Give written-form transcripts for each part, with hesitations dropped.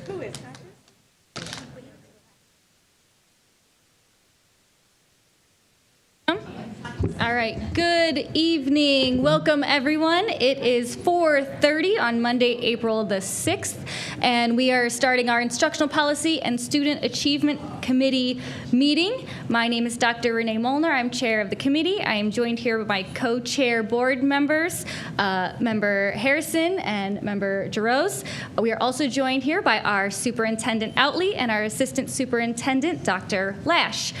Who is? All right, good evening. Welcome, everyone. It is 4:30 on Monday, April the 6th, and we are starting our Instructional Policy and Student Achievement Committee meeting. My name is Dr. Renee Molnar. I'm chair of the committee. I am joined here by my co-chair board members, Member Harrison and Member Jarosz. We are also joined here by our Superintendent Outley and our Assistant Superintendent, Dr. Lash.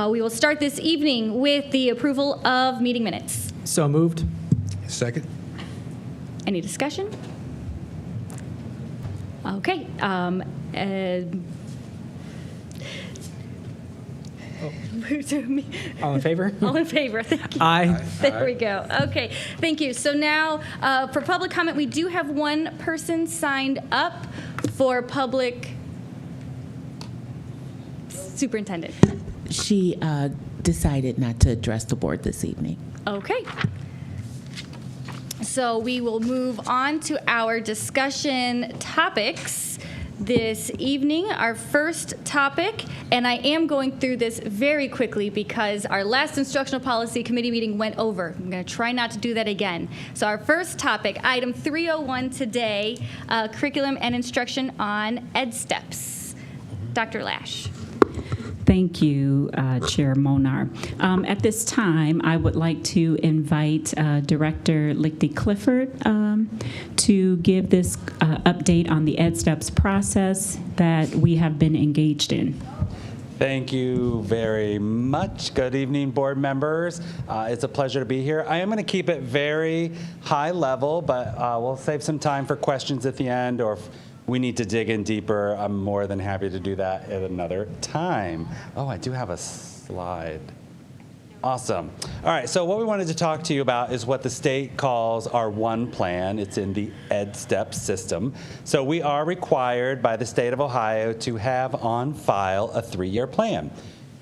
We will start this evening with the approval of meeting minutes. So moved. Second. Any discussion? Okay. All in favor? All in favor. Thank you. Aye. There we go. Okay. Thank you. So now for public comment, we do have one person signed up for public superintendent. She decided not to address the board this evening. Okay. So we will move on to our discussion topics this evening. Our first topic, and I am going through this very quickly because our last Instructional Policy Committee meeting went over. I'm going to try not to do that again. So our first topic, item 301 today, curriculum and instruction on EdSteps. Dr. Lash. Thank you, Chair Molnar. At this time, I would like to invite Director Lichty Clifford to give this update on the EdSteps process that we have been engaged in. Thank you very much. Good evening, board members. It's a pleasure to be here. I am going to keep it very high level, but we'll save some time for questions at the end, or if we need to dig in deeper, I'm more than happy to do that at another time. Oh, I do have a slide. Awesome. All right, so what we wanted to talk to you about is what the state calls our One Plan. It's in the EdSteps system. So we are required by the state of Ohio to have on file a 3-year plan.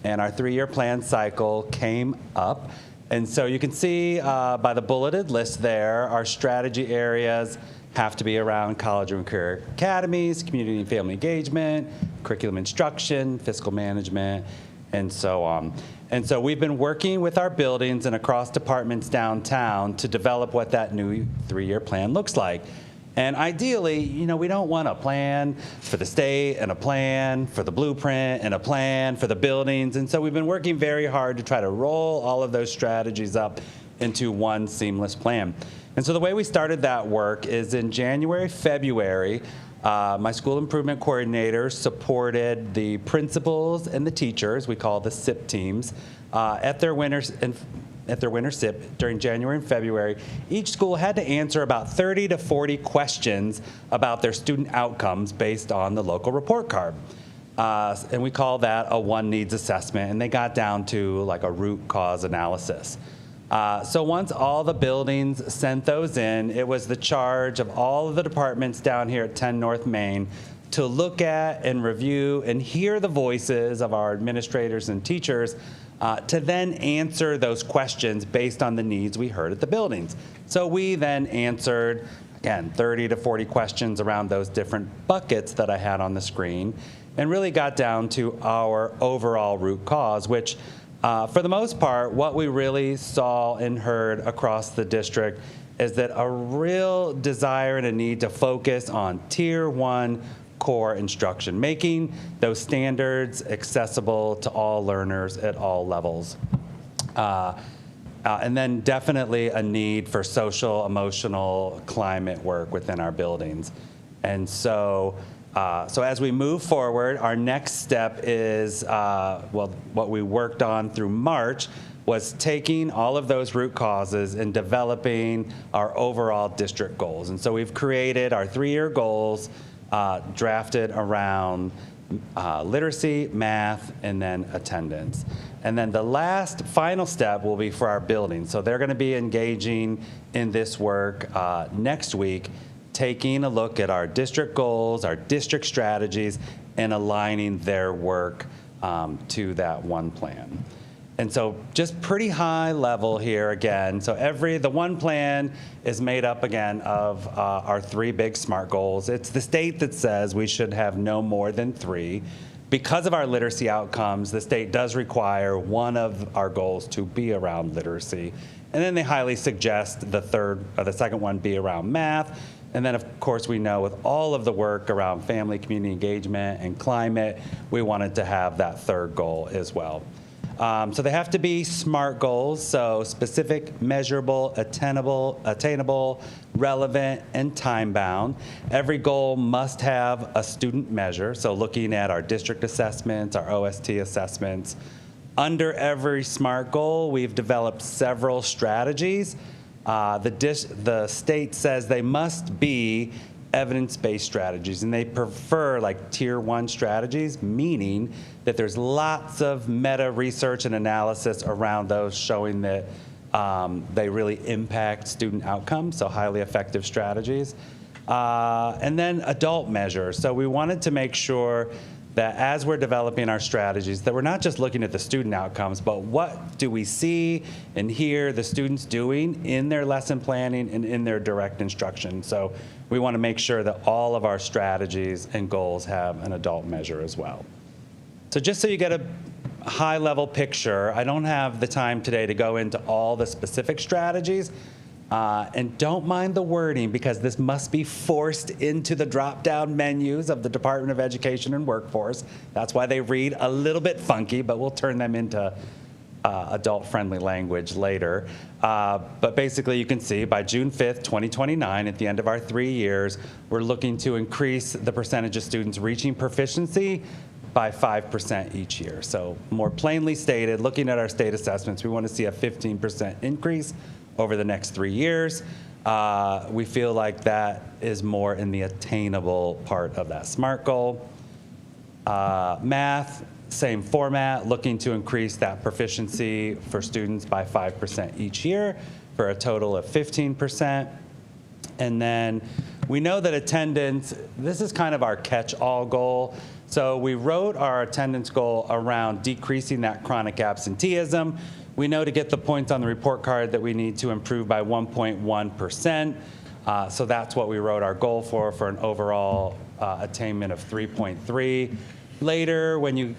And our 3-year plan cycle came up. And so you can see by the bulleted list there, our strategy areas have to be around college and career academies, community and family engagement, curriculum instruction, fiscal management, and so on. And so we've been working with our buildings and across departments downtown to develop what that new 3-year plan looks like. And ideally, you know, we don't want a plan for the state and a plan for the blueprint and a plan for the buildings. And so we've been working very hard to try to roll all of those strategies up into one seamless plan. And so the way we started that work is in January, February, my school improvement coordinators supported the principals and the teachers, we call the SIP teams, at their winter SIP during January and February. Each school had to answer about 30 to 40 questions about their student outcomes based on the local report card. And we call that a one needs assessment, and they got down to like a root cause analysis. So once all the buildings sent those in, it was the charge of all of the departments down here at 10 North Main to look at and review and hear the voices of our administrators and teachers to then answer those questions based on the needs we heard at the buildings. So we then answered, again, 30 to 40 questions around those different buckets that I had on the screen, and really got down to our overall root cause, which for the most part, what we really saw and heard across the district is that a real desire and a need to focus on Tier 1 core instruction, making those standards accessible to all learners at all levels. And then definitely a need for social, emotional climate work within our buildings. And so as we move forward, our next step is, what we worked on through March was taking all of those root causes and developing our overall district goals. And so we've created our 3-year goals, drafted around literacy, math, and then attendance. And then the last final step will be for our buildings. So they're going to be engaging in this work next week, taking a look at our district goals, our district strategies, and aligning their work to that one plan. And so just pretty high level here again. So the one plan is made up again of our 3 big SMART goals. It's the state that says we should have no more than 3. Because of our literacy outcomes, the state does require one of our goals to be around literacy. And then they highly suggest the second one be around math. And then, of course, we know with all of the work around family, community engagement, and climate, we wanted to have that 3rd goal as well. So they have to be SMART goals, so specific, measurable, attainable, relevant, and time-bound. Every goal must have a student measure, so looking at our district assessments, our OST assessments. Under every SMART goal, we've developed several strategies. The state says they must be evidence-based strategies, and they prefer like tier 1 strategies, meaning that there's lots of meta research and analysis around those showing that they really impact student outcomes, so highly effective strategies. And then adult measures. So we wanted to make sure that as we're developing our strategies, that we're not just looking at the student outcomes, but what do we see and hear the students doing in their lesson planning and in their direct instruction. So we want to make sure that all of our strategies and goals have an adult measure as well. So just so you get a high-level picture, I don't have the time today to go into all the specific strategies. And don't mind the wording, because this must be forced into the drop-down menus of the Department of Education and Workforce. That's why they read a little bit funky, but we'll turn them into adult-friendly language later. But basically, you can see by June 5th, 2029, at the end of our 3 years, we're looking to increase the percentage of students reaching proficiency by 5% each year. So more plainly stated, looking at our state assessments, we want to see a 15% increase over the next 3 years. We feel like that is more in the attainable part of that SMART goal. Math, same format, looking to increase that proficiency for students by 5% each year for a total of 15%. And then we know that attendance, this is kind of our catch-all goal. So we wrote our attendance goal around decreasing that chronic absenteeism. We know to get the points on the report card that we need to improve by 1.1%. So that's what we wrote our goal for an overall attainment of 3.3. Later, when you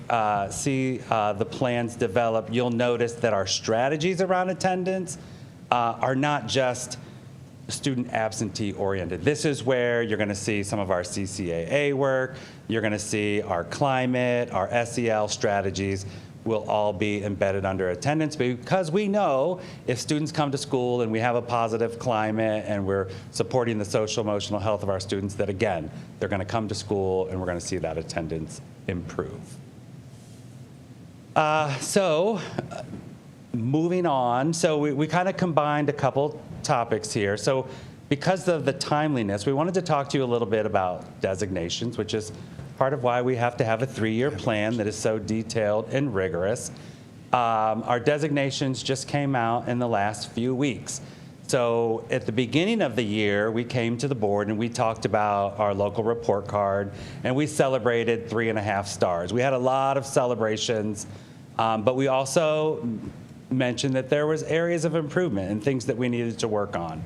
see the plans develop, you'll notice that our strategies around attendance are not just student absentee oriented. This is where you're going to see some of our CCAA work. You're going to see our climate, our SEL strategies will all be embedded under attendance, because we know if students come to school and we have a positive climate and we're supporting the social emotional health of our students, that again, they're going to come to school and we're going to see that attendance improve. Moving on, so we kind of combined a couple topics here. So because of the timeliness, we wanted to talk to you a little bit about designations, which is part of why we have to have a 3-year plan that is so detailed and rigorous. Our designations just came out in the last few weeks. So at the beginning of the year, we came to the board and we talked about our local report card, and we celebrated 3.5 stars. We had a lot of celebrations, but we also mentioned that there was areas of improvement and things that we needed to work on.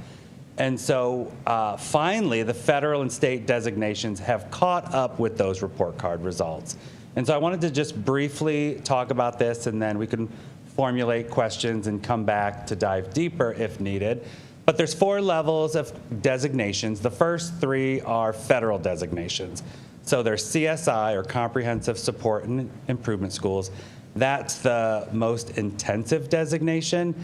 And so finally, the federal and state designations have caught up with those report card results. And so I wanted to just briefly talk about this, and then we can formulate questions and come back to dive deeper if needed. But there's 4 levels of designations. The first 3 are federal designations. So there's CSI, or Comprehensive Support and Improvement Schools. That's the most intensive designation.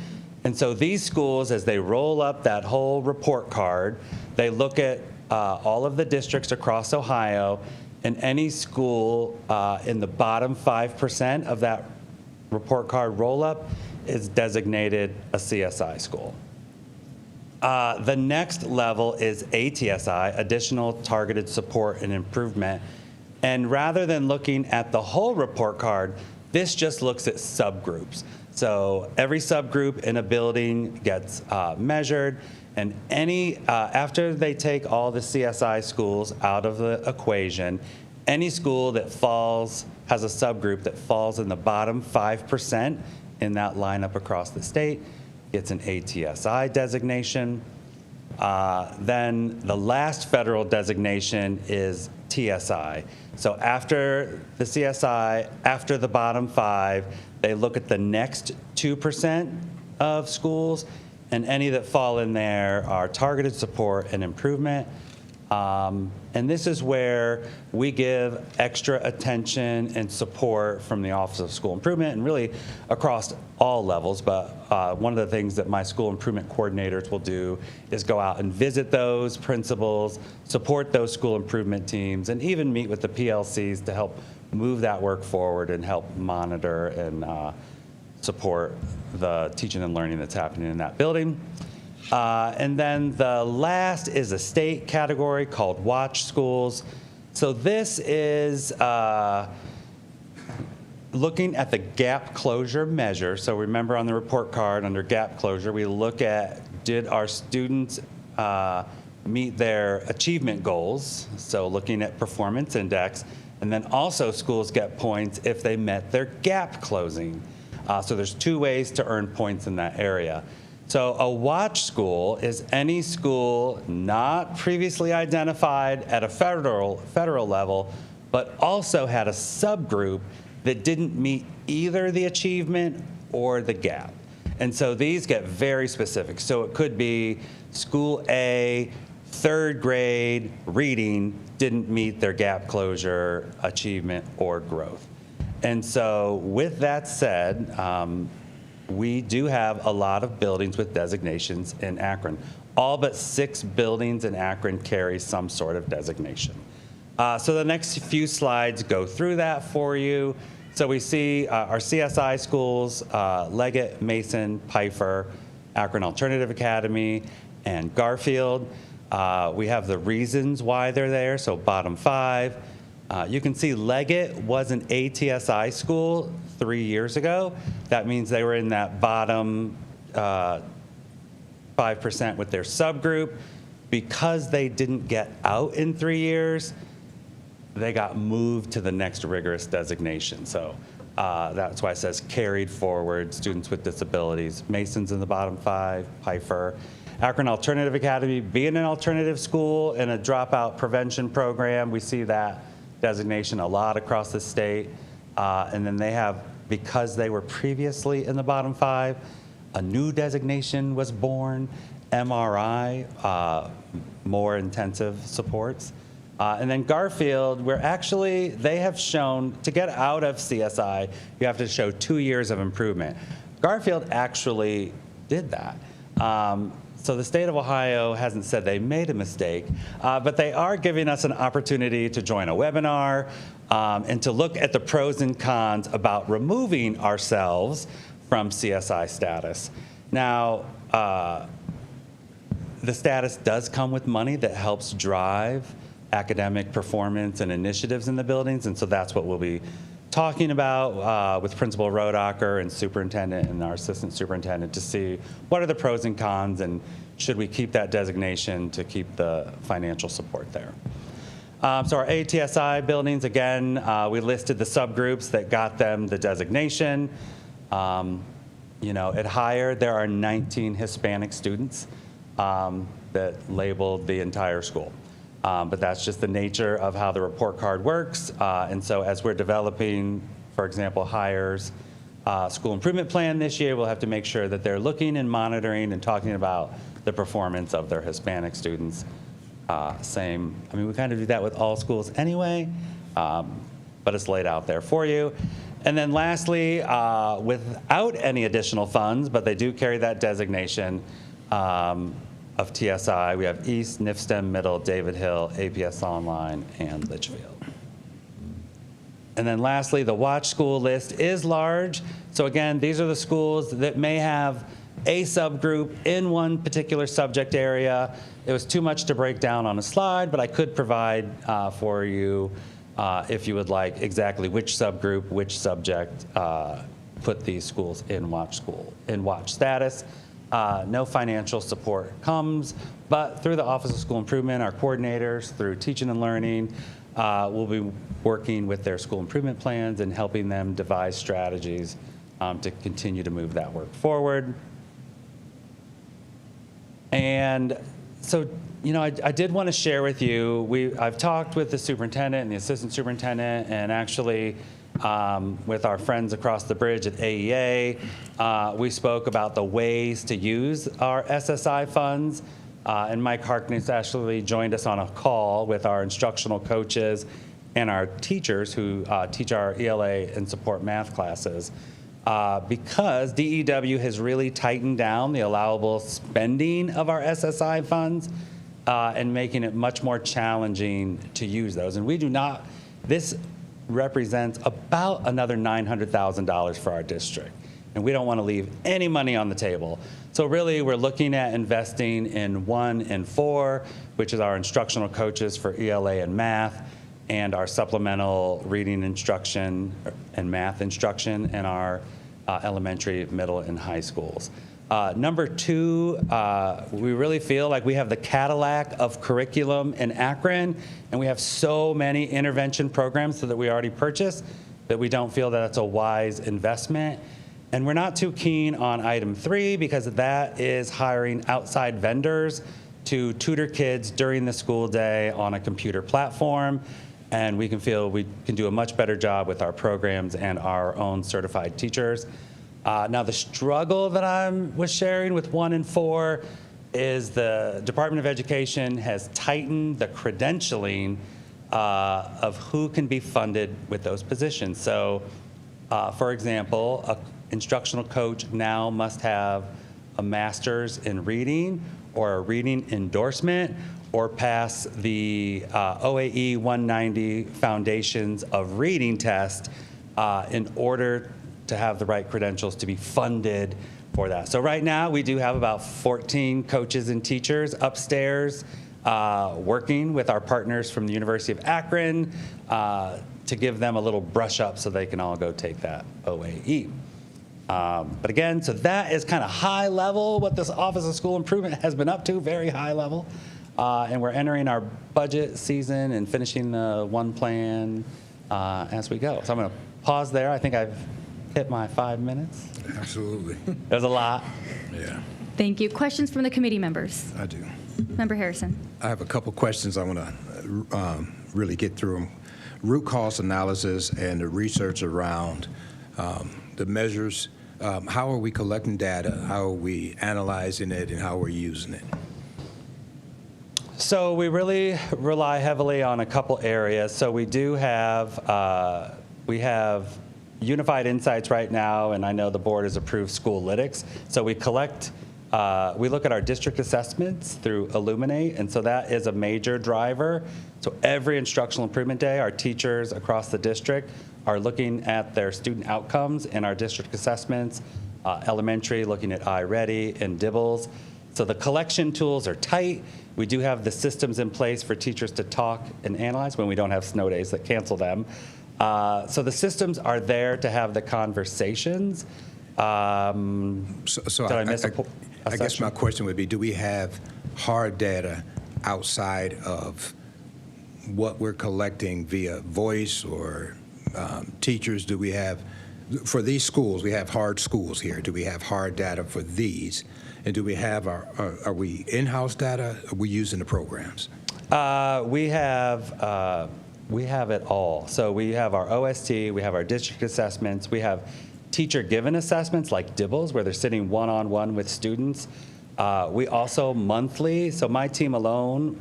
And so these schools, as they roll up that whole report card, they look at all of the districts across Ohio, and any school in the bottom 5% of that report card roll-up is designated a CSI school. The next level is ATSI, Additional Targeted Support and Improvement. And rather than looking at the whole report card, this just looks at subgroups. So every subgroup in a building gets measured, and after they take all the CSI schools out of the equation, any school that has a subgroup that falls in the bottom 5% in that lineup across the state gets an ATSI designation. Then the last federal designation is TSI. So after the CSI, after the bottom 5, they look at the next 2% of schools, and any that fall in there are targeted support and improvement. And this is where we give extra attention and support from the Office of School Improvement and really across all levels. But one of the things that my school improvement coordinators will do is go out and visit those principals, support those school improvement teams, and even meet with the PLCs to help move that work forward and help monitor and support the teaching and learning that's happening in that building. And then the last is a state category called Watch Schools. So this is looking at the gap closure measure. So remember on the report card under gap closure, we look at did our students meet their achievement goals, so looking at performance index, and then also schools get points if they met their gap closing. So there's 2 ways to earn points in that area. So a watch school is any school not previously identified at a federal level, but also had a subgroup that didn't meet either the achievement or the gap. And so these get very specific. So it could be school A, 3rd grade reading didn't meet their gap closure, achievement, or growth. And so with that said, we do have a lot of buildings with designations in Akron. All but 6 buildings in Akron carry some sort of designation. So the next few slides go through that for you. So we see our CSI schools, Leggett, Mason, Pfeiffer, Akron Alternative Academy, and Garfield. We have the reasons why they're there, so bottom 5. You can see Leggett was an ATSI school 3 years ago. That means they were in that bottom 5% with their subgroup. Because they didn't get out in 3 years, they got moved to the next rigorous designation. So that's why it says carried forward, students with disabilities. Mason's in the bottom 5, Pfeiffer. Akron Alternative Academy, being an alternative school and a dropout prevention program, we see that designation a lot across the state. And then they have, because they were previously in the bottom 5, a new designation was born, MRI, more intensive supports. And then Garfield, where actually they have shown to get out of CSI, you have to show 2 years of improvement. Garfield actually did that. So the state of Ohio hasn't said they made a mistake, but they are giving us an opportunity to join a webinar and to look at the pros and cons about removing ourselves from CSI status. Now, the status does come with money that helps drive academic performance and initiatives in the buildings, and so that's what we'll be talking about with Principal Rodacher and Superintendent and our Assistant Superintendent to see what are the pros and cons and should we keep that designation to keep the financial support there. So our ATSI buildings, again, we listed the subgroups that got them the designation. You know, at higher, there are 19 Hispanic students that labeled the entire school. But that's just the nature of how the report card works. And so as we're developing, for example, Higher's school improvement plan this year, we'll have to make sure that they're looking and monitoring and talking about the performance of their Hispanic students. Same, I mean, we kind of do that with all schools anyway, but it's laid out there for you. And then lastly, without any additional funds, but they do carry that designation, of TSI, we have East, NIFSTEM, Middle, David Hill, APS Online, and Litchfield. And then lastly, the watch school list is large. So again, these are the schools that may have a subgroup in one particular subject area. It was too much to break down on a slide, but I could provide for you, if you would like, exactly which subgroup, which subject put these schools in watch status. No financial support comes, but through the Office of School Improvement, our coordinators, through teaching and learning, we'll be working with their school improvement plans and helping them devise strategies to continue to move that work forward. And so, I did want to share with you, I've talked with the superintendent and the assistant superintendent, and actually with our friends across the bridge at AEA, we spoke about the ways to use our SSI funds. And Mike Harkness actually joined us on a call with our instructional coaches and our teachers who teach our ELA and support math classes. Because DEW has really tightened down the allowable spending of our SSI funds and making it much more challenging to use those. And we do not, this represents about another $900,000 for our district. And we don't want to leave any money on the table. So really, we're looking at investing in 1 and 4, which is our instructional coaches for ELA and math, and our supplemental reading instruction and math instruction in our elementary, middle, and high schools. Number 2, we really feel like we have the Cadillac of curriculum in Akron, and we have so many intervention programs that we already purchased that we don't feel that that's a wise investment. And we're not too keen on item 3 because that is hiring outside vendors to tutor kids during the school day on a computer platform. And we can feel we can do a much better job with our programs and our own certified teachers. Now, the struggle that I was sharing with 1 and 4 is the Department of Education has tightened the credentialing of who can be funded with those positions. So, for example, an instructional coach now must have a master's in reading or a reading endorsement or pass the OAE 190 Foundations of Reading test in order to have the right credentials to be funded for that. So right now we do have about 14 coaches and teachers upstairs working with our partners from the University of Akron to give them a little brush up so they can all go take that OAE. But again, so that is kind of high level what this Office of School Improvement has been up to, very high level. And we're entering our budget season and finishing the one plan as we go. So I'm going to pause there. I think I've hit my 5 minutes. Absolutely. There's a lot. Yeah, Thank you. Questions from the committee members? I do. Member Harrison. I have a couple questions I want to really get through them. Root cause analysis and the research around the measures. How are we collecting data? How are we analyzing it, and how are we using it? So we really rely heavily on a couple areas. So we do have, we have Unified Insights right now, and I know the board has approved Schoollytics. So we collect, we look at our district assessments through Illuminate, and so that is a major driver. So every instructional improvement day, our teachers across the district are looking at their student outcomes in our district assessments, elementary looking at iReady and Dibbles. So the collection tools are tight. We do have the systems in place for teachers to talk and analyze when we don't have snow days that cancel them. So the systems are there to have the conversations. So Did I miss a I guess section? my question would be, do we have hard data outside of what we're collecting via voice or teachers? Do we have, for these schools, we have hard schools here. Do we have hard data for these? And do we have are we in-house data? Are we using the programs? We have it all. So we have our OST, we have our district assessments, we have teacher-given assessments like Dibbles, where they're sitting one-on-one with students. We also monthly, so my team alone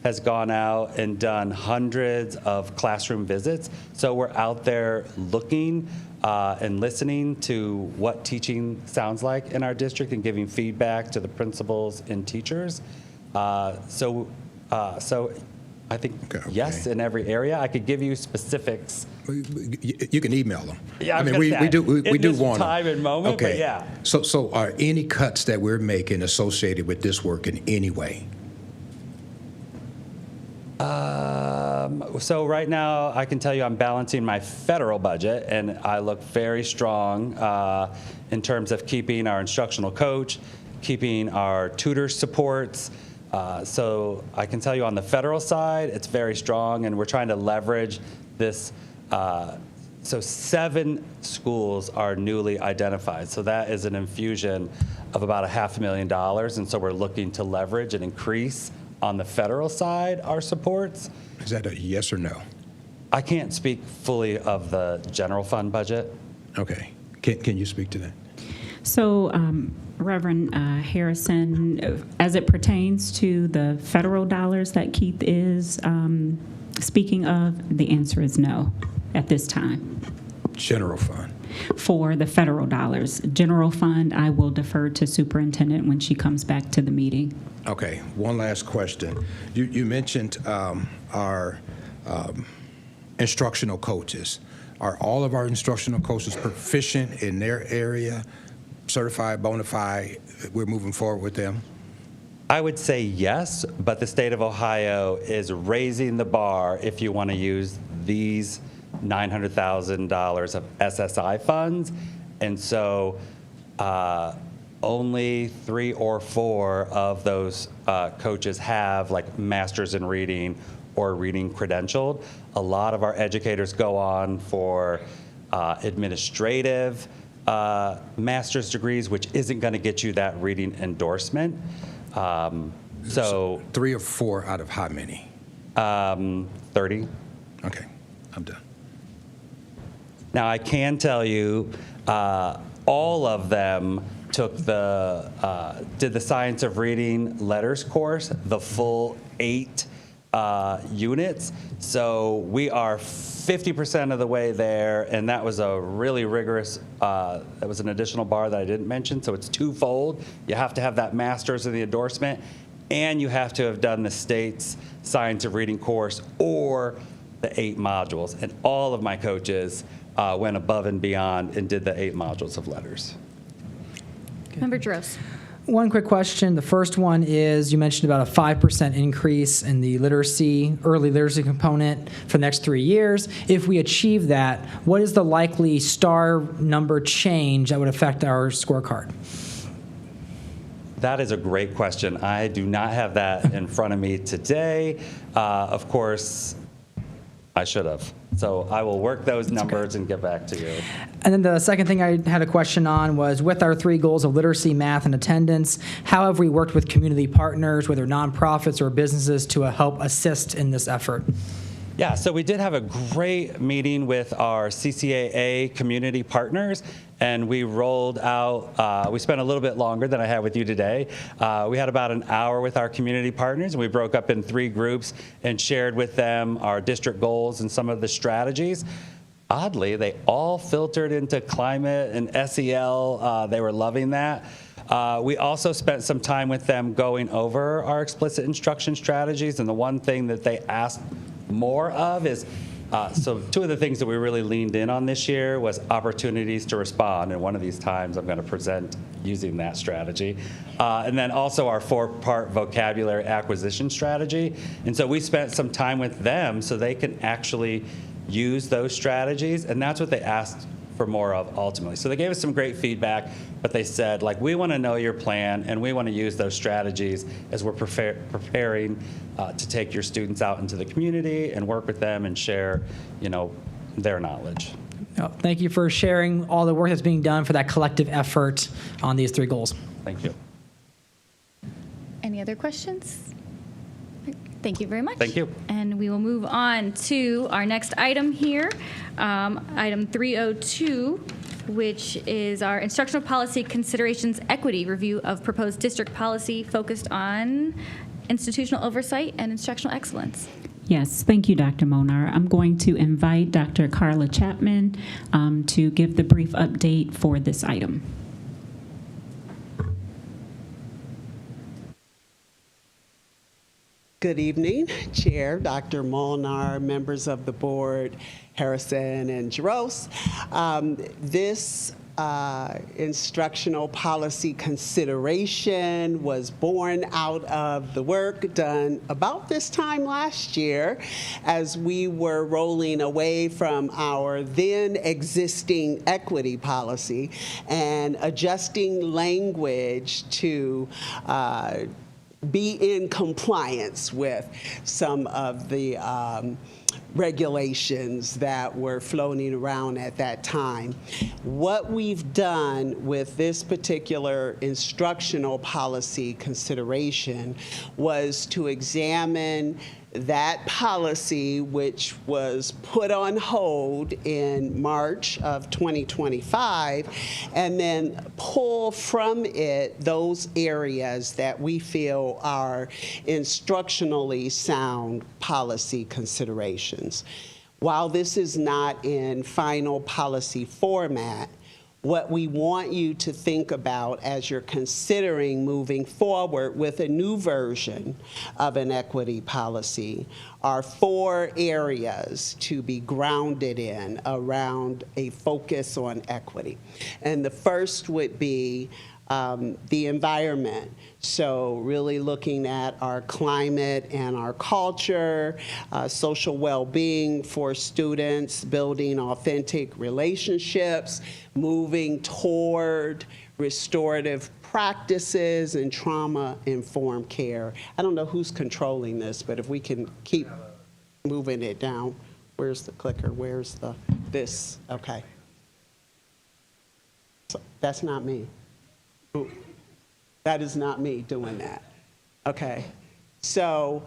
has gone out and done hundreds of classroom visits. So we're out there looking and listening to what teaching sounds like in our district and giving feedback to the principals and teachers. So I think, Okay. yes, in every area. I could give you specifics. You can email them. Yeah, I mean, we do this want them. time and moment, Okay. but yeah. So are any cuts that we're making associated with this work in any way? So right now, I can tell you I'm balancing my federal budget, and I look very strong in terms of keeping our instructional coach, keeping our tutor supports. So I can tell you on the federal side, it's very strong, and we're trying to leverage this So 7 schools are newly identified. So that is an infusion of about $500,000. And so we're looking to leverage and increase on the federal side our supports. Is that a yes or no? I can't speak fully of the general fund budget. Okay. Can you speak to that? So, Reverend Harrison, as it pertains to the federal dollars that Keith is speaking of, the answer is no at this time. General fund. For the federal dollars. General fund, I will defer to superintendent when she comes back to the meeting. Okay. One last question. You mentioned our instructional coaches. Are all of our instructional coaches proficient in their area, certified, bona fide? We're moving forward with them? I would say yes, but the state of Ohio is raising the bar if you want to use these $900,000 of SSI funds. And so only 3 or 4 of those coaches have like masters in reading or reading credentialed. A lot of our educators go on for administrative master's degrees, which isn't going to get you that reading endorsement. So 3 or 4 out of how many? 30. Okay, I'm done. Now, I can tell you, all of them took did the Science of Reading Letters course, the full 8 units. So we are 50% of the way there, and that was a really rigorous, that was an additional bar that I didn't mention, so it's twofold. You have to have that master's in the endorsement, and you have to have done the state's Science of Reading course or the 8 modules. And all of my coaches went above and beyond and did the 8 modules of letters. Member Droz. One quick question. The first one is, you mentioned about a 5% increase in the early literacy component for the next 3 years. If we achieve that, what is the likely star number change that would affect our scorecard? That is a great question. I do not have that in front of me today. Of course, I should have. So I will work those numbers and get back to you. And then the second thing I had a question on was, with our 3 goals of literacy, math, and attendance, how have we worked with community partners, whether nonprofits or businesses, to help assist in this effort? Yeah, so we did have a great meeting with our CCAA community partners, and we rolled out, we spent a little bit longer than I had with you today. We had about an hour with our community partners, and we broke up in 3 groups and shared with them our district goals and some of the strategies. Oddly, they all filtered into climate and SEL. They were loving that. We also spent some time with them going over our explicit instruction strategies, and the one thing that they asked more of is, so 2 of the things that we really leaned in on this year was opportunities to respond, and one of these times I'm going to present using that strategy. And then also our 4-part vocabulary acquisition strategy. And so we spent some time with them so they can actually use those strategies, and that's what they asked for more of ultimately. So they gave us some great feedback, but they said, like, we want to know your plan, and we want to use those strategies as we're preparing to take your students out into the community and work with them and share, their knowledge. Thank you for sharing all the work that's being done for that collective effort on these 3 goals. Thank you. Any other questions? Thank you very much. Thank you. And we will move on to our next item here, item 302, which is our instructional policy considerations equity review of proposed district policy focused on institutional oversight and instructional excellence. Yes, thank you, Dr. Monar. I'm going to invite Dr. Carla Chapman to give the brief update for this item. Good evening, Chair, Dr. Molnar, members of the board, Harrison and Jaros. This instructional policy consideration was born out of the work done about this time last year as we were rolling away from our then existing equity policy and adjusting language to be in compliance with some of the regulations that were floating around at that time. What we've done with this particular instructional policy consideration was to examine that policy, which was put on hold in March of 2025, and then pull from it those areas that we feel are instructionally sound policy considerations. While this is not in final policy format, what we want you to think about as you're considering moving forward with a new version of an equity policy are 4 areas to be grounded in around a focus on equity. And the first would be the environment. So really looking at our climate and our culture, social well-being for students, building authentic relationships, moving toward restorative practices and trauma-informed care. I don't know who's controlling this, but if we can keep moving it down. Where's the clicker? Where's this? Okay. So that's not me. That is not me doing that. Okay. So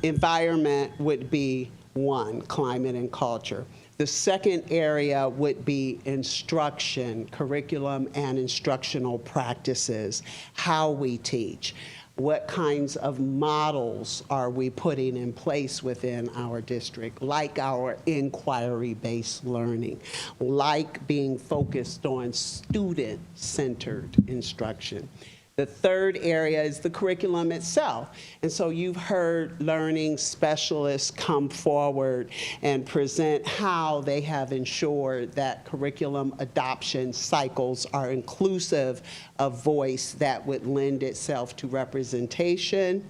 environment would be 1, climate and culture. The second area would be instruction, curriculum and instructional practices, how we teach. What kinds of models are we putting in place within our district, like our inquiry-based learning, like being focused on student-centered instruction. The third area is the curriculum itself. And so you've heard learning specialists come forward and present how they have ensured that curriculum adoption cycles are inclusive of voice that would lend itself to representation,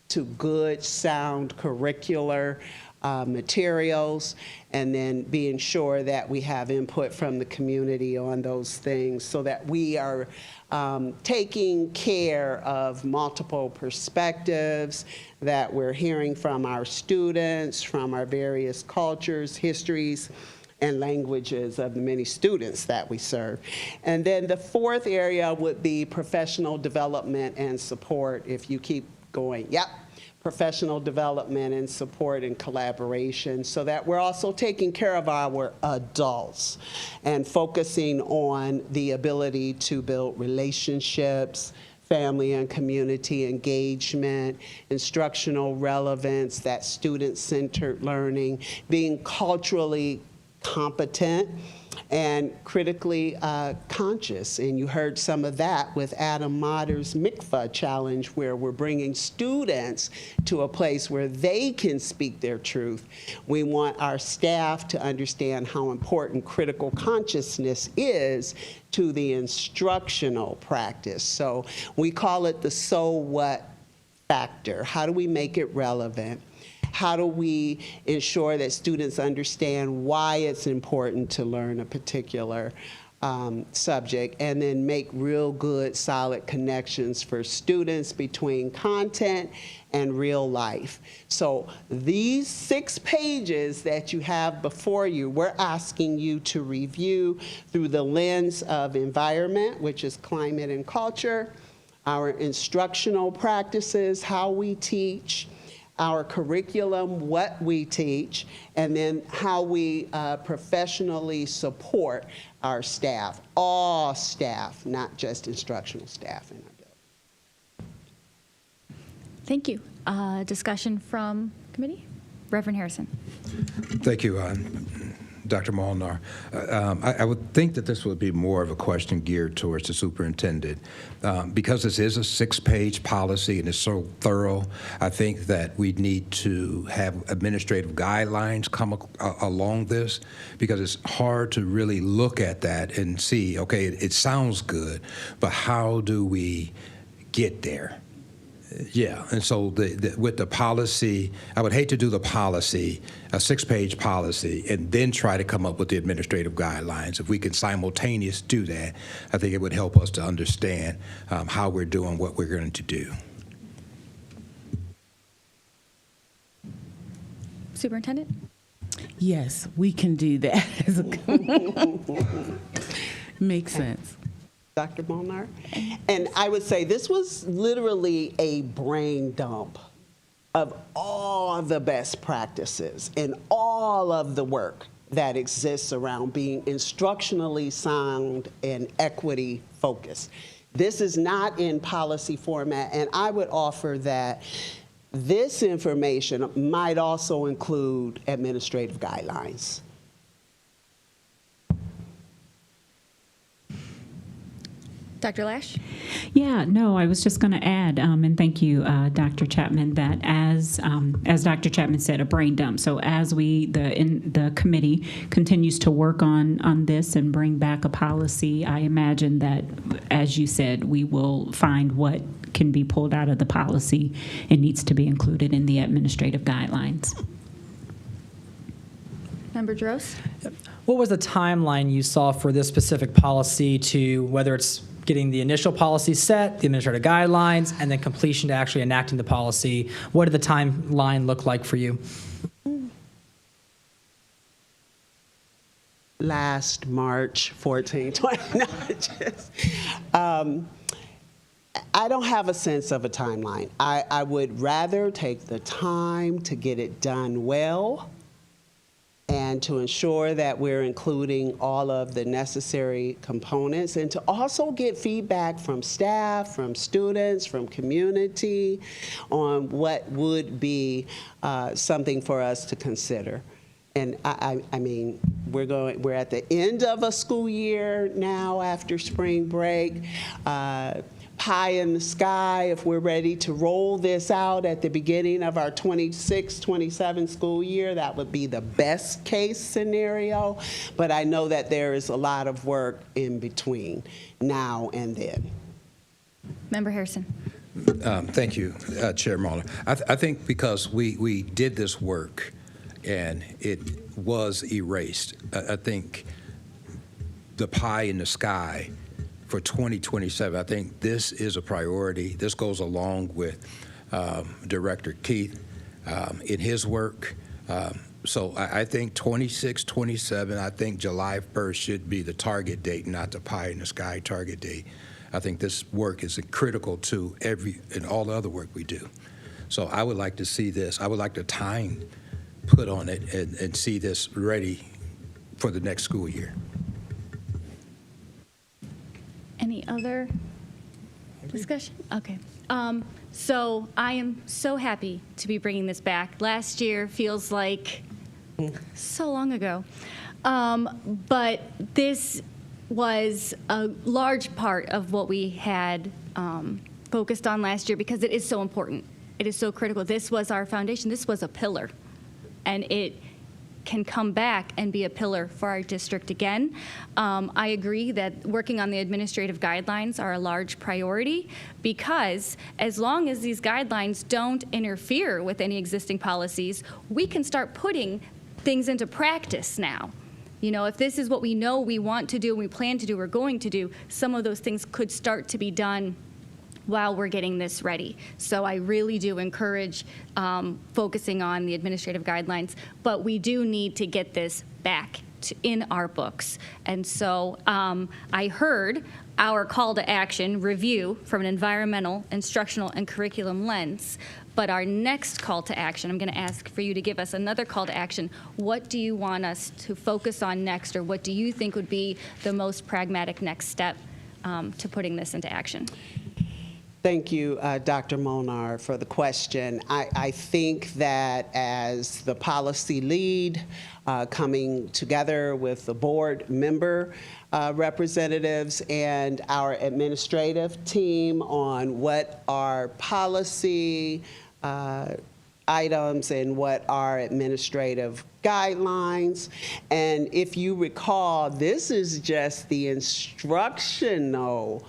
to good, sound curricular materials, and then being sure that we have input from the community on those things so that we are taking care of multiple perspectives, that we're hearing from our students, from our various cultures, histories, and languages of the many students that we serve. And then the fourth area would be professional development and support. If you keep going, yep. Professional development and support and collaboration, so that we're also taking care of our adults and focusing on the ability to build relationships, family and community engagement, instructional relevance, that student-centered learning, being culturally competent and critically conscious. And you heard some of that with Adam Motter's MICFA challenge, where we're bringing students to a place where they can speak their truth. We want our staff to understand how important critical consciousness is to the instructional practice. So we call it the so what factor. How do we make it relevant? How do we ensure that students understand why it's important to learn a particular subject, and then make real good, solid connections for students between content and real life? So these 6 pages that you have before you, we're asking you to review through the lens of environment, which is climate and culture, our instructional practices, how we teach, our curriculum, what we teach, and then how we professionally support our staff, all staff, not just instructional staff in our building. Thank you. Discussion from committee? Reverend Harrison. Thank you, Dr. Molnar. I would think that this would be more of a question geared towards the superintendent. Because this is a 6-page policy and it's so thorough, I think that we need to have administrative guidelines come along this, because it's hard to really look at that and see, okay, it sounds good, but how do we get there? Yeah, and so with the policy, I would hate to do the policy, a 6-page policy, and then try to come up with the administrative guidelines. If we could simultaneously do that, I think it would help us to understand how we're doing what we're going to do. Superintendent? Yes, we can do that. Makes sense. Dr. Molnar? And I would say this was literally a brain dump of all the best practices and all of the work that exists around being instructionally sound and equity focused. This is not in policy format, and I would offer that this information might also include administrative guidelines. Dr. Lash? Yeah, no, I was just going to add, and thank you, Dr. Chapman, that as Dr. Chapman said, a brain dump. So as the committee continues to work on this and bring back a policy, I imagine that, as you said, we will find what can be pulled out of the policy and needs to be included in the administrative guidelines. Member Droz? What was the timeline you saw for this specific policy to whether it's getting the initial policy set, the administrative guidelines, and then completion to actually enacting the policy? What did the timeline look like for you? Last March 14, 20. I don't have a sense of a timeline. I would rather take the time to get it done well and to ensure that we're including all of the necessary components, and to also get feedback from staff, from students, from community on what would be something for us to consider. And I mean, we're at the end of a school year now after spring break. Pie in the sky if we're ready to roll this out at the beginning of our 26-27 school year. That would be the best case scenario, but I know that there is a lot of work in between now and then. Member Harrison? Thank you, Chair Muller. I think because we did this work and it was erased, I think the pie in the sky for 2027, I think this is a priority. This goes along with Director Keith in his work. So I think 26, 27, I think July 1st should be the target date, not the pie in the sky target date. I think this work is critical to and all the other work we do. So I would like to see this. I would like the time put on it and see this ready for the next school year. Any other discussion? Okay. So I am so happy to be bringing this back. Last year feels like so long ago. But this was a large part of what we had focused on last year because it is so important. It is so critical. This was our foundation. This was a pillar. And it can come back and be a pillar for our district again. I agree that working on the administrative guidelines are a large priority because as long as these guidelines don't interfere with any existing policies, we can start putting things into practice now. You know, if this is what we know we want to do, we plan to do, we're going to do, some of those things could start to be done while we're getting this ready. So I really do encourage focusing on the administrative guidelines, but we do need to get this back in our books. And so I heard our call to action review from an environmental, instructional, and curriculum lens. But our next call to action, I'm going to ask for you to give us another call to action. What do you want us to focus on next, or what do you think would be the most pragmatic next step to putting this into action? Thank you, Dr. Molnar, for the question. I think that as the policy lead, coming together with the board member representatives and our administrative team on what are policy items and what are administrative guidelines. And if you recall, this is just the instructional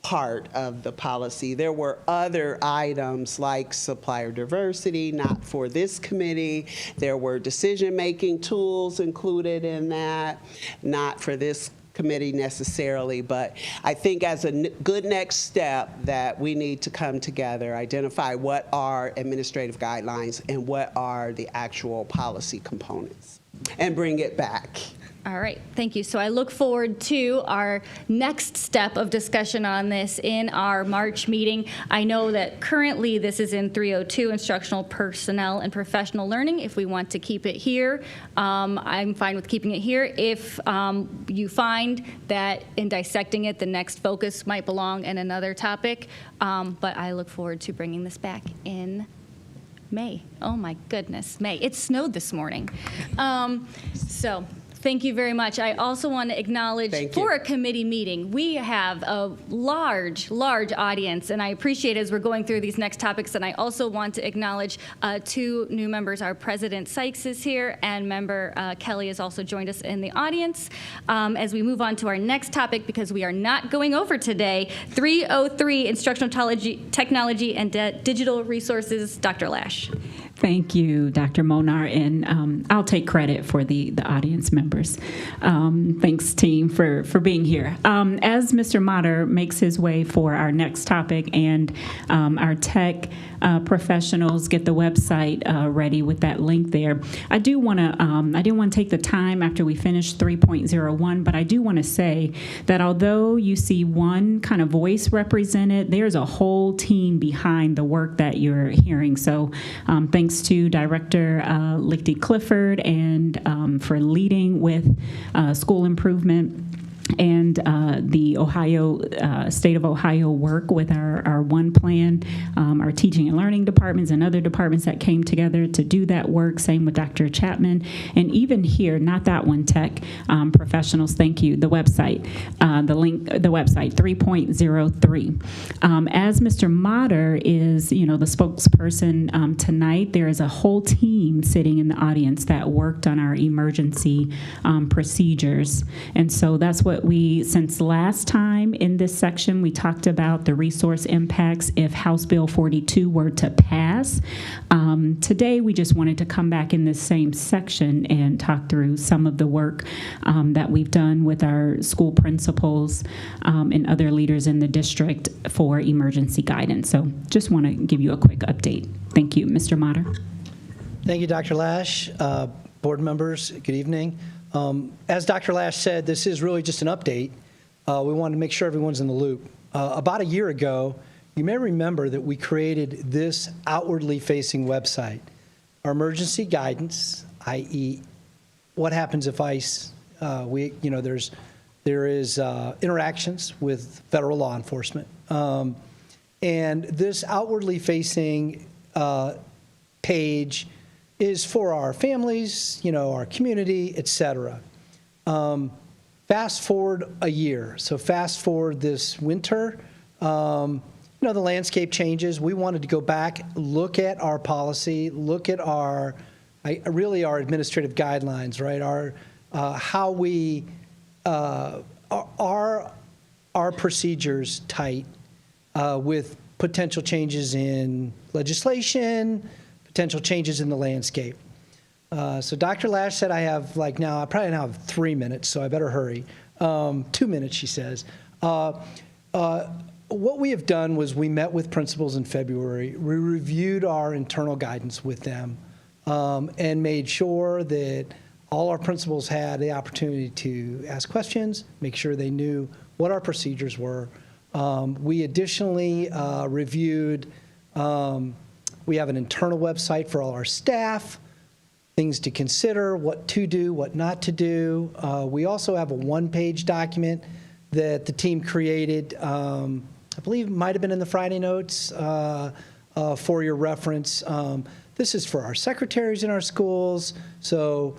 part of the policy. There were other items like supplier diversity, not for this committee. There were decision-making tools included in that, not for this committee necessarily, but I think as a good next step that we need to come together, identify what are administrative guidelines and what are the actual policy components, and bring it back. All right, thank you. So I look forward to our next step of discussion on this in our March meeting. I know that currently this is in 302, Instructional Personnel and Professional Learning. If we want to keep it here, I'm fine with keeping it here. If you find that in dissecting it, the next focus might belong in another topic, but I look forward to bringing this back in May. Oh my goodness, May. It snowed this morning. So thank you very much. I also want to acknowledge for a committee meeting, we have a large audience, and I appreciate as we're going through these next topics, and I also want to acknowledge two new members. Our President Sykes is here, and member Kelly has also joined us in the audience. As we move on to our next topic, because we are not going over today, 303, Instructional Technology and Digital Resources, Dr. Lash. Thank you, Dr. Monar, and I'll take credit for the audience members. Thanks, team, for being here. As Mr. Motter makes his way for our next topic and our tech professionals get the website ready with that link there, I didn't want to take the time after we finish 3.01, but I do want to say that although you see one kind of voice represented, there's a whole team behind the work that you're hearing. So thanks to Director Lichty Clifford and for leading with school improvement and the State of Ohio work with our one plan, our teaching and learning departments and other departments that came together to do that work. Same with Dr. Chapman. And even here, not that one, tech professionals, thank you. The website, the website 3.03. As Mr. Motter is, the spokesperson tonight, there is a whole team sitting in the audience that worked on our emergency procedures. And so that's what since last time in this section, we talked about the resource impacts if House Bill 42 were to pass. Today, we just wanted to come back in this same section and talk through some of the work that we've done with our school principals and other leaders in the district for emergency guidance. So just want to give you a quick update. Thank you, Mr. Motter. Thank you, Dr. Lash. Board members, good evening. As Dr. Lash said, this is really just an update. We wanted to make sure everyone's in the loop. About a year ago, you may remember that we created this outwardly facing website. Our emergency guidance, i.e. what happens if ICE, there is interactions with federal law enforcement. And this outwardly facing page is for our families, our community, et cetera. Fast forward a year. So fast forward this winter, the landscape changes. We wanted to go back, look at our policy, look at our administrative guidelines, right? How we, are our procedures tight with potential changes in legislation, potential changes in the landscape. So Dr. Lash said I probably now have 3 minutes, so I better hurry. 2 minutes, she says. What we have done was we met with principals in February. We reviewed our internal guidance with them and made sure that all our principals had the opportunity to ask questions, make sure they knew what our procedures were. We additionally reviewed, we have an internal website for all our staff, things to consider, what to do, what not to do. We also have a one-page document that the team created, I believe it might have been in the Friday notes for your reference. This is for our secretaries in our schools. So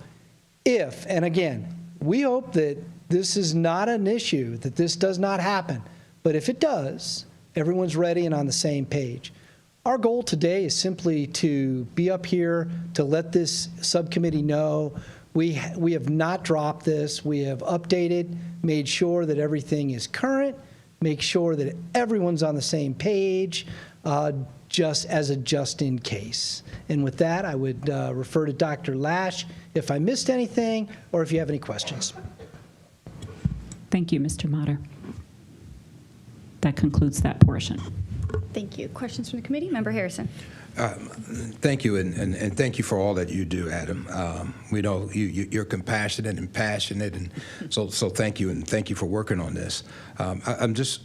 and again, we hope that this is not an issue, that this does not happen. But if it does, everyone's ready and on the same page. Our goal today is simply to be up here to let this subcommittee know we have not dropped this. We have updated, made sure that everything is current, make sure that everyone's on the same page, just as a just in case. And with that, I would refer to Dr. Lash if I missed anything or if you have any questions. Thank you, Mr. Motter. That concludes that portion. Thank you. Questions from the committee? Member Harrison. Thank you, and thank you for all that you do, Adam. We know you're compassionate and passionate, and so thank you, and thank you for working on this. I'm just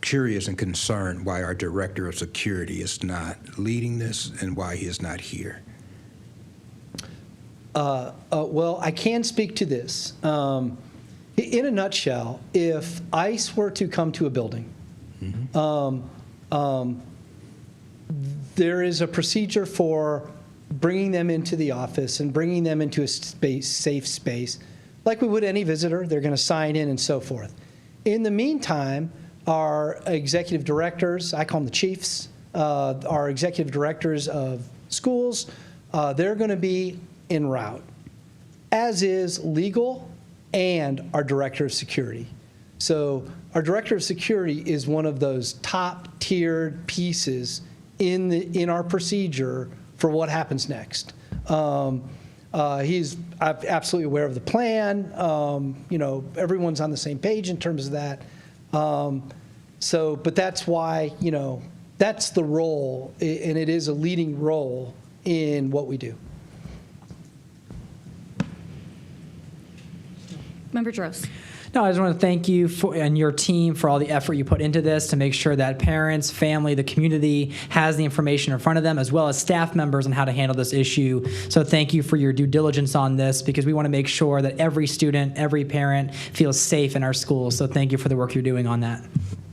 curious and concerned why our Director of Security is not leading this and why he is not here. Well, I can speak to this. In a nutshell, if ICE were to come to a building, there is a procedure for bringing them into the office and bringing them into a safe space, like we would any visitor. They're going to sign in and so forth. In the meantime, our executive directors, I call them the chiefs, our executive directors of schools, they're going to be en route, as is legal and our director of security. So our director of security is one of those top-tiered pieces in our procedure for what happens next. He's absolutely aware of the plan. Everyone's on the same page in terms of that. But that's why, that's the role, and it is a leading role in what we do. Member Droz. No, I just want to thank you and your team for all the effort you put into this to make sure that parents, family, the community has the information in front of them, as well as staff members on how to handle this issue. So thank you for your due diligence on this, because we want to make sure that every student, every parent feels safe in our schools. So thank you for the work you're doing on that.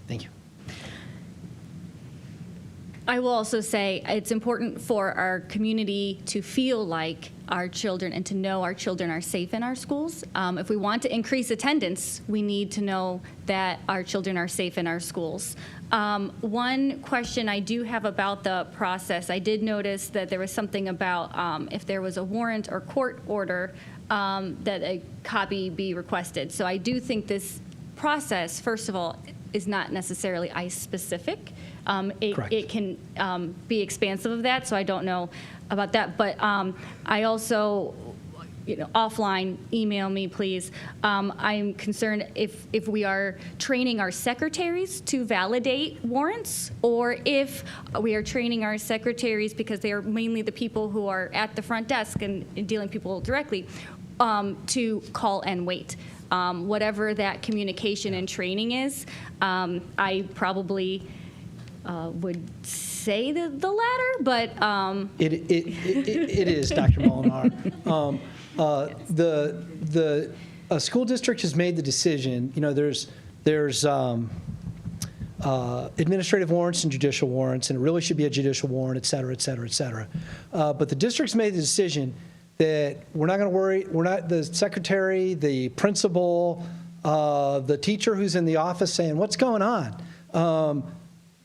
Thank you. I will also say it's important for our community to feel like our children and to know our children are safe in our schools. If we want to increase attendance, we need to know that our children are safe in our schools. One question I do have about the process, I did notice that there was something about if there was a warrant or court order, that a copy be requested. So I do think this process, first of all, is not necessarily ICE specific. It can be expansive of that, so I don't know about that. But I also, offline, email me, please. I'm concerned if we are training our secretaries to validate warrants, or if we are training our secretaries, because they are mainly the people who are at the front desk and dealing with people directly, to call and wait. Whatever that communication and training is, I probably would say the latter, but it is, Dr. Molinar. The school district has made the decision. There's administrative warrants and judicial warrants, and it really should be a judicial warrant, et cetera, et cetera, et cetera. But the district's made the decision that we're not going to worry. We're not the secretary, the principal, the teacher who's in the office saying, "What's going on?"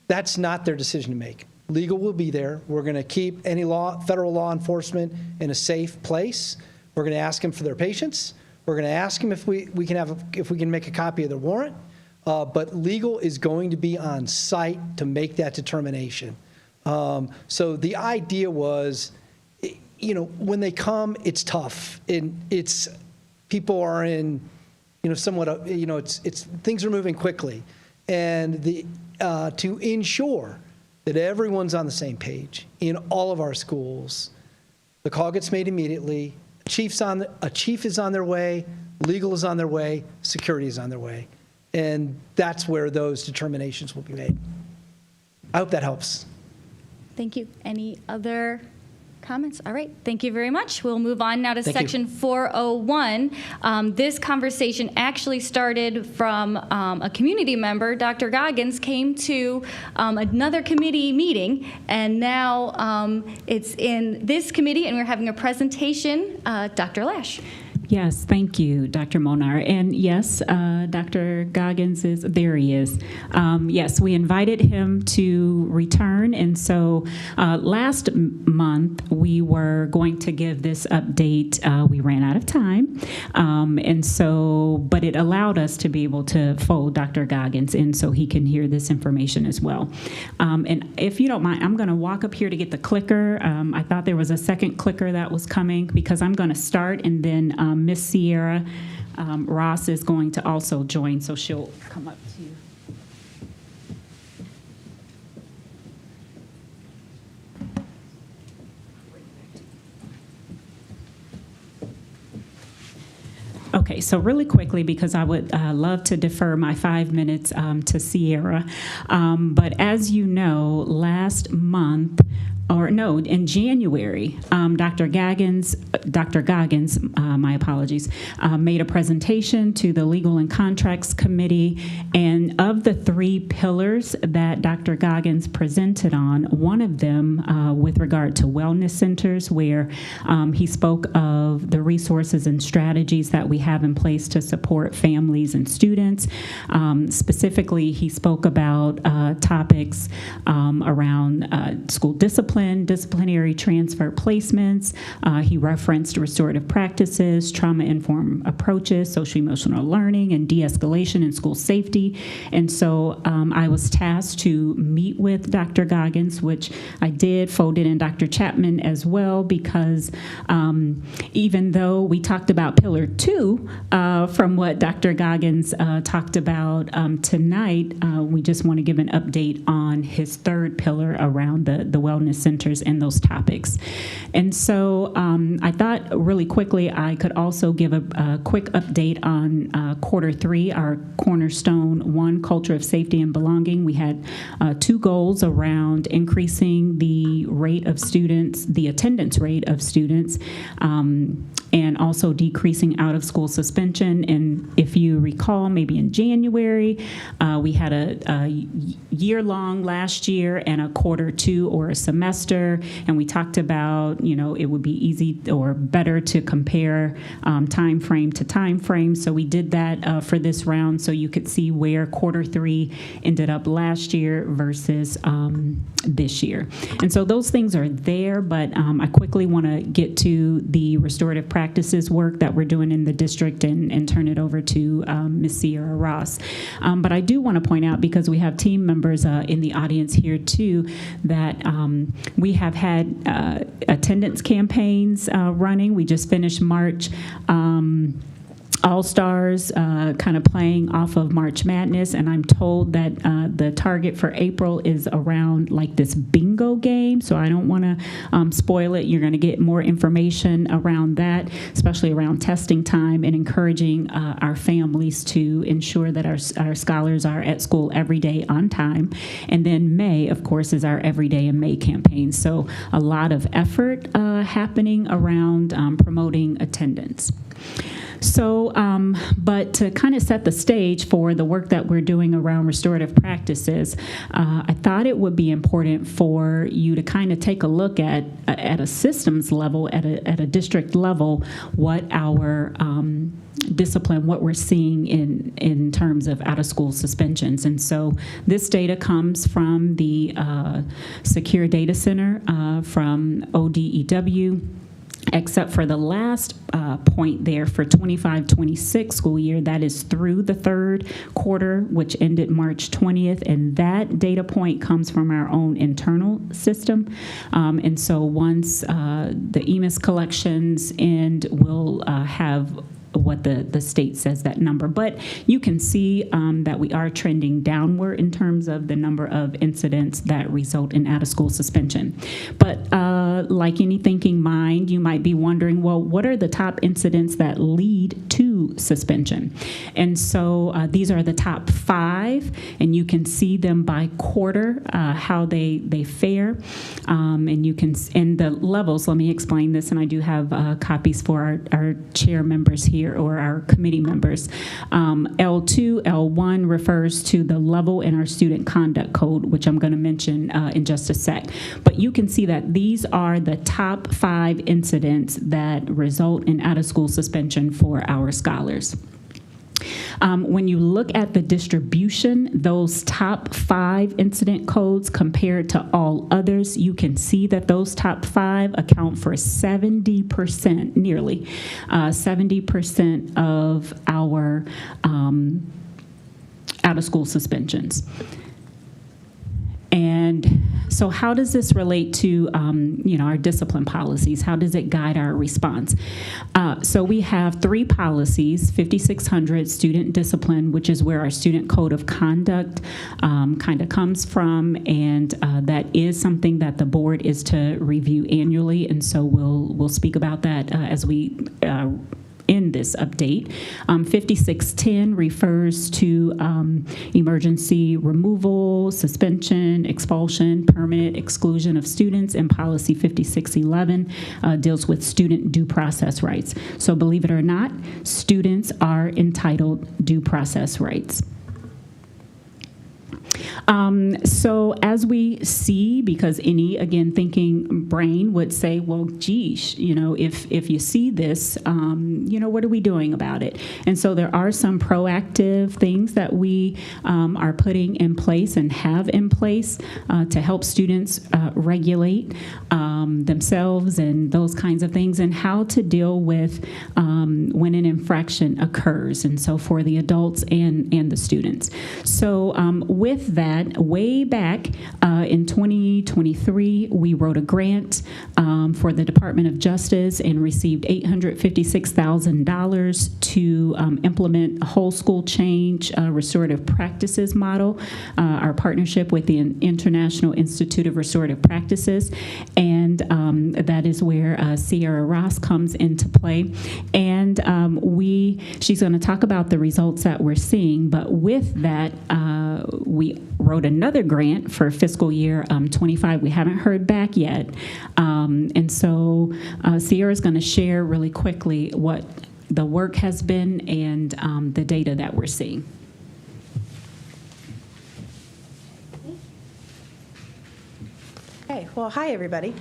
That's not their decision to make. Legal will be there. We're going to keep any federal law enforcement in a safe place. We're going to ask them for their patience. We're going to ask them if we can make a copy of the warrant. But legal is going to be on site to make that determination. So the idea was, when they come, it's tough. People are in, somewhat, things are moving quickly, and to ensure that everyone's on the same page in all of our schools, the call gets made immediately. A chief is on their way, legal is on their way, security is on their way, and that's where those determinations will be made. I hope that helps. Thank you. Any other comments? All right. Thank you very much. We'll move on now to section 401. This conversation actually started from a community member. Dr. Goggins came to another committee meeting, and now it's in this committee, and we're having a presentation. Dr. Lash. Yes, thank you, Dr. Monar. And yes, Dr. Goggins there he is. Yes, we invited him to return. And so last month, we were going to give this update. We ran out of time. But it allowed us to be able to fold Dr. Goggins in so he can hear this information as well. And if you don't mind, I'm going to walk up here to get the clicker. I thought there was a second clicker that was coming, because I'm going to start, and then Miss Sierra Ross is going to also join, so she'll come up to you. Okay, so really quickly, because I would love to defer my 5 minutes to Sierra, but as you know, last month, in January, Dr. Goggins, my apologies, made a presentation to the Legal and Contracts Committee, and of the 3 pillars that Dr. Goggins presented on, one of them with regard to wellness centers, where he spoke of the resources and strategies that we have in place to support families and students. Specifically, he spoke about topics around school disciplinary transfer placements. He referenced restorative practices, trauma-informed approaches, social-emotional learning, and de-escalation in school safety. And so I was tasked to meet with Dr. Goggins, which I did, folded in Dr. Chapman as well, because even though we talked about Pillar 2 from what Dr. Goggins talked about tonight, we just want to give an update on his 3rd pillar around the wellness centers and those topics. And so I thought really quickly I could also give a quick update on quarter 3, our cornerstone 1, culture of safety and belonging. We had 2 goals around increasing the rate of students, the attendance rate of students, and also decreasing out-of-school suspension. And if you recall, maybe in January, we had a year-long last year and a quarter 2 or a semester, and we talked about, it would be easy or better to compare time frame to time frame. So we did that for this round, so you could see where quarter 3 ended up last year versus this year. And so those things are there, but I quickly want to get to the restorative practices work that we're doing in the district and turn it over to Ms. Sierra Ross. But I do want to point out, because we have team members in the audience here too, that we have had attendance campaigns running. We just finished March. All-Stars kind of playing off of March Madness, and I'm told that the target for April is around like this bingo game, so I don't want to spoil it. You're going to get more information around that, especially around testing time, and encouraging our families to ensure that our scholars are at school every day on time. And then May, of course, is our Every Day in May campaign, so a lot of effort happening around promoting attendance. So, but to kind of set the stage for the work that we're doing around restorative practices, I thought it would be important for you to kind of take a look at a systems level, at a district level, what our discipline, what we're seeing in terms of out-of-school suspensions. And so this data comes from the Secure Data Center from ODEW. Except for the last point there for 25-26 school year, that is through the 3rd quarter, which ended March 20th, and that data point comes from our own internal system. And so once the EMIS collections end, we'll have what the state says that number. But you can see that we are trending downward in terms of the number of incidents that result in out-of-school suspension. But like any thinking mind, you might be wondering, well, what are the top incidents that lead to suspension? And so these are the top 5, and you can see them by quarter, how they fare. And you can, and the levels, let me explain this, and I do have copies for our chair members here, or our committee members. L2, L1 refers to the level in our student conduct code, which I'm going to mention in just a sec. But you can see that these are the top 5 incidents that result in out-of-school suspension for our scholars. When you look at the distribution, those top 5 incident codes compared to all others, you can see that those top 5 account for 70%, nearly 70% of our out-of-school suspensions. And So how does this relate to our discipline policies? How does it guide our response? So we have 3 policies: 5600 student discipline, which is where our student code of conduct kind of comes from, and that is something that the board is to review annually, and so we'll speak about that as we in this update. 5610 refers to emergency removal, suspension, expulsion, permanent exclusion of students, and policy 5611 deals with student due process rights. So believe it or not, students are entitled due process rights. So as we see, because any, again, thinking brain would say, well, geez, if you see this, what are we doing about it? And so there are some proactive things that we are putting in place and have in place to help students regulate themselves and those kinds of things, and how to deal with when an infraction occurs, and so for the adults and the students. So with that, way back in 2023, we wrote a grant for the Department of Justice and received $856,000 to implement a whole school change restorative practices model, our partnership with the International Institute of Restorative Practices, and that is where Sierra Ross comes into play. And she's going to talk about the results that we're seeing, but with that, we wrote another grant for fiscal year 25. We haven't heard back yet. And so Sierra's going to share really quickly what the work has been and the data that we're seeing. Okay, well, hi, everybody.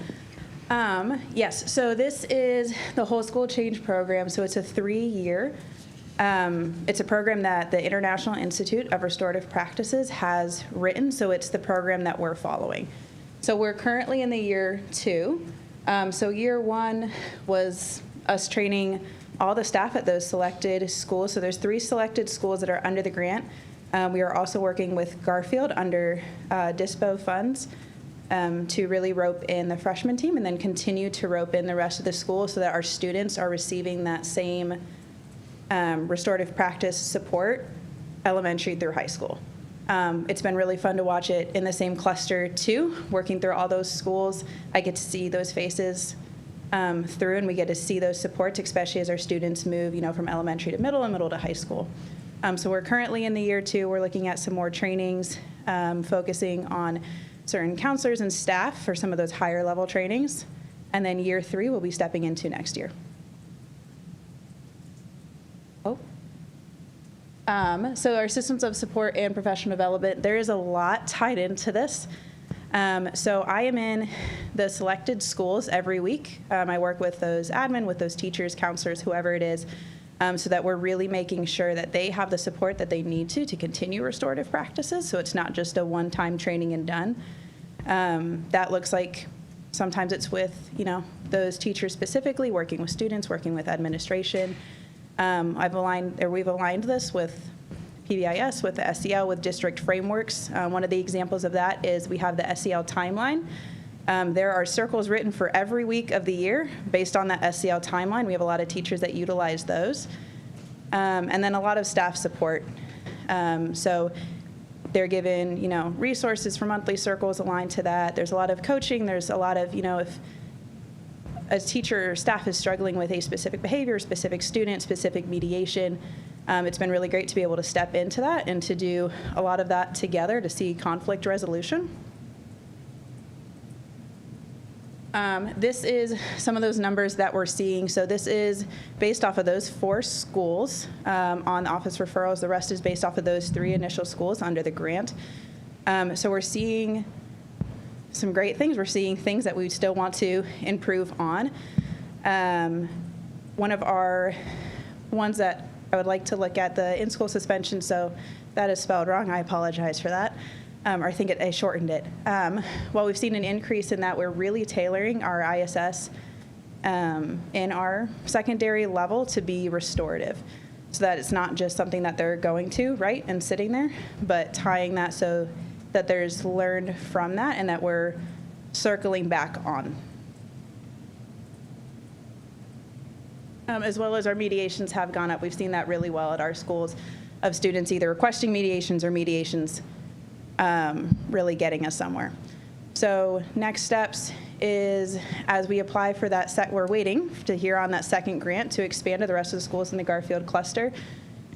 Yes, so this is the whole school change program. So it's a 3-year. It's a program that the International Institute of Restorative Practices has written, so it's the program that we're following. So we're currently in the year 2. So year 1 was us training all the staff at those selected schools. So there's 3 selected schools that are under the grant. We are also working with Garfield under DISPO funds to really rope in the freshman team and then continue to rope in the rest of the school so that our students are receiving that same restorative practice support, elementary through high school. It's been really fun to watch it in the same cluster too, working through all those schools. I get to see those faces through, and we get to see those supports, especially as our students move, from elementary to middle and middle to high school. So we're currently in the year 2. We're looking at some more trainings, focusing on certain counselors and staff for some of those higher level trainings. And then year 3 we'll be stepping into next year. So our systems of support and professional development, there is a lot tied into this. So I am in the selected schools every week. I work with those admin, with those teachers, counselors, whoever it is, so that we're really making sure that they have the support that they need to continue restorative practices. So it's not just a one-time training and done. That looks like sometimes it's with, those teachers specifically, working with students, working with administration. We've aligned this with PBIS, with the SEL, with district frameworks. One of the examples of that is we have the SEL timeline. There are circles written for every week of the year based on that SEL timeline. We have a lot of teachers that utilize those. And then a lot of staff support. So they're given, resources for monthly circles aligned to that. There's a lot of coaching. There's a lot of, if a teacher or staff is struggling with a specific behavior, specific student, specific mediation, it's been really great to be able to step into that and to do a lot of that together to see conflict resolution. This is some of those numbers that we're seeing. So this is based off of those 4 schools on office referrals. The rest is based off of those 3 initial schools under the grant. So we're seeing some great things. We're seeing things that we still want to improve on. One of our ones that I would like to look at, the in-school suspension, so that is spelled wrong. I apologize for that. Or I think I shortened it. While we've seen an increase in that, we're really tailoring our ISS in our secondary level to be restorative, so that it's not just something that they're going to, right, and sitting there, but tying that so that there's learned from that and that we're circling back on. As well as our mediations have gone up. We've seen that really well at our schools of students either requesting mediations or mediations really getting us somewhere. So next steps is as we apply for that, we're waiting to hear on that second grant to expand to the rest of the schools in the Garfield cluster.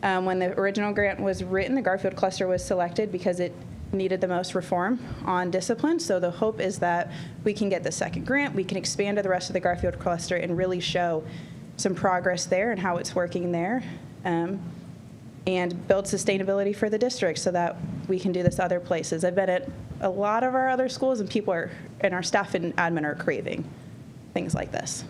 When the original grant was written, the Garfield cluster was selected because it needed the most reform on discipline. So the hope is that we can get the second grant, we can expand to the rest of the Garfield cluster and really show some progress there and how it's working there, and build sustainability for the district so that we can do this other places. I've been at a lot of our other schools and people are, and our staff and admin are craving things like this.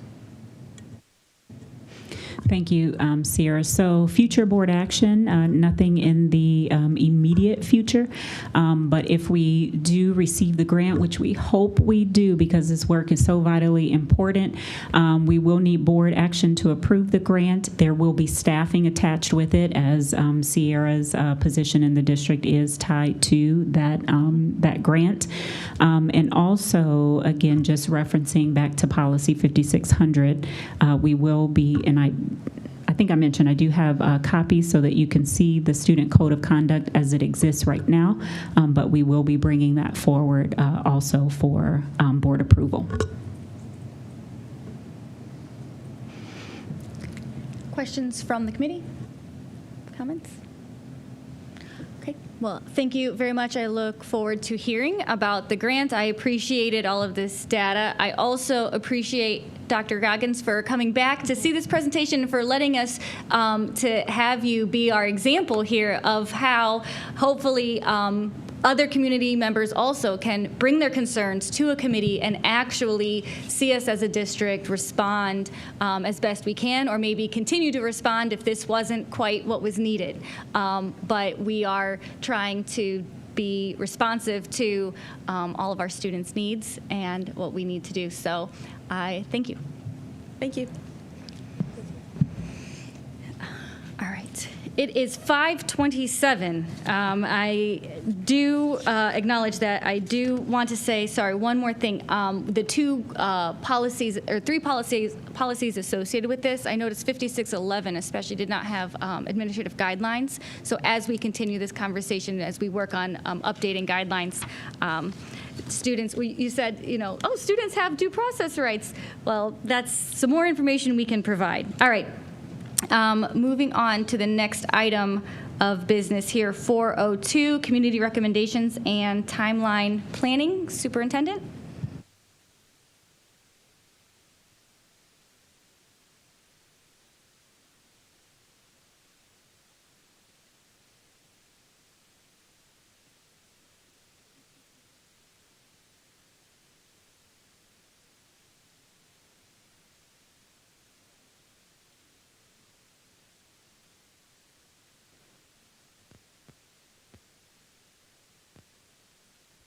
Thank you, Sierra. So future board action, nothing in the immediate future, but if we do receive the grant, which we hope we do because this work is so vitally important, we will need board action to approve the grant. There will be staffing attached with it as Sierra's position in the district is tied to that grant. And also, again, just referencing back to policy 5600, we will be, and I think I mentioned I do have copies so that you can see the student code of conduct as it exists right now, but we will be bringing that forward also for board approval. Questions from the committee? Comments? Okay, well, thank you very much. I look forward to hearing about the grant. I appreciated all of this data. I also appreciate Dr. Goggins for coming back to see this presentation and for letting us to have you be our example here of how hopefully other community members also can bring their concerns to a committee and actually see us as a district respond as best we can, or maybe continue to respond if this wasn't quite what was needed. But we are trying to be responsive to all of our students' needs and what we need to do. So I thank you. Thank you. All right. It is 5:27. I do acknowledge that. I do want to say, sorry, one more thing. The two policies, or three policies associated with this, I noticed 5611 especially did not have administrative guidelines. So as we continue this conversation, as we work on updating guidelines, students, you said, oh, students have due process rights. Well, that's some more information we can provide. All right. Moving on to the next item of business here, 402, community recommendations and timeline planning. Superintendent?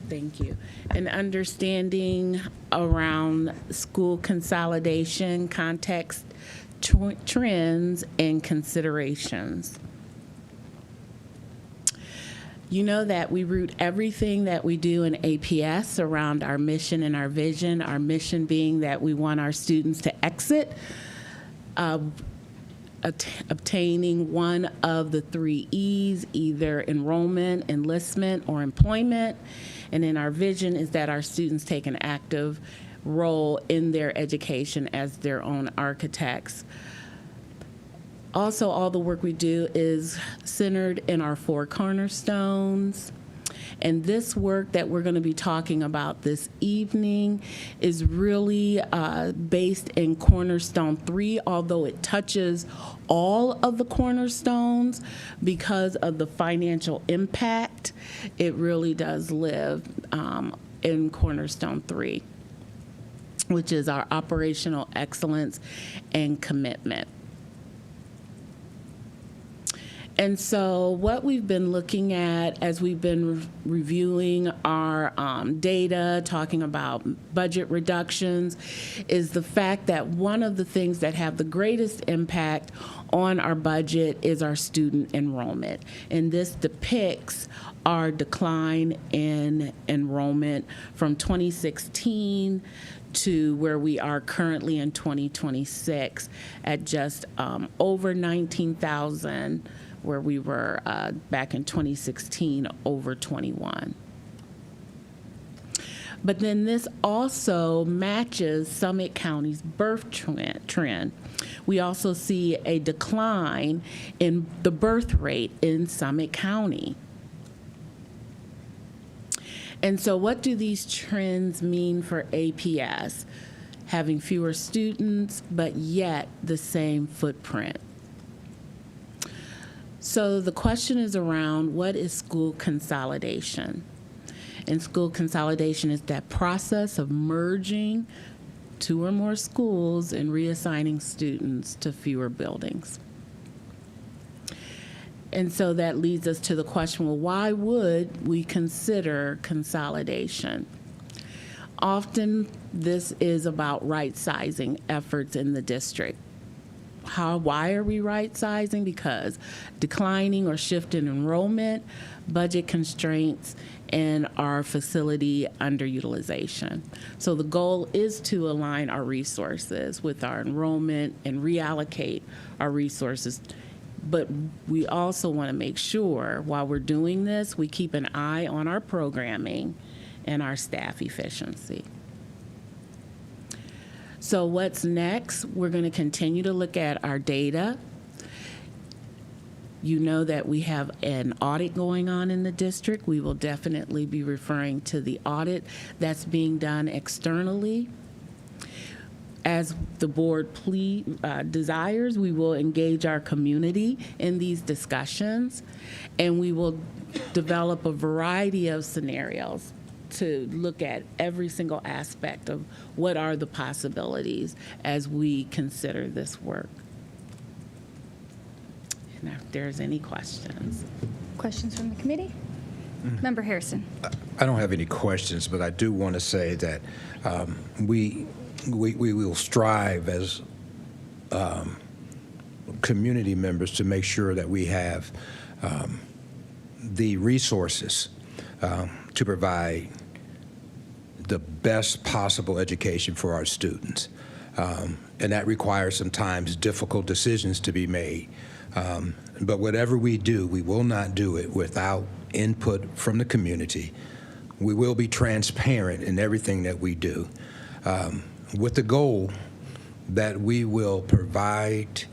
Thank you. An understanding around school consolidation, context, trends, and considerations. You know that we root everything that we do in APS around our mission and our vision, our mission being that we want our students to exit obtaining one of the 3 E's, either enrollment, enlistment, or employment. And then our vision is that our students take an active role in their education as their own architects. Also, all the work we do is centered in our 4 cornerstones. And this work that we're going to be talking about this evening is really based in Cornerstone 3, although it touches all of the cornerstones because of the financial impact. It really does live in Cornerstone 3, which is our operational excellence and commitment. And so what we've been looking at as we've been reviewing our data, talking about budget reductions, is the fact that one of the things that have the greatest impact on our budget is our student enrollment. And this depicts our decline in enrollment from 2016 to where we are currently in 2026 at just over 19,000, where we were back in 2016 over 21. But then this also matches Summit County's birth trend. We also see a decline in the birth rate in Summit County. And so what do these trends mean for APS? Having fewer students, but yet the same footprint. So the question is around, what is school consolidation? And school consolidation is that process of merging 2 or more schools and reassigning students to fewer buildings. And so that leads us to the question, well, why would we consider consolidation? Often this is about right-sizing efforts in the district. Why are we right-sizing? Because declining or shift in enrollment, budget constraints, and our facility underutilization. So the goal is to align our resources with our enrollment and reallocate our resources. But we also want to make sure while we're doing this, we keep an eye on our programming and our staff efficiency. So what's next? We're going to continue to look at our data. You know that we have an audit going on in the district. We will definitely be referring to the audit that's being done externally. As the board desires, we will engage our community in these discussions, and we will develop a variety of scenarios to look at every single aspect of what are the possibilities as we consider this work. And if there's any questions. Questions from the committee? Member Harrison. I don't have any questions, but I do want to say that we will strive as community members to make sure that we have the resources to provide the best possible education for our students. And that requires sometimes difficult decisions to be made. But whatever we do, we will not do it without input from the community. We will be transparent in everything that we do, with the goal that we will provide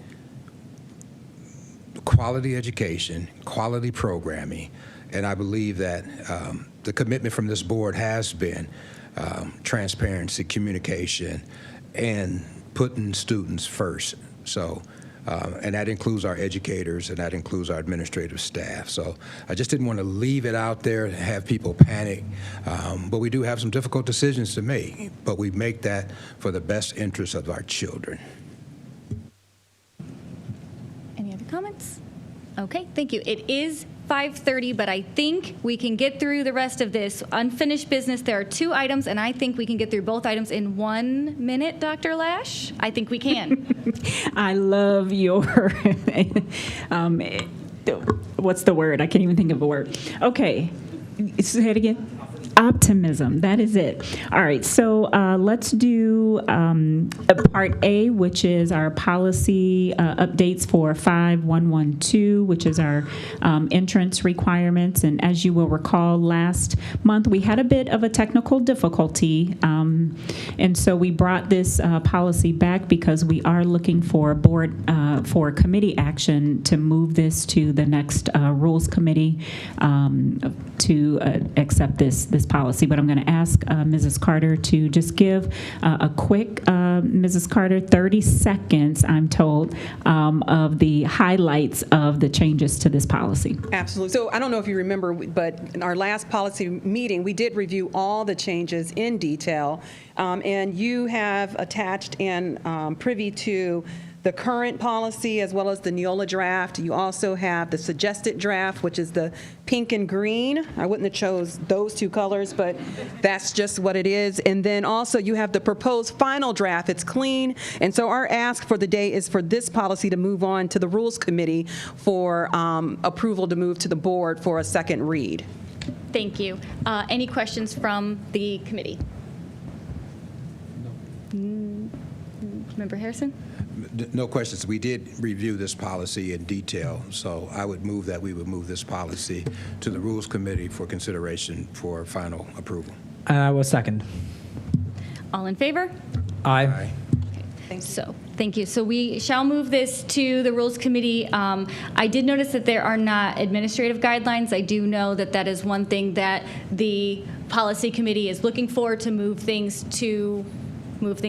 quality education, quality programming, and I believe that the commitment from this board has been transparency, communication, and putting students first. So, and that includes our educators, and that includes our administrative staff. So I just didn't want to leave it out there and have people panic. But we do have some difficult decisions to make, but we make that for the best interest of our children. Any other comments? Okay, thank you. It is 5:30, but I think we can get through the rest of this unfinished business. There are 2 items, and I think we can get through both items in 1 minute, Dr. Lash. I think we can. I love your, what's the word? I can't even think of a word. Okay, say it again. Optimism, that is it. All right, so let's do part A, which is our policy updates for 5112, which is our entrance requirements. And as you will recall, last month we had a bit of a technical difficulty. And so we brought this policy back because we are looking for board, for committee action to move this to the next Rules Committee to accept this policy. But I'm going to ask Mrs. Carter to just give a quick, Mrs. Carter, 30 seconds, I'm told, of the highlights of the changes to this policy. Absolutely. So I don't know if you remember, but in our last policy meeting, we did review all the changes in detail, and you have attached and privy to the current policy as well as the Neola draft. You also have the suggested draft, which is the pink and green. I wouldn't have chose those two colors, but that's just what it is. And then also you have the proposed final draft. It's clean. And so our ask for the day is for this policy to move on to the Rules Committee for approval to move to the board for a second read. Thank you. Any questions from the committee? No. Member Harrison? No questions. We did review this policy in detail, so I would move that we would move this policy to the Rules Committee for consideration for final approval. I will second. All in favor? Aye. Thank you. So we shall move this to the Rules Committee. I did notice that there are not administrative guidelines. I do know that that is one thing that the Policy Committee is looking for to move things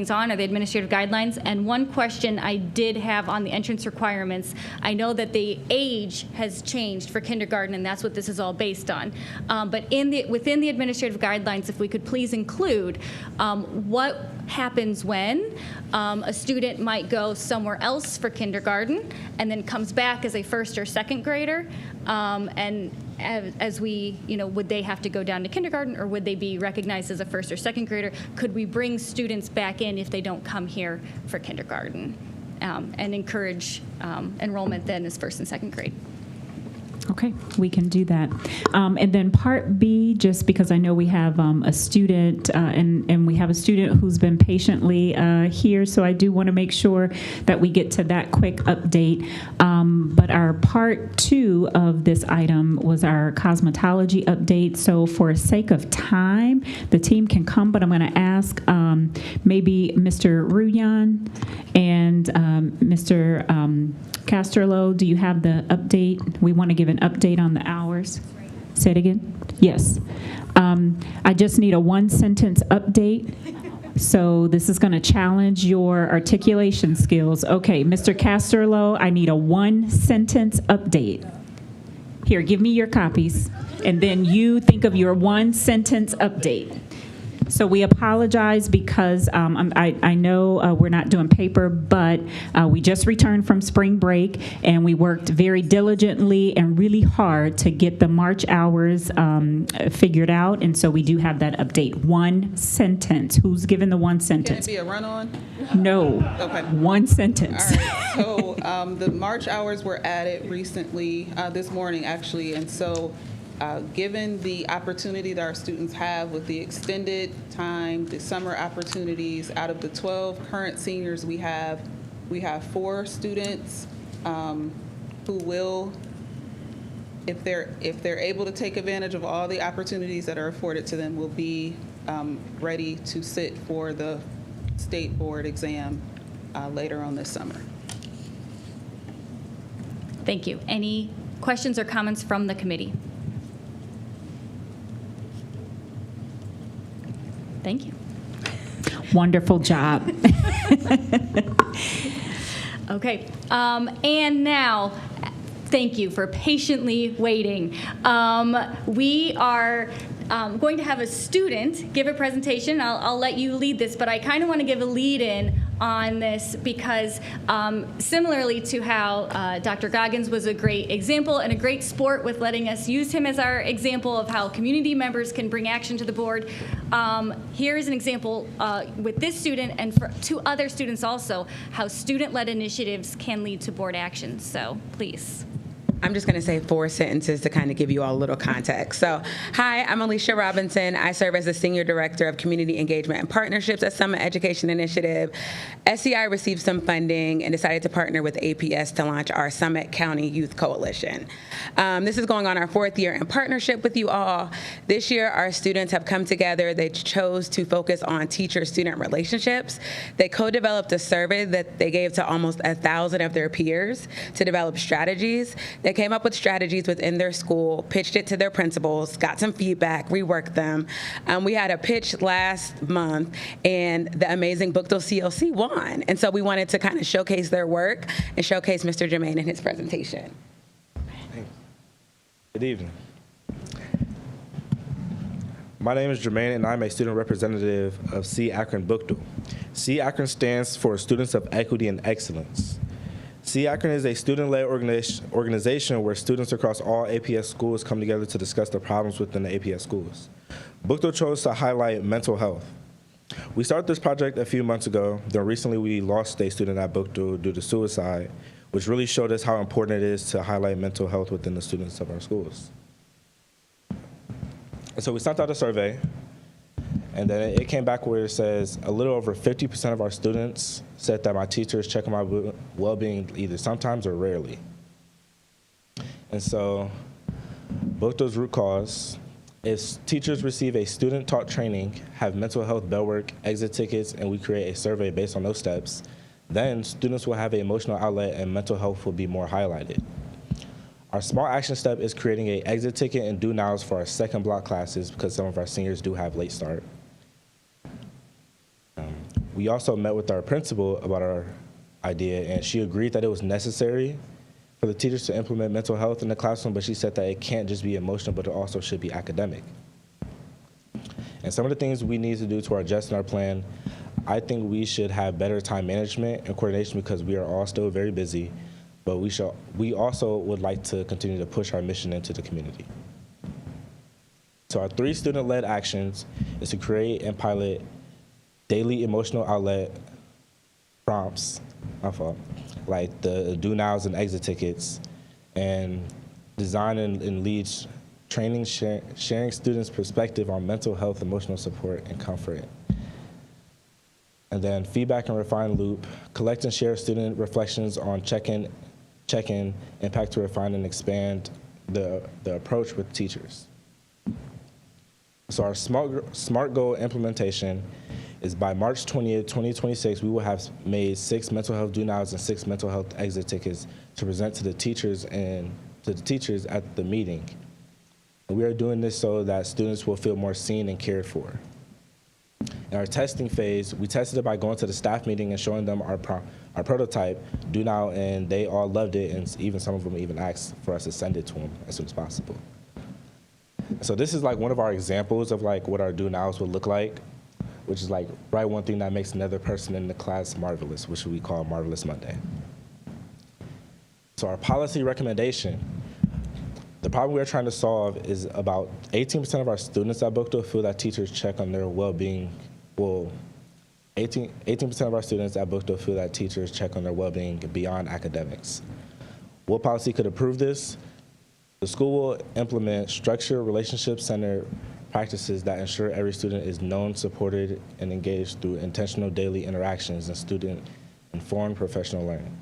on, are the administrative guidelines. And one question I did have on the entrance requirements, I know that the age has changed for kindergarten, and that's what this is all based on. But within the administrative guidelines, if we could please include what happens when a student might go somewhere else for kindergarten and then comes back as a first or second grader, and as we, would they have to go down to kindergarten, or would they be recognized as a first or second grader? Could we bring students back in if they don't come here for kindergarten, and encourage enrollment then as first and second grade? Okay, we can do that. And then Part B, just because I know we have a student, and we have a student who's been patiently here, so I do want to make sure that we get to that quick update. But our Part 2 of this item was our cosmetology update. So for sake of time, the team can come, but I'm going to ask maybe Mr. Ruyan and Mr. Casterlo, do you have the update? We want to give an update on the hours. Say it again? Yes. I just need a one-sentence update. So this is going to challenge your articulation skills. Okay, Mr. Casterlo, I need a one-sentence update. Here, give me your copies, and then you think of your one-sentence update. So we apologize because I know we're not doing paper, but we just returned from spring break, and we worked very diligently and really hard to get the March hours figured out, and so we do have that update. One sentence. Who's given the one sentence? Can it be a run-on? No. Okay. One sentence. All right. So the March hours were added recently, this morning actually, and so given the opportunity that our students have with the extended time, the summer opportunities, out of the 12 current seniors we have 4 students who will, if they're able to take advantage of all the opportunities that are afforded to them, will be ready to sit for the state board exam later on this summer. Thank you. Any questions or comments from the committee? Thank you. Wonderful job. Okay, and now, thank you for patiently waiting. We are going to have a student give a presentation. I'll let you lead this, but I kind of want to give a lead-in on this because similarly to how Dr. Goggins was a great example and a great sport with letting us use him as our example of how community members can bring action to the board, here is an example with this student and for 2 other students also, how student-led initiatives can lead to board action. So please. I'm just going to say 4 sentences to kind of give you all a little context. So, hi, I'm Alicia Robinson. I serve as the Senior Director of Community Engagement and Partnerships at Summit Education Initiative. SEI received some funding and decided to partner with APS to launch our Summit County Youth Coalition. This is going on our 4th year in partnership with you all. This year, our students have come together. They chose to focus on teacher-student relationships. They co-developed a survey that they gave to almost 1,000 of their peers to develop strategies. They came up with strategies within their school, pitched it to their principals, got some feedback, reworked them. We had a pitch last month, and the amazing Bookdale CLC won. And so we wanted to kind of showcase their work and showcase Mr. Jermaine in his presentation. Good evening. My name is Jermaine, and I'm a student representative of C. Akron Bookdale. C. Akron stands for Students of Equity and Excellence. See Akron is a student-led organization where students across all APS schools come together to discuss the problems within the APS schools. Bookto chose to highlight mental health. We started this project a few months ago, then recently we lost a student at Bookto due to suicide, which really showed us how important it is to highlight mental health within the students of our schools. And so we sent out a survey, and then it came back where it says a little over 50% of our students said that my teachers check on my well-being either sometimes or rarely. And so, Bookto's root cause, if teachers receive a student-taught training, have mental health bell work, exit tickets, and we create a survey based on those steps, then students will have an emotional outlet and mental health will be more highlighted. Our small action step is creating an exit ticket and do nows for our second block classes because some of our seniors do have late start. We also met with our principal about our idea, and she agreed that it was necessary for the teachers to implement mental health in the classroom, but she said that it can't just be emotional, but it also should be academic. And some of the things we need to do to adjust in our plan, I think we should have better time management and coordination because we are all still very busy, but we also would like to continue to push our mission into the community. So our 3 student-led actions is to create and pilot daily emotional outlet prompts, like the do nows and exit tickets, and design and lead training, sharing students' perspective on mental health, emotional support, and comfort. And then feedback and refine loop, collect and share student reflections on check-in, impact to refine and expand the approach with teachers. So our SMART goal implementation is by March 20th, 2026, we will have made 6 mental health do nows and 6 mental health exit tickets to present to the teachers at the meeting. And we are doing this so that students will feel more seen and cared for. In our testing phase, we tested it by going to the staff meeting and showing them our prototype, do now, and they all loved it, and even some of them even asked for us to send it to them as soon as possible. So this is like one of our examples of like what our do nows would look like, which is like write one thing that makes another person in the class marvelous, which we call Marvelous Monday. So our policy recommendation, the problem we're trying to solve is about 18% of our students at Bookto feel that teachers check on their well-being. Well, 18% of our students at Bookto feel that teachers check on their well-being beyond academics. What policy could improve this? The school will implement structured, relationship-centered practices that ensure every student is known, supported, and engaged through intentional daily interactions and student-informed professional learning.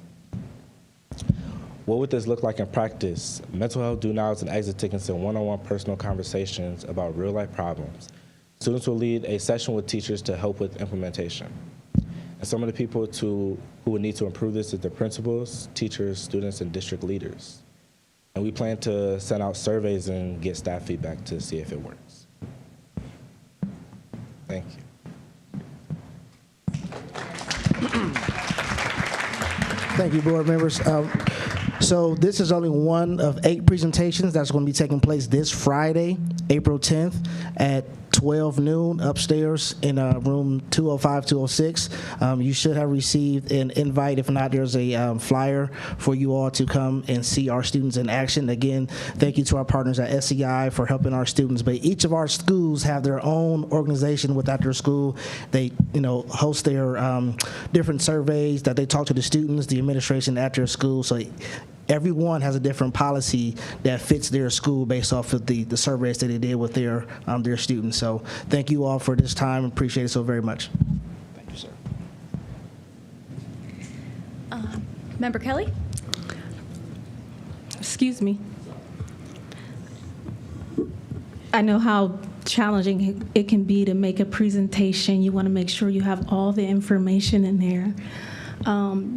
What would this look like in practice? Mental health do nows and exit tickets and one-on-one personal conversations about real-life problems. Students will lead a session with teachers to help with implementation. And some of the people who would need to improve this is the principals, teachers, students, and district leaders. And we plan to send out surveys and get staff feedback to see if it works. Thank you. Thank you, board members. So this is only one of 8 presentations that's going to be taking place this Friday, April 10th at 12 noon upstairs in room 205, 206. You should have received an invite. If not, there's a flyer for you all to come and see our students in action. Again, thank you to our partners at SEI for helping our students. But each of our schools have their own organization within their school. They, host their different surveys that they talk to the students, the administration at their school. So everyone has a different policy that fits their school based off of the surveys that they did with their students. So thank you all for this time. Appreciate it so very much. Thank you, sir. Member Kelly? Excuse me. I know how challenging it can be to make a presentation. You want to make sure you have all the information in there.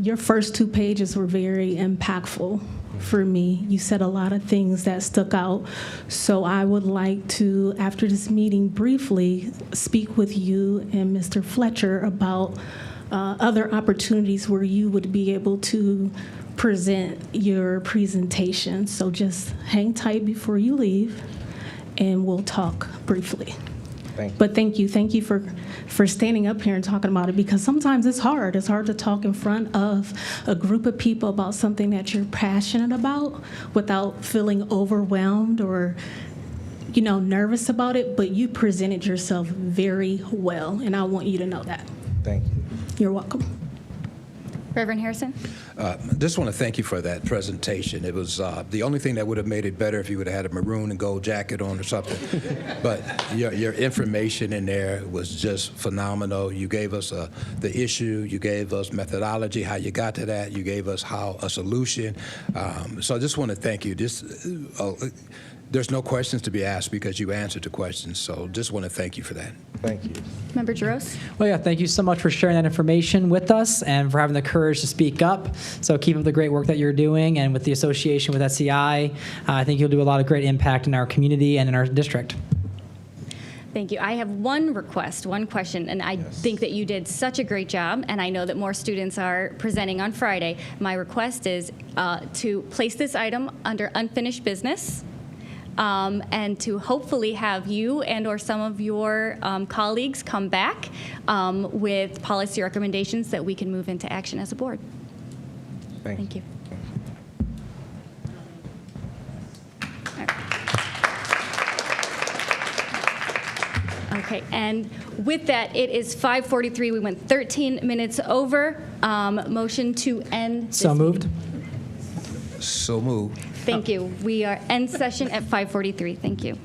Your first 2 pages were very impactful for me. You said a lot of things that stuck out. So I would like to, after this meeting, briefly speak with you and Mr. Fletcher about other opportunities where you would be able to present your presentation. So just hang tight before you leave, and we'll talk briefly. Thank you. But thank you for standing up here and talking about it, because sometimes it's hard. It's hard to talk in front of a group of people about something that you're passionate about without feeling overwhelmed or nervous about it, but you presented yourself very well, and I want you to know that. Thank you. You're welcome. Reverend Harrison? Just want to thank you for that presentation. It was the only thing that would have made it better if you would have had a maroon and gold jacket on or something. But your information in there was just phenomenal. You gave us the issue, you gave us methodology, how you got to that, you gave us a solution. So I just want to thank you. There's no questions to be asked because you answered the questions. So just want to thank you for that. Thank you. Member Jaros? Well, yeah, thank you so much for sharing that information with us and for having the courage to speak up. So keep up the great work that you're doing, and with the association with SEI, I think you'll do a lot of great impact in our community and in our district. Thank you. I have one request, one question, and I think that you did such a great job, and I know that more students are presenting on Friday. My request is to place this item under unfinished business, and to hopefully have you and or some of your colleagues come back with policy recommendations that we can move into action as a board. Thank you. All right. Okay, and with that, it is 5:43. We went 13 minutes over. Motion to end. So moved. So moved. Thank you. We are end session at 5:43. Thank you.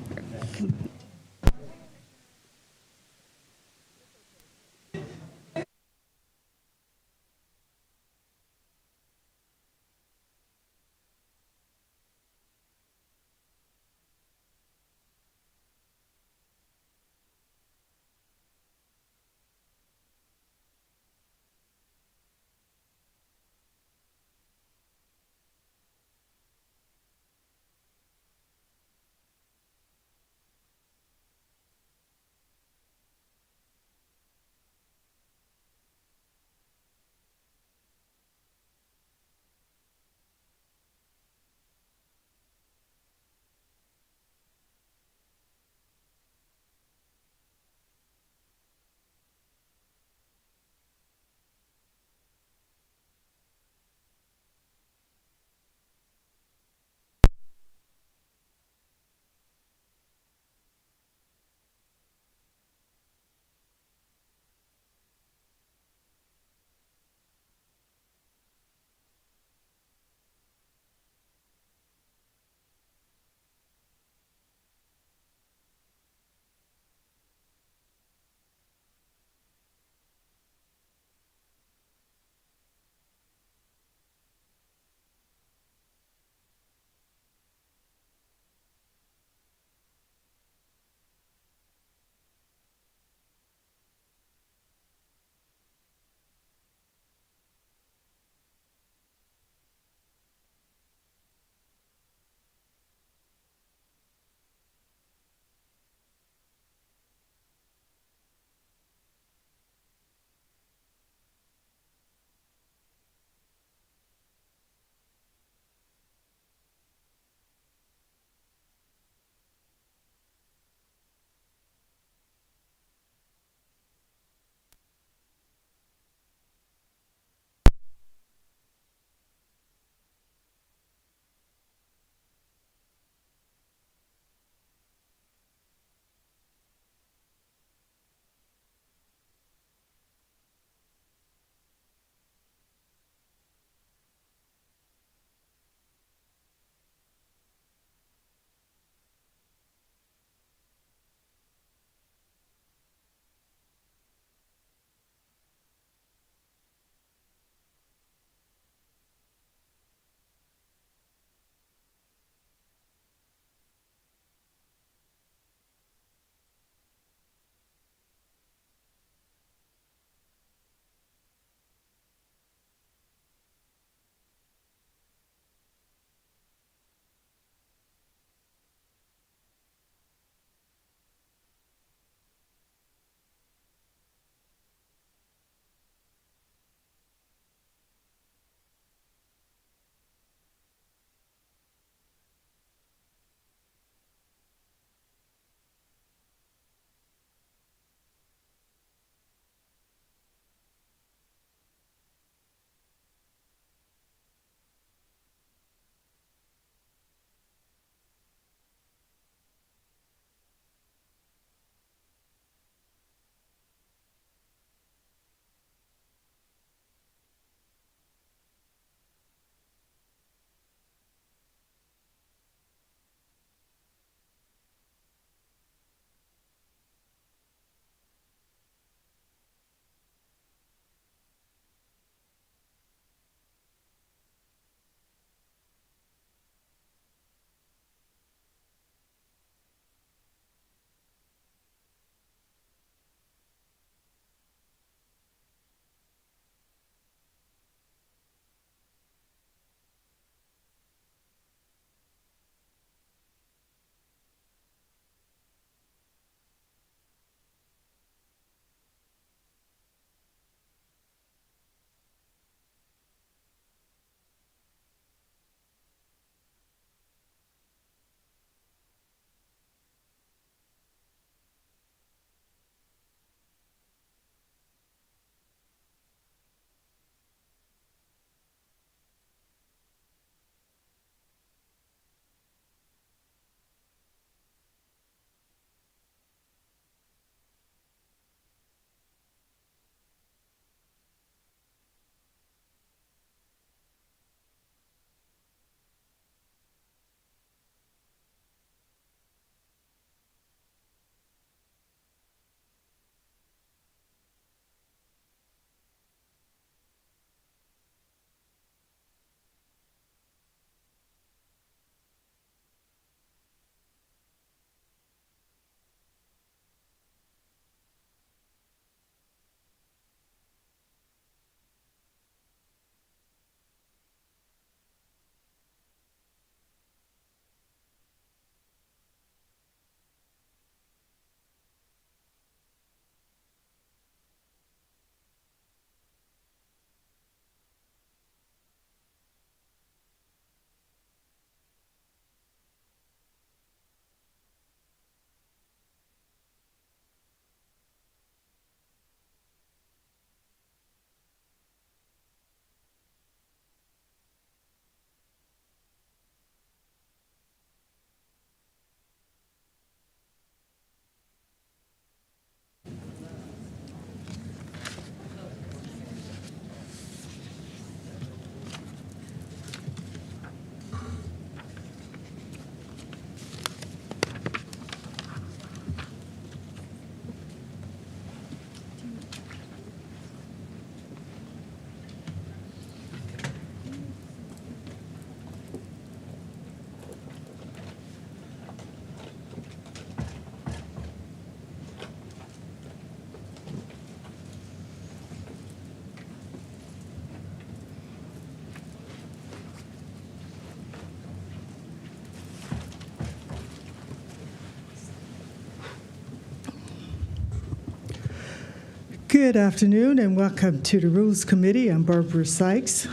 Good afternoon and welcome to the Rules Committee. I'm Barbara Sykes,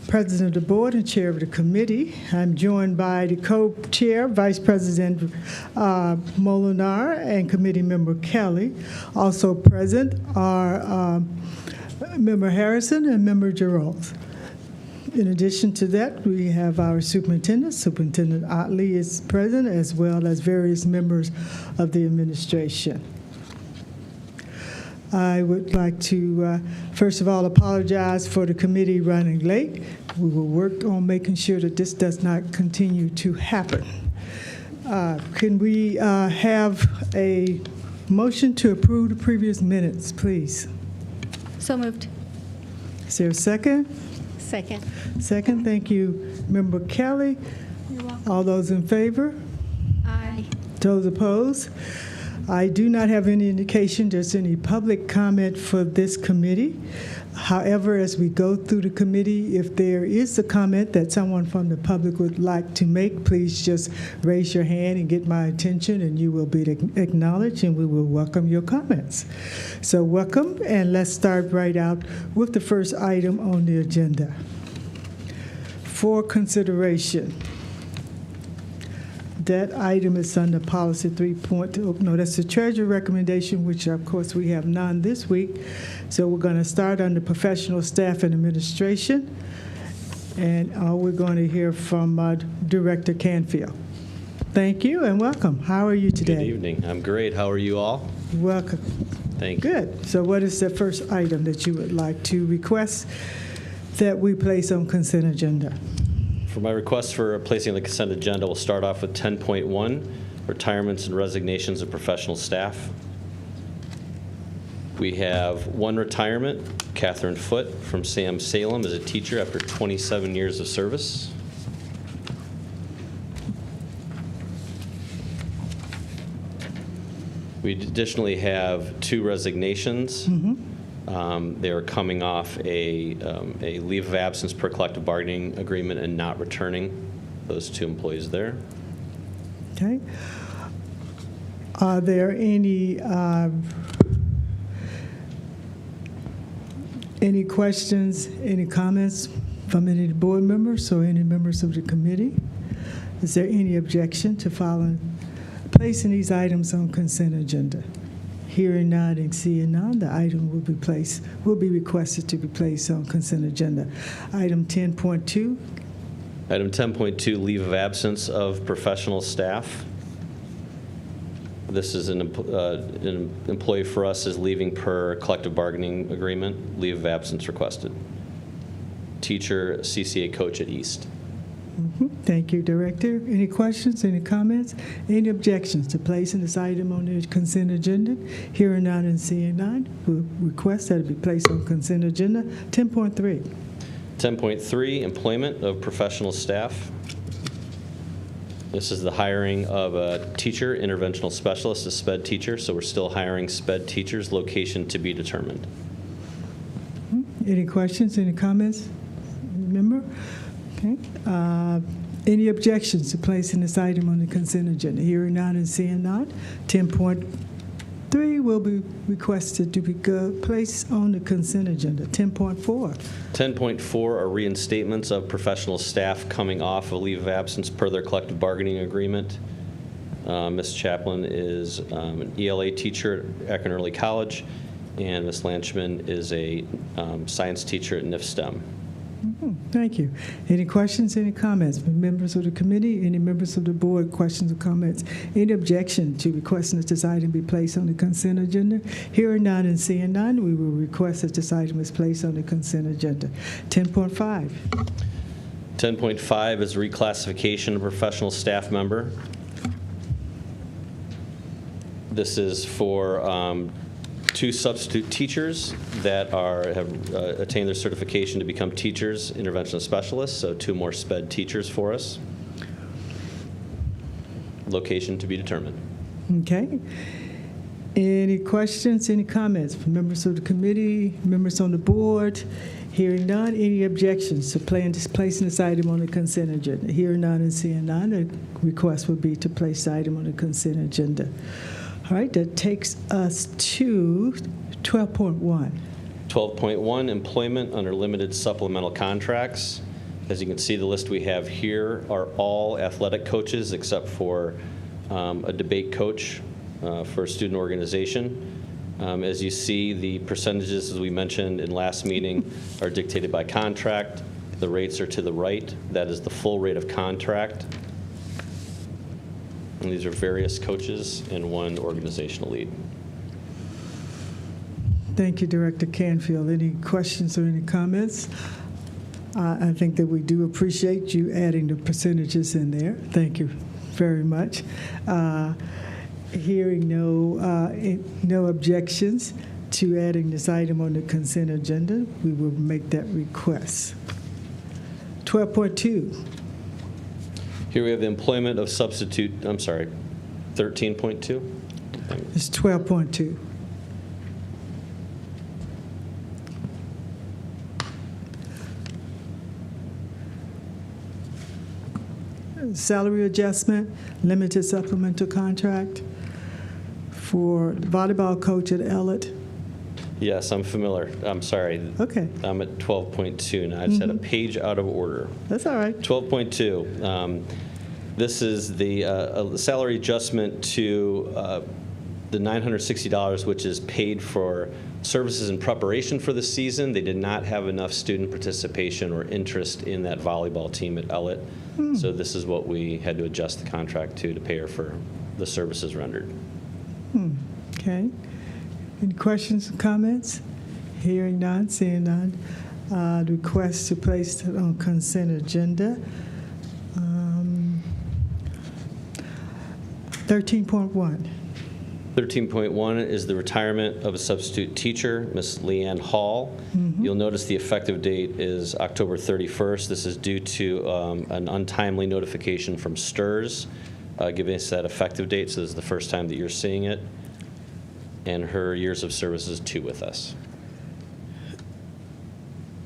President of the Board and Chair of the Committee. I'm joined by the Co-Chair, Vice President Molinar, and Committee Member Kelly. Also present are Member Harrison and Member Giroux. In addition to that, we have our Superintendent. Superintendent Otley is present, as well as various members of the administration. I would like to, first of all, apologize for the committee running late. We will work on making sure that this does not continue to happen. Can we have a motion to approve the previous minutes, please? So moved. Is there a second? Second. Second, thank you, Member Kelly. You're welcome. All those in favor? Aye. Those opposed? I do not have any indication there's any public comment for this committee. However, as we go through the committee, if there is a comment that someone from the public would like to make, please just raise your hand and get my attention, and you will be acknowledged, and we will welcome your comments. So welcome, and let's start right out with the first item on the agenda. For consideration. That item is under policy 3.0. No, that's the treasurer recommendation, which of course we have none this week. So we're going to start under professional staff and administration. And we're going to hear from Director Canfield. Thank you and welcome. How are you today? Good evening. I'm great. How are you all? Welcome. Thank you. Good. So what is the first item that you would like to request that we place on consent agenda? For my request for placing on the consent agenda, we'll start off with 10.1, retirements and resignations of professional staff. We have one retirement, Catherine Foote from Sam Salem as a teacher after 27 years of service. We additionally have two resignations. They are coming off a leave of absence per collective bargaining agreement and not returning, those two employees there. Okay. Are there any questions, any comments from any of the board members or any members of the committee? Is there any objection to placing these items on consent agenda? Hearing none and seeing none, the item will be requested to be placed on consent agenda. Item 10.2. Item 10.2, leave of absence of professional staff. This is an employee for us is leaving per collective bargaining agreement, leave of absence requested. Teacher, CCA coach at East. Thank you, Director. Any questions, any comments, any objections to placing this item on the consent agenda? Hearing none and seeing none, we'll request that it be placed on consent agenda. 10.3. 10.3, employment of professional staff. This is the hiring of a teacher, interventional specialist, a SPED teacher, so we're still hiring SPED teachers, location to be determined. Any questions, any comments? Remember? Okay. Any objections to placing this item on the consent agenda? Hearing none and seeing none. 10.3 will be requested to be placed on the consent agenda. 10.4. 10.4 are reinstatements of professional staff coming off a leave of absence per their collective bargaining agreement. Ms. Chaplin is an ELA teacher at Akron Early College, and Ms. Lanchman is a science teacher at NIF STEM. Thank you. Any questions, any comments from members of the committee, any members of the board, questions or comments? Any objection to requesting that this item be placed on the consent agenda? Hearing none and seeing none, we will request that this item is placed on the consent agenda. 10.5. 10.5 is reclassification of professional staff member. This is for two substitute teachers that have attained their certification to become teachers, interventional specialists, so two more SPED teachers for us. Location to be determined. Okay. Any questions, any comments from members of the committee, members on the board? Hearing none, any objections to placing this item on the consent agenda? Hearing none and seeing none, the request would be to place the item on the consent agenda. All right, that takes us to 12.1. 12.1, employment under limited supplemental contracts. As you can see, the list we have here are all athletic coaches except for a debate coach for a student organization. As you see, the percentages, as we mentioned in last meeting, are dictated by contract. The rates are to the right. That is the full rate of contract. And these are various coaches and one organizational lead. Thank you, Director Canfield. Any questions or any comments? I think that we do appreciate you adding the percentages in there. Thank you very much. Hearing no objections to adding this item on the consent agenda, we will make that request. 12.2. Here we have the employment of substitute, 13.2. It's 12.2. Salary adjustment, limited supplemental contract for volleyball coach at Ellett. Yes, I'm familiar. I'm sorry. Okay. I'm at 12.2 now. I just had a page out of order. That's all right. 12.2. This is the salary adjustment to the $960, which is paid for services in preparation for the season. They did not have enough student participation or interest in that volleyball team at Ellett. So this is what we had to adjust the contract to pay her for the services rendered. Okay. Any questions or comments? Hearing none, seeing none. Request to place it on consent agenda. 13.1. 13.1 is the retirement of a substitute teacher, Ms. Leanne Hall. You'll notice the effective date is October 31st. This is due to an untimely notification from STRS giving us that effective date, so this is the first time that you're seeing it. And her years of service is 2 with us.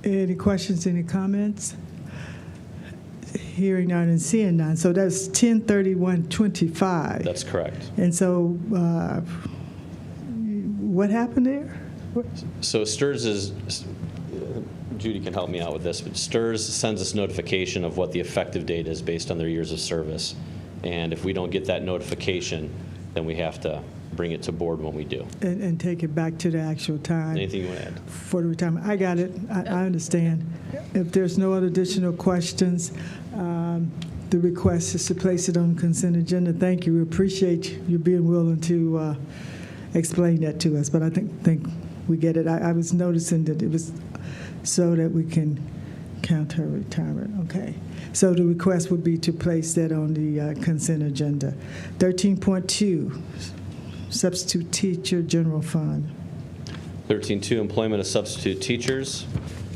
Any questions, any comments? Hearing none and seeing none. So that's 10/31/25. That's correct. And so what happened there? So STRS is, Judy can help me out with this, but STRS sends us notification of what the effective date is based on their years of service. And if we don't get that notification, then we have to bring it to board when we do. And take it back to the actual time. Anything you want to add? For the retirement. I got it. I understand. If there's no other additional questions, the request is to place it on consent agenda. Thank you. We appreciate you being willing to explain that to us, but I think we get it. I was noticing that it was so that we can count her retirement. Okay. So the request would be to place that on the consent agenda. 13.2, substitute teacher general fund. 13.2, employment of substitute teachers.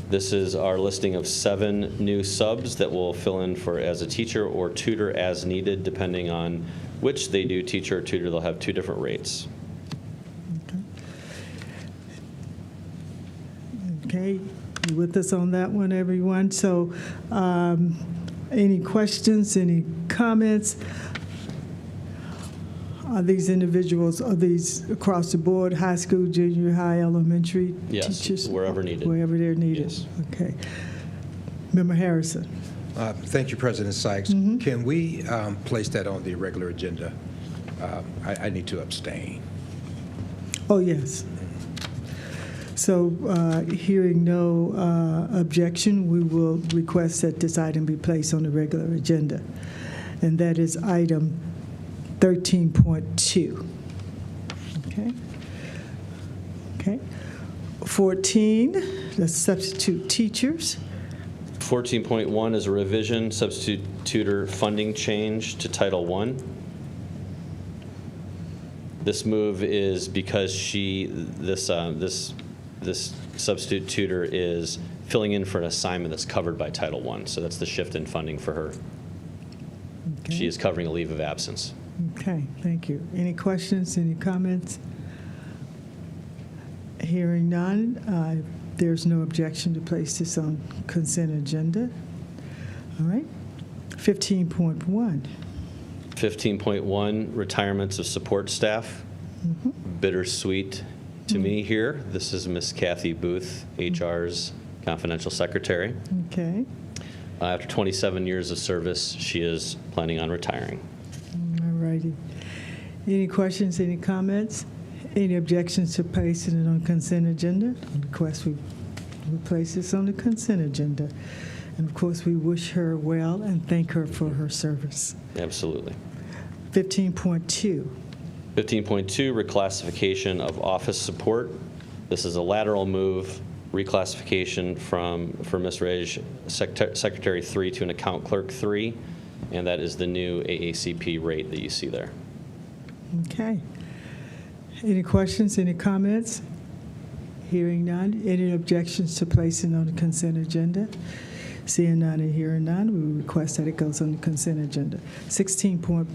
This is our listing of 7 new subs that will fill in for as a teacher or tutor as needed, depending on which they do, teacher or tutor. They'll have 2 different rates. Okay, you with us on that one, everyone? So any questions, any comments? Are these individuals, are these across the board, high school, junior high, elementary teachers? Yes, wherever needed. Wherever they're needed? Yes. Okay. Member Harrison. Thank you, President Sykes. Can we place that on the regular agenda? I need to abstain. Oh, yes. So hearing no objection, we will request that this item be placed on the regular agenda. And that is item 13.2. Okay. Okay. 14, that's substitute teachers. 14.1 is a revision, substitute tutor funding change to Title I. This move is because this substitute tutor is filling in for an assignment that's covered by Title I. So that's the shift in funding for her. Okay. She is covering a leave of absence. Okay, thank you. Any questions, any comments? Hearing none, there's no objection to place this on consent agenda. All right. 15.1. 15.1, retirements of support staff. bittersweet to me here. This is Miss Kathy Booth, HR's confidential secretary. Okay. After 27 years of service, she is planning on retiring. All righty. Any questions, any comments? Any objections to placing it on consent agenda? Request we place this on the consent agenda. And of course, we wish her well and thank her for her service. Absolutely. 15.2. 15.2, reclassification of office support. This is a lateral move, reclassification for Ms. Reg, Secretary 3 to an account clerk 3, and that is the new AACP rate that you see there. Okay. Any questions, any comments? Hearing none. Any objections to placing on the consent agenda? Seeing none and hearing none, we request that it goes on the consent agenda. 16.1.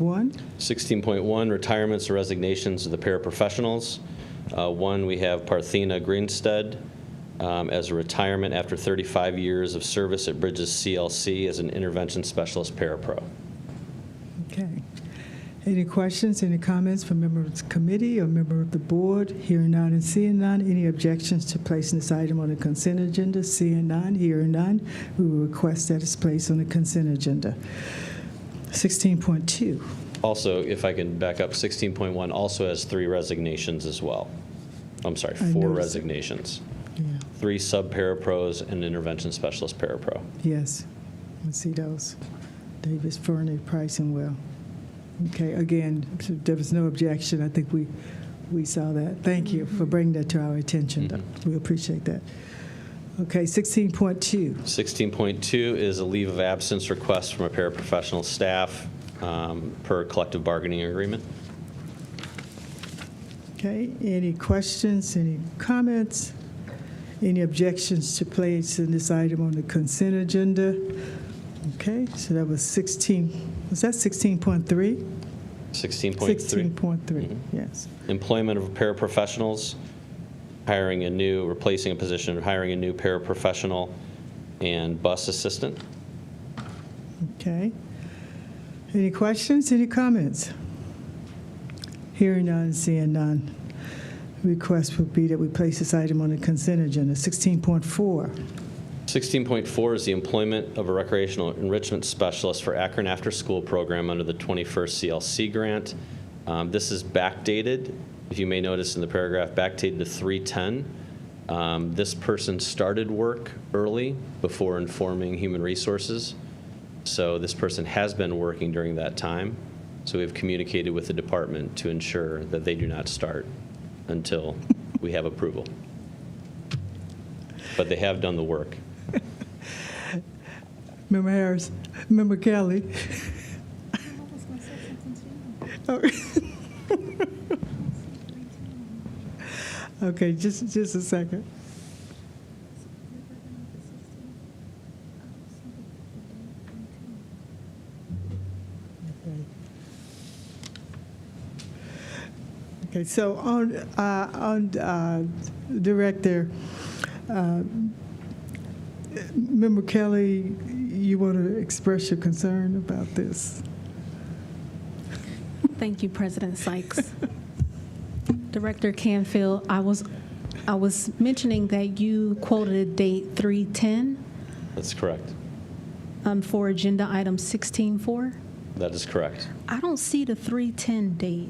16.1, retirements or resignations of the paraprofessionals. One, we have Parthena Greenstead as a retirement after 35 years of service at Bridges CLC as an intervention specialist parapro. Okay. Any questions, any comments from members of the committee or member of the board? Hearing none and seeing none. Any objections to placing this item on the consent agenda? Seeing none, hearing none, we will request that it's placed on the consent agenda. 16.2. Also, if I can back up, 16.1 also has 3 resignations as well. I'm sorry, 4 noticed resignations. Yeah. 3 sub-parapros and intervention specialist parapro. Yes, I see those. Davis, Fernie, Price, and Well. Okay, again, there was no objection. I think we saw that. Thank you for bringing that to our attention. We appreciate that. Okay, 16.2. 16.2 is a leave of absence request from a paraprofessional staff per collective bargaining agreement. Okay, any questions, any comments? Any objections to placing this item on the consent agenda? Okay, so that was 16. Was that 16.3? 16.3. 16.3, yes. Employment of paraprofessionals, replacing a position, hiring a new paraprofessional, and bus assistant. Okay. Any questions, any comments? Hearing none, seeing none. Request would be that we place this item on the consent agenda. 16.4. 16.4 is the employment of a recreational enrichment specialist for Akron After School program under the 21st CLC grant. This is backdated, if you may notice in the paragraph, backdated to 3/10. This person started work early before informing Human Resources. So this person has been working during that time. So we've communicated with the department to ensure that they do not start until we have approval. But they have done the work. Member Harris, Member Kelly. Okay, just a second. Okay, so on Director, Member Kelly, you want to express your concern about this? Thank you, President Sykes. Director Canfield, I was mentioning that you quoted a date 3/10 That's correct. for agenda item 16.4. That is correct. I don't see the 3/10 date.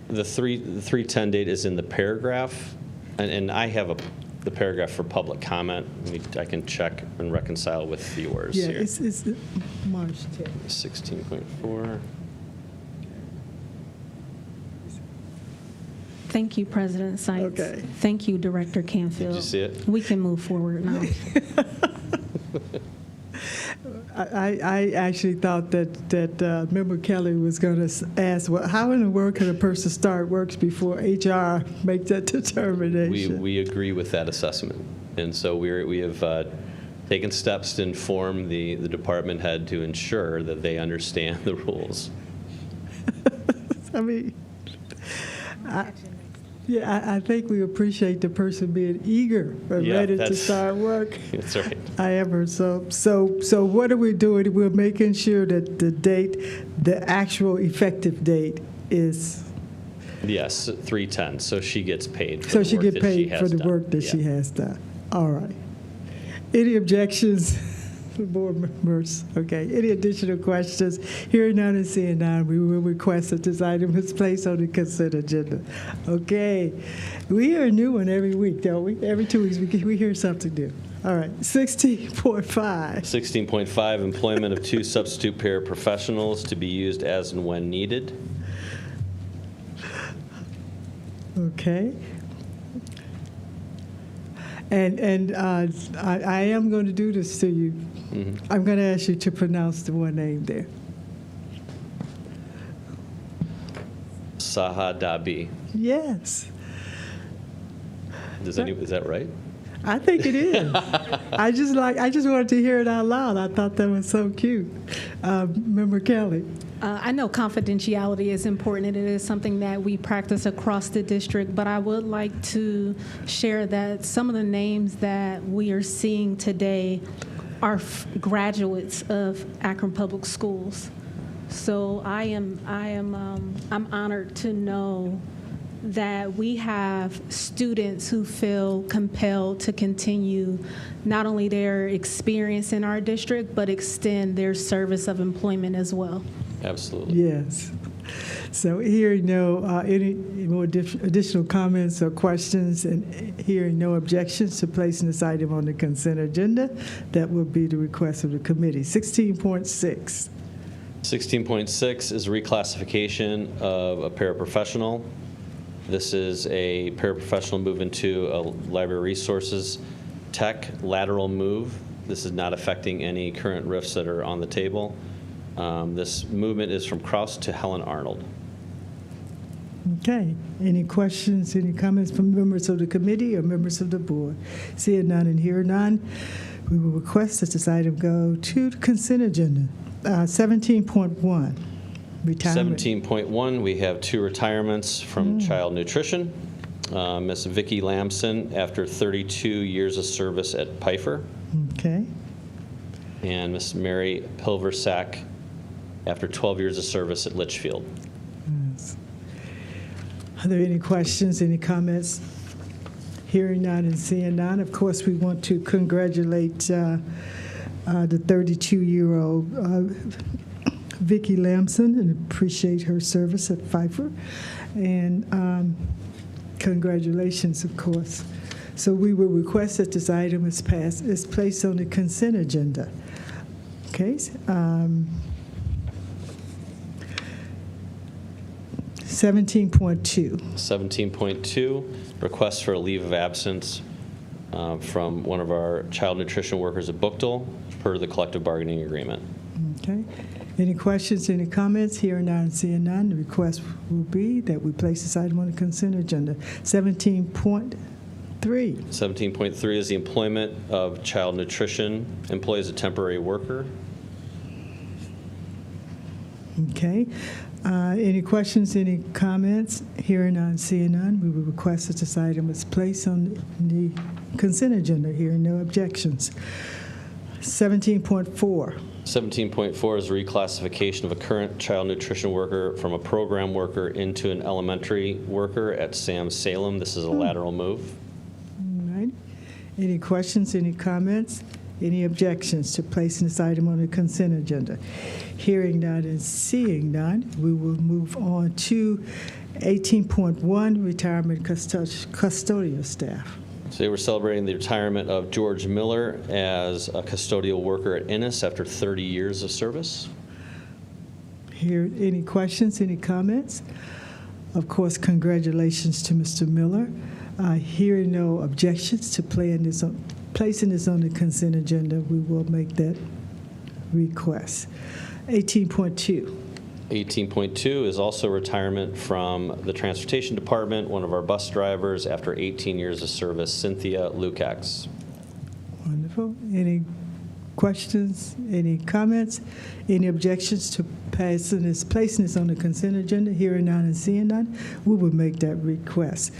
The 3/10 date is in the paragraph, and I have the paragraph for public comment. I can check and reconcile with yours Yeah, here. it's March 10th. 16.4. Thank you, President Sykes. Okay. Thank you, Director Canfield. Did you see it? We can move forward now. I actually thought that Member Kelly was going to ask, well, how in the world can a person start works before HR makes that determination? We agree with that assessment, and so we have taken steps to inform the department head to ensure that they understand the rules. I mean, I think we appreciate the person being eager and ready to start work. That's right. However, so what are we doing? We're making sure that the actual effective date is Yes, 310. So she gets paid for So the she work get that paid has for the done. work that she Yeah. has done. All right. Any objections? Board members, okay. Any additional questions? Hearing none and seeing none, we will request that this item is placed on the consent agenda. Okay. We hear a new one every week, don't we? Every 2 weeks we hear something new. All right. 16.5. 16.5, employment of 2 substitute paraprofessionals to be used as and when needed. Okay. And I am going to do this to you. Mm-hmm. I'm going to ask you to pronounce the one name there. Saha Dabi. Yes. Is that right? I think it is. I just wanted to hear it out loud. I thought that was so cute. Member Kelly. I know confidentiality is important, and it is something that we practice across the district, but I would like to share that some of the names that we are seeing today are graduates of Akron Public Schools. So I'm honored to know that we have students who feel compelled to continue not only their experience in our district, but extend their service of employment as well. Absolutely. Yes. So hearing no any more additional comments or questions, and hearing no objections to placing this item on the consent agenda, that will be the request of the committee. 16.6. 16.6 is reclassification of a paraprofessional. This is a paraprofessional move into a library resources tech lateral move. This is not affecting any current RIFs that are on the table. This movement is from Kraus to Helen Arnold. Okay. Any questions, any comments from members of the committee or members of the board? Seeing none and hearing none, we will request that this item go to the consent agenda. 17.1, retirement. 17.1, we have 2 retirements from child nutrition. Miss Vicki Lamson, after 32 years of service at Pfeiffer. Okay. And Miss Mary Pilversack, after 12 years of service at Litchfield. Yes. Are there any questions, any comments? Hearing none and seeing none. Of course, we want to congratulate the 32-year-old Vicki Lamson and appreciate her service at Pfeiffer. And congratulations, of course. So we will request that this item is placed on the consent agenda. Okay. 17.2. 17.2, request for a leave of absence from one of our child nutrition workers at Bookdale per the collective bargaining agreement. Okay. Any questions, any comments? Hearing none and seeing none, the request will be that we place this item on the consent agenda. 17.3. 17.3 is the employment of child nutrition employee as a temporary worker. Okay. Any questions, any comments? Hearing none, seeing none, we will request that this item is placed on the consent agenda. Hearing no objections. 17.4. 17.4 is reclassification of a current child nutrition worker from a program worker into an elementary worker at Sam Salem. This is a lateral move. All right. Any questions, any comments? Any objections to placing this item on the consent agenda? Hearing none and seeing none, we will move on to 18.1, retirement custodial staff. Today we're celebrating the retirement of George Miller as a custodial worker at Innis after 30 years of service. Here, any questions, any comments? Of course, congratulations to Mr. Miller. Hearing no objections to placing this on the consent agenda, we will make that request. 18.2. 18.2 is also retirement from the Transportation Department, one of our bus drivers after 18 years of service, Cynthia Lukacs. Wonderful. Any questions, any comments, any objections to placing this on the consent agenda? Hearing none and seeing none, we will make that request.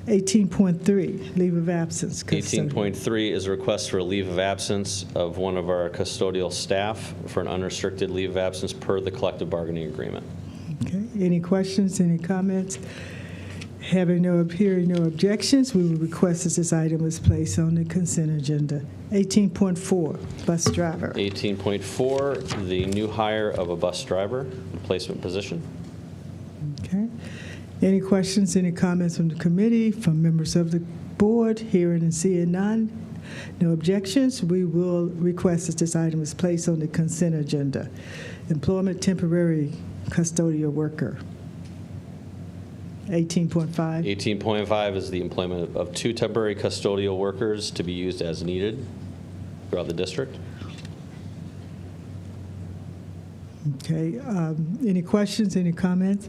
18.3, leave of absence. 18.3 is a request for a leave of absence of one of our custodial staff for an unrestricted leave of absence per the collective bargaining agreement. Okay. Any questions, any comments? Hearing no objections, we will request that this item is placed on the consent agenda. 18.4, bus driver. 18.4, the new hire of a bus driver, replacement position. Okay. Any questions, any comments from the committee, from members of the board? Hearing and seeing none. No objections, we will request that this item is placed on the consent agenda. Employment temporary custodial worker. 18.5. 18.5 is the employment of 2 temporary custodial workers to be used as needed throughout the district. Okay. Any questions, any comments?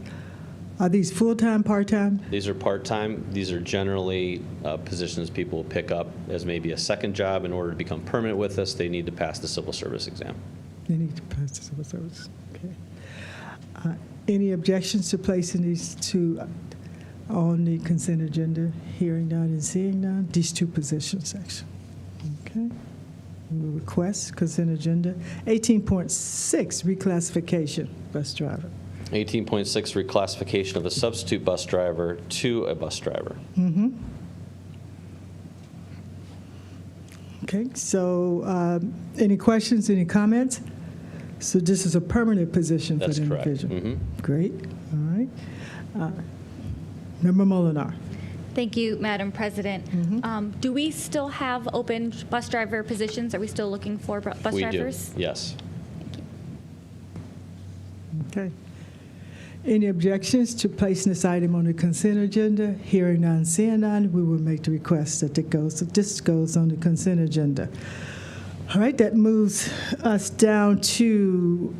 Are these full-time, part-time? These are part-time. These are generally positions people pick up as maybe a second job. In order to become permanent with us, they need to pass the civil service exam. They need to pass the civil service. Okay. Any objections to placing these two on the consent agenda? Hearing none and seeing none. These 2 positions, actually. Okay. We will request consent agenda. 18.6, reclassification, bus driver. 18.6, reclassification of a substitute bus driver to a bus driver. Mm-hmm. Okay, so any questions, any comments? So this is a permanent position for the individual? That's correct. Great, all right. Member Molinar. Thank you, Madam President. Do we still have open bus driver positions? Are we still looking for bus drivers? We do, yes. Okay. Any objections to placing this item on the consent agenda? Hearing none, seeing none, we will make the request that this goes on the consent agenda. All right, that moves us down to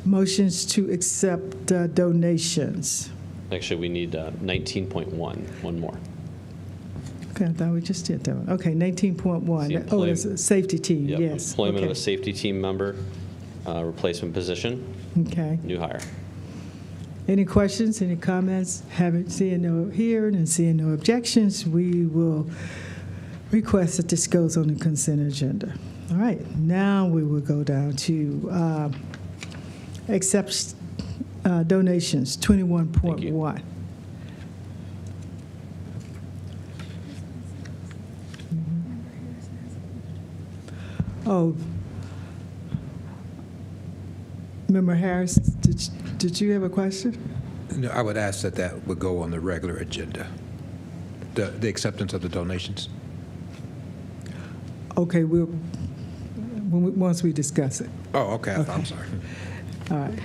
motions to accept donations. Actually, we need 19.1, one more. Okay, I thought we just did that one. Okay, 19.1. Oh, it's a safety team, Yep, yes. employment Okay. of a safety team member, replacement position, Okay. new hire. Any questions, any comments? Seeing no hearing and seeing no objections, we will request that this goes on the consent agenda. All right, now we will go down to accept donations, 21.1. Oh, Member Harris, did you have a question? No, I would ask that that would go on the regular agenda, the acceptance of the donations. Okay, once we discuss it. Oh, okay. I'm sorry. All right.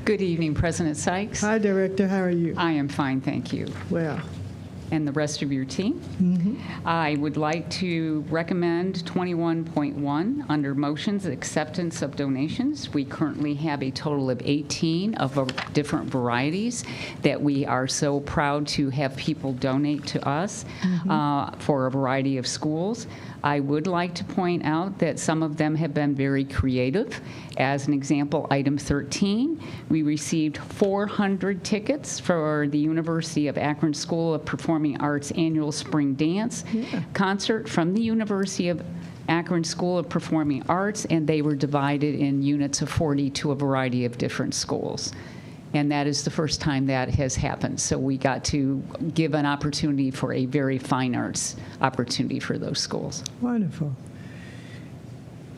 Good evening, President Sykes. Hi, Director. How are you? I am fine, thank you. Well. And the rest of your team. I would like to recommend 21.1 under motions, acceptance of donations. We currently have a total of 18 of different varieties that we are so proud to have people donate to us for a variety of schools. I would like to point out that some of them have been very creative. As an example, item 13, we received 400 tickets for the University of Akron School of Performing Arts annual spring dance concert from the University of Akron School of Performing Arts, and they were divided in units of 40 to a variety of different schools. And that is the first time that has happened. So we got to give an opportunity for a very fine arts opportunity for those schools. Wonderful.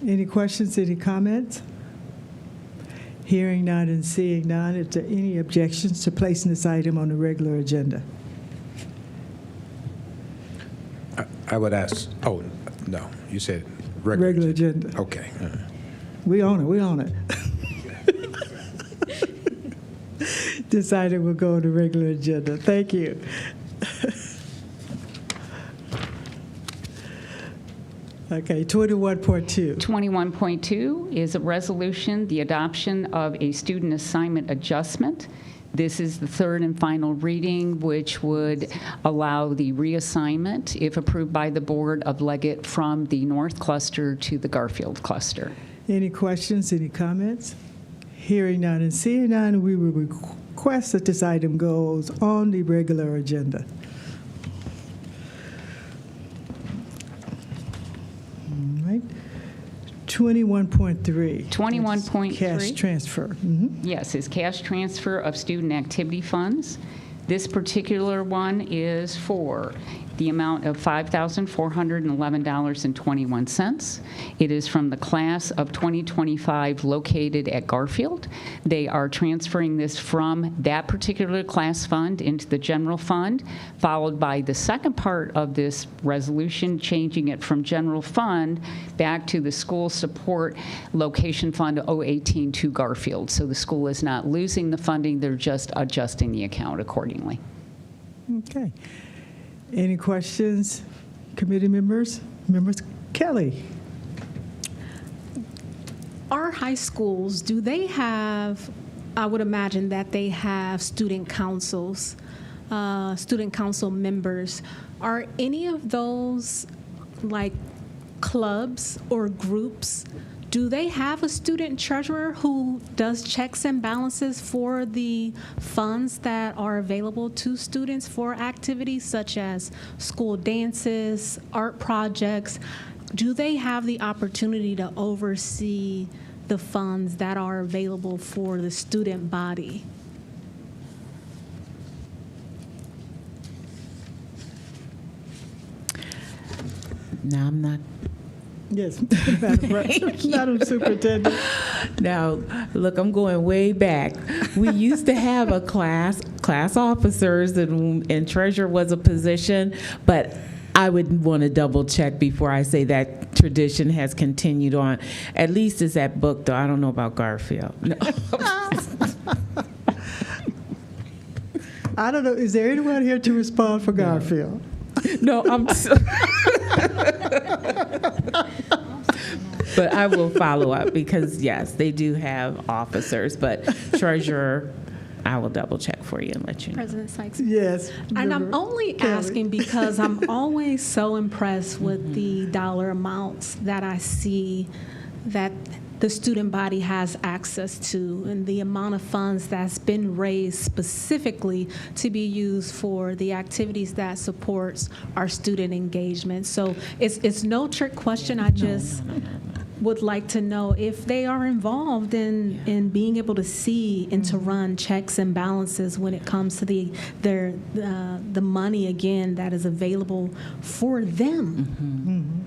Any questions, any comments? Hearing none and seeing none, is there any objections to placing this item on the regular agenda? I would ask, oh, no, you said regular agenda. Okay. We own it. This item will go on the regular agenda. Thank you. Okay, 21.2. 21.2 is a resolution, the adoption of a student assignment adjustment. This is the third and final reading, which would allow the reassignment, if approved by the board, of Leggett from the North Cluster to the Garfield Cluster. Any questions, any comments? Hearing none and seeing none, we will request that this item goes on the regular agenda. All right. 21.3. 21.3. Cash transfer. Yes, is cash transfer of student activity funds. This particular one is for the amount of $5,411.21. It is from the class of 2025 located at Garfield. They are transferring this from that particular class fund into the general fund, followed by the second part of this resolution, changing it from general fund back to the school support location fund 018 to Garfield. So the school is not losing the funding, they're just adjusting the account accordingly. Okay. Any questions, committee members? Members Kelly? Our high schools, do they have, I would imagine that they have student councils, student council members. Are any of those like clubs or groups? Do they have a student treasurer who does checks and balances for the funds that are available to students for activities such as school dances, art projects? Do they have the opportunity to oversee the funds that are available for the student body? No, I'm not. Yes, Madam Superintendent. Now, look, I'm going way back. We used to have a class officers, and treasurer was a position, but I would want to double check before I say that tradition has continued on. At least it's at Book, though. I don't know about Garfield. No. I don't know. Is there anyone here to respond for Garfield? No, I'm. But I will follow up because, yes, they do have officers, but treasurer, I will double check for you and let you know. President Sykes? Yes. And I'm only asking because I'm always so impressed with the dollar amounts that I see that the student body has access to and the amount of funds that's been raised specifically to be used for the activities that supports our student engagement. So it's no trick question. I just would like to know if they are involved in being able to see and to run checks and balances when it comes to the money, again, that is available for them.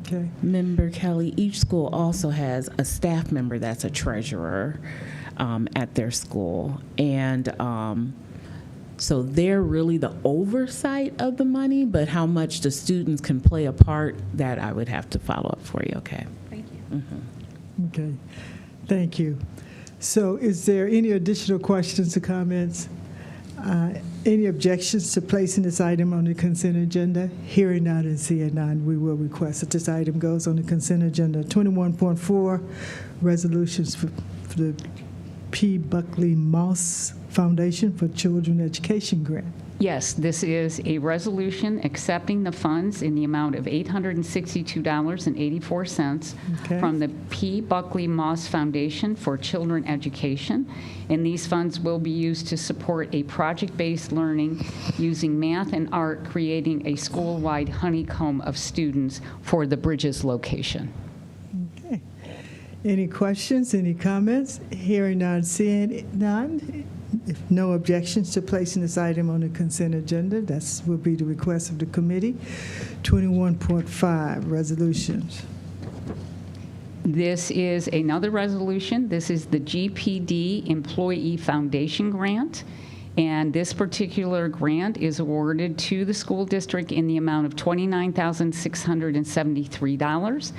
Okay. Member Kelly, each school also has a staff member that's a treasurer at their school. And so they're really the oversight of the money, but how much the students can play a part, that I would have to follow up for you, okay? Thank you. Okay. Thank you. So is there any additional questions or comments? Any objections to placing this item on the consent agenda? Hearing none and seeing none, we will request that this item goes on the consent agenda. 21.4, resolutions for the P. Buckley Moss Foundation for Children Education Grant. Yes, this is a resolution accepting the funds in the amount of $862.84 from the P. Buckley Moss Foundation for Children Education. And these funds will be used to support a project-based learning using math and art, creating a school-wide honeycomb of students for the Bridges location. Okay. Any questions, any comments? Hearing none, seeing none. If no objections to placing this item on the consent agenda, that will be the request of the committee. 21.5, resolutions. This is another resolution. This is the GPD Employee Foundation Grant. And this particular grant is awarded to the school district in the amount of $29,673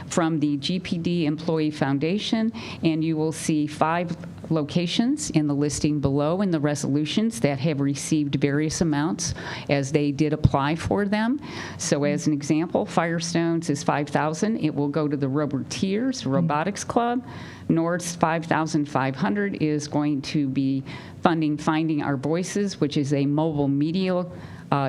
from the GPD Employee Foundation. And you will see 5 locations in the listing below in the resolutions that have received various amounts as they did apply for them. So as an example, Firestones is $5,000. It will go to the Roboteers Robotics Club. North's $5,500 is going to be funding Finding Our Voices, which is a mobile media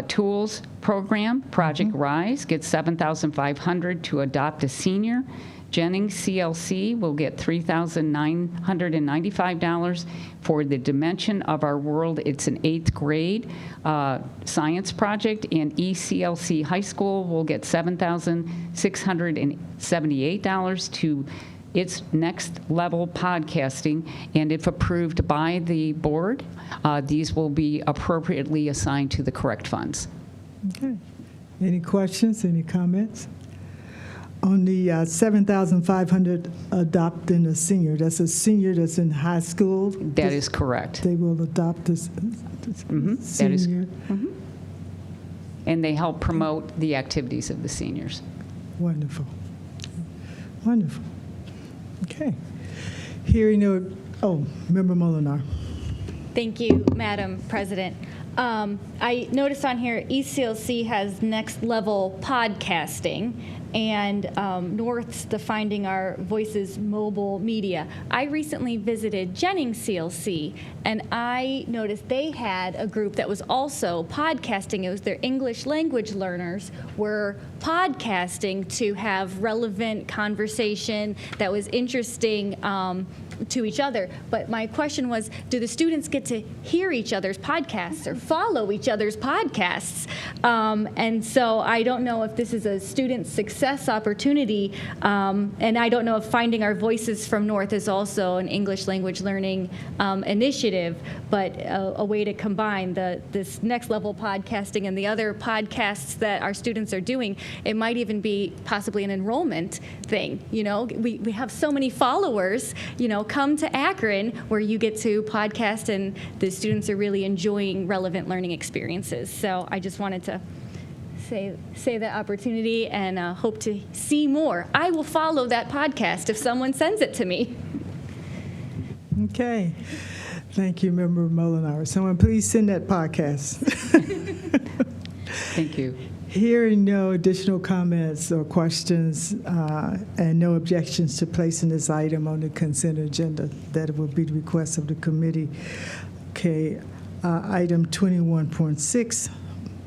tools program. Project Rise gets $7,500 to adopt a senior. Jennings CLC will get $3,995 for the Dimension of Our World. It's an 8th grade science project, and ECLC High School will get $7,678 to its next level podcasting, and if approved by the board, these will be appropriately assigned to the correct funds. Okay. Any questions, any comments? On the 7,500 adopting a senior, that's a senior that's in high school? That is correct. They will adopt this That is, senior? and they help promote the activities of the seniors. Wonderful. Wonderful. Okay. Hearing no, Member Molinar. Thank you, Madam President. I noticed on here ECLC has next level podcasting, and North's the Finding Our Voices mobile media. I recently visited Jennings CLC, and I noticed they had a group that was also podcasting. It was their English language learners were podcasting to have relevant conversation that was interesting to each other. But my question was, do the students get to hear each other's podcasts or follow each other's podcasts? And so I don't know if this is a student success opportunity, and I don't know if Finding Our Voices from North is also an English language learning initiative, but a way to combine this next level podcasting and the other podcasts that our students are doing. It might even be possibly an enrollment thing. You know, we have so many followers, you know, come to Akron where you get to podcast and the students are really enjoying relevant learning experiences. So I just wanted to say that opportunity and hope to see more. I will follow that podcast if someone sends it to me. Okay. Thank you, Member Molinar. Someone please send that podcast. Thank you. Hearing no additional comments or questions and no objections to placing this item on the consent agenda, that will be the request of the committee. Okay, item 21.6,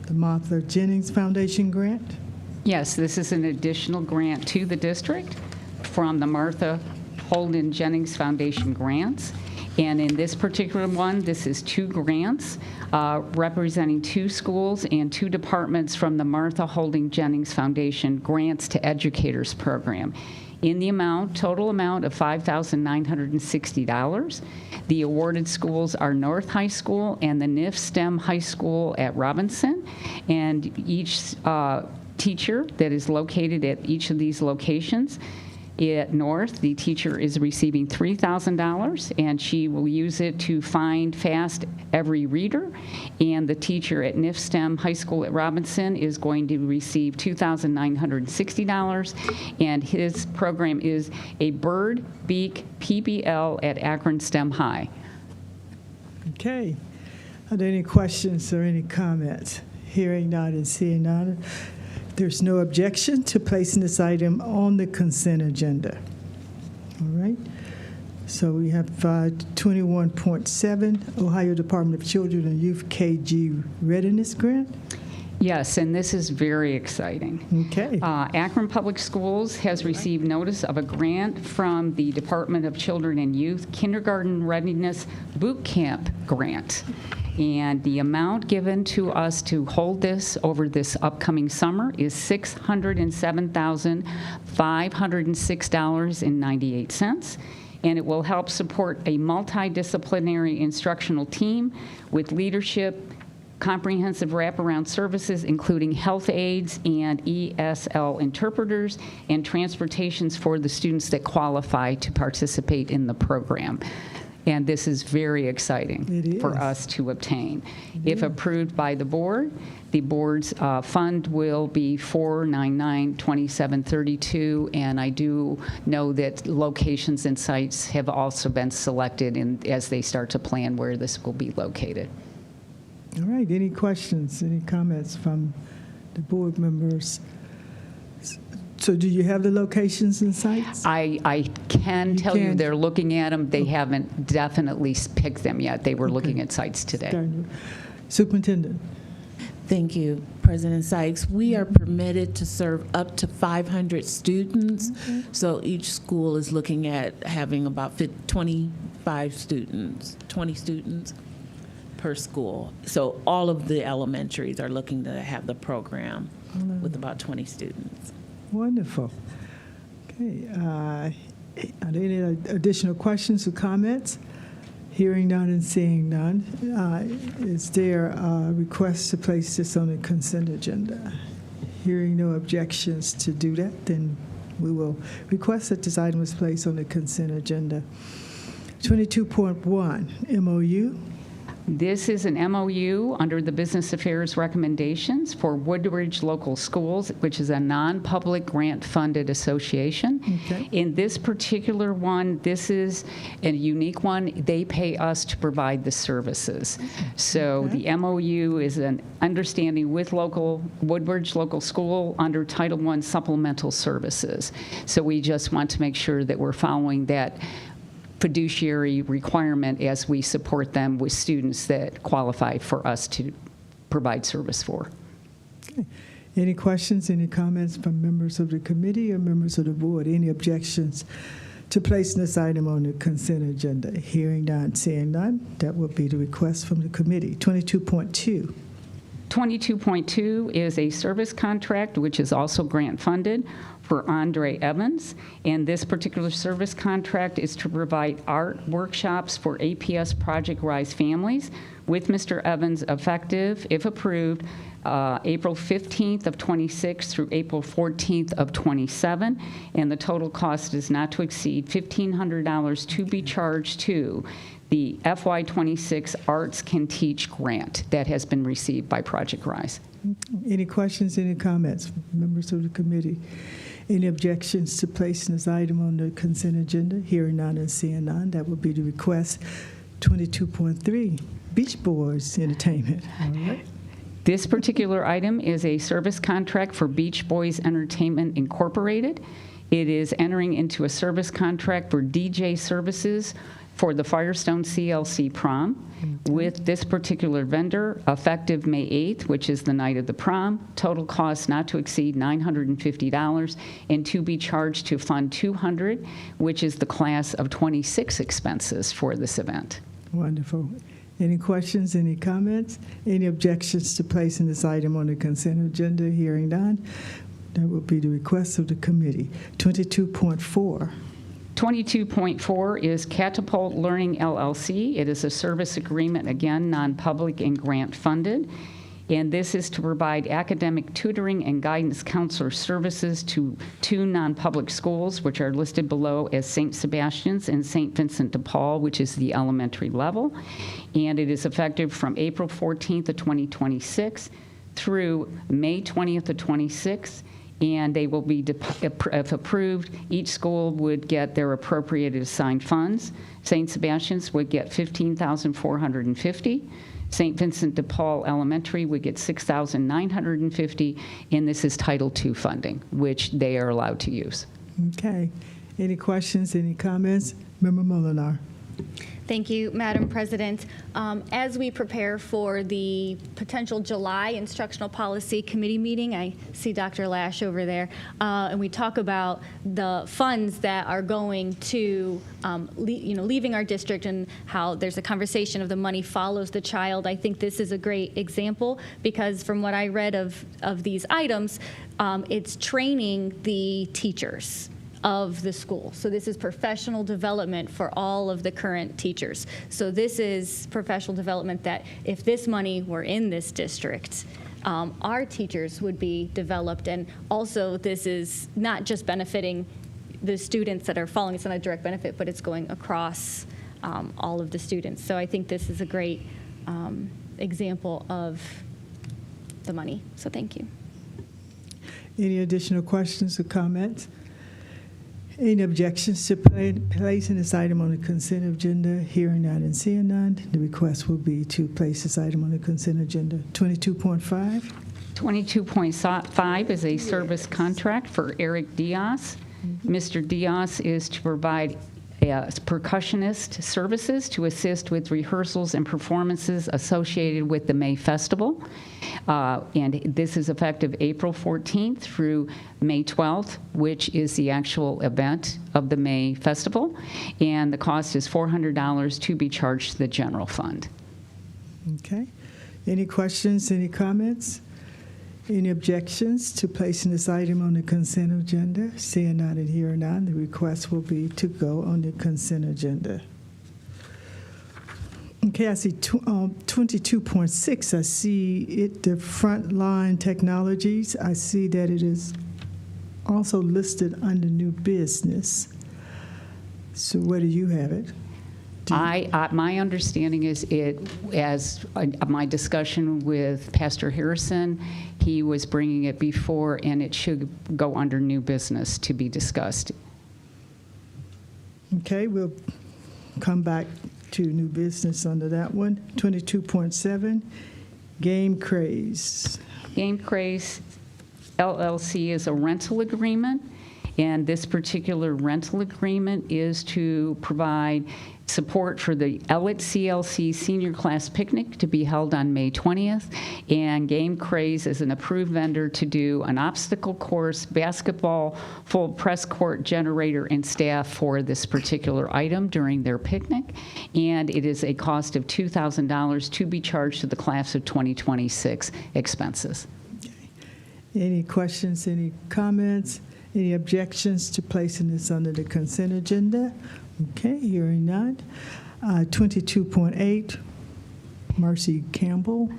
the Martha Jennings Foundation grant. Yes, this is an additional grant to the district from the Martha Holden Jennings Foundation grants. And in this particular one, this is 2 grants representing 2 schools and 2 departments from the Martha Holding Jennings Foundation Grants to Educators program in the total amount of $5,960. The awarded schools are North High School and the NIF STEM High School at Robinson, and each teacher that is located at each of these locations. At North, the teacher is receiving $3,000, and she will use it to find fast every reader. And the teacher at NIF STEM High School at Robinson is going to receive $2,960, and his program is a Bird Beak PBL at Akron STEM High. Okay. Are there any questions or any comments? Hearing none and seeing none. There's no objection to placing this item on the consent agenda. All right. So we have 21.7, Ohio Department of Children and Youth KG Readiness Grant. Yes, and this is very exciting. Okay. Akron Public Schools has received notice of a grant from the Department of Children and Youth Kindergarten Readiness Boot Camp Grant. And the amount given to us to hold this over this upcoming summer is $607,506.98. And it will help support a multidisciplinary instructional team with leadership, comprehensive wraparound services, including health aides and ESL interpreters, and transportations for the students that qualify to participate in the program. And this is very exciting for us to obtain. If approved by the board, the board's fund will be $499,2732, and I do know that locations and sites have also been selected as they start to plan where this will be located. All right. Any questions, any comments from the board members? So do you have the locations and sites? I can tell you they're looking at them. They haven't definitely picked them yet. They were looking at sites today. Superintendent. Thank you, President Sykes. We are permitted to serve up to 500 students, so each school is looking at having about 25 students, 20 students per school. So all of the elementaries are looking to have the program with about 20 students. Wonderful. Okay. Are there any additional questions or comments? Hearing none and seeing none, is there a request to place this on the consent agenda? Hearing no objections to do that, then we will request that this item is placed on the consent agenda. 22.1, MOU. This is an MOU under the Business Affairs recommendations for Woodridge Local Schools, which is a non-public grant-funded association. Okay. In this particular one, this is a unique one. They pay us to provide the services. So the MOU is an understanding with Woodridge Local School under Title I supplemental services. So we just want to make sure that we're following that fiduciary requirement as we support them with students that qualify for us to provide service for. Okay. Any questions, any comments from members of the committee or members of the board? Any objections to placing this item on the consent agenda? Hearing none, seeing none, that will be the request from the committee. 22.2. 22.2 is a service contract, which is also grant funded, for Andre Evans. And this particular service contract is to provide art workshops for APS Project Rise families with Mr. Evans effective, if approved, April 15th of 26 through April 14th of 27. And the total cost is not to exceed $1,500 to be charged to the FY26 Arts Can Teach grant that has been received by Project Rise. Any questions, any comments, members of the committee? Any objections to placing this item on the consent agenda? Hearing none and seeing none, that would be the request. 22.3, Beach Boys Entertainment. All right. This particular item is a service contract for Beach Boys Entertainment Incorporated. It is entering into a service contract for DJ services for the Firestone CLC prom with this particular vendor effective May 8th, which is the night of the prom. Total cost not to exceed $950 and to be charged to Fund 200, which is the class of 26 expenses for this event. Wonderful. Any questions, any comments? Any objections to placing this item on the consent agenda? Hearing none, that will be the request of the committee. 22.4. 22.4 is Catapult Learning LLC. It is a service agreement, again, non-public and grant funded. And this is to provide academic tutoring and guidance counselor services to two non-public schools, which are listed below as St. Sebastian's and St. Vincent de Paul, which is the elementary level. And it is effective from April 14th of 2026 through May 20th of 26. And they will be, if approved, each school would get their appropriated assigned funds. St. Sebastian's would get $15,450. St. Vincent de Paul Elementary would get $6,950, and this is Title II funding, which they are allowed to use. Okay. Any questions, any comments? Member Molinar. Thank you, Madam President. As we prepare for the potential July Instructional Policy Committee meeting, I see Dr. Lash over there, and we talk about the funds that are going to, leaving our district and how there's a conversation of the money follows the child. I think this is a great example because from what I read of these items, it's training the teachers of the school. So this is professional development for all of the current teachers. So this is professional development that if this money were in this district, our teachers would be developed. And also this is not just benefiting the students that are following, it's not a direct benefit, but it's going across all of the students. So I think this is a great example of the money. So thank you. Any additional questions or comments? Any objections to placing this item on the consent agenda? Hearing none and seeing none, the request will be to place this item on the consent agenda. 22.5. 22.5 is a service contract for Eric Diaz. Mr. Diaz is to provide percussionist services to assist with rehearsals and performances associated with the May Festival. And this is effective April 14th through May 12th, which is the actual event of the May Festival. And the cost is $400 to be charged to the general fund. Okay. Any questions, any comments? Any objections to placing this item on the consent agenda? Seeing none and hearing none, the request will be to go on the consent agenda. Okay, I see 22.6. I see it, the frontline technologies. I see that it is also listed under new business. So where do you have it? My understanding is my discussion with Pastor Harrison, he was bringing it before, and it should go under new business to be discussed. Okay, we'll come back to new business under that one. 22.7, Game Craze. Game Craze LLC is a rental agreement, and this particular rental agreement is to provide support for the Elliott CLC Senior Class Picnic to be held on May 20th, and Game Craze is an approved vendor to do an obstacle course, basketball, full press court, generator, and staff for this particular item during their picnic, and it is a cost of $2,000 to be charged to the class of 2026 expenses. Any questions, any comments, any objections to placing this under the consent agenda? Okay, hearing none. 22.8, Mercy Campbell.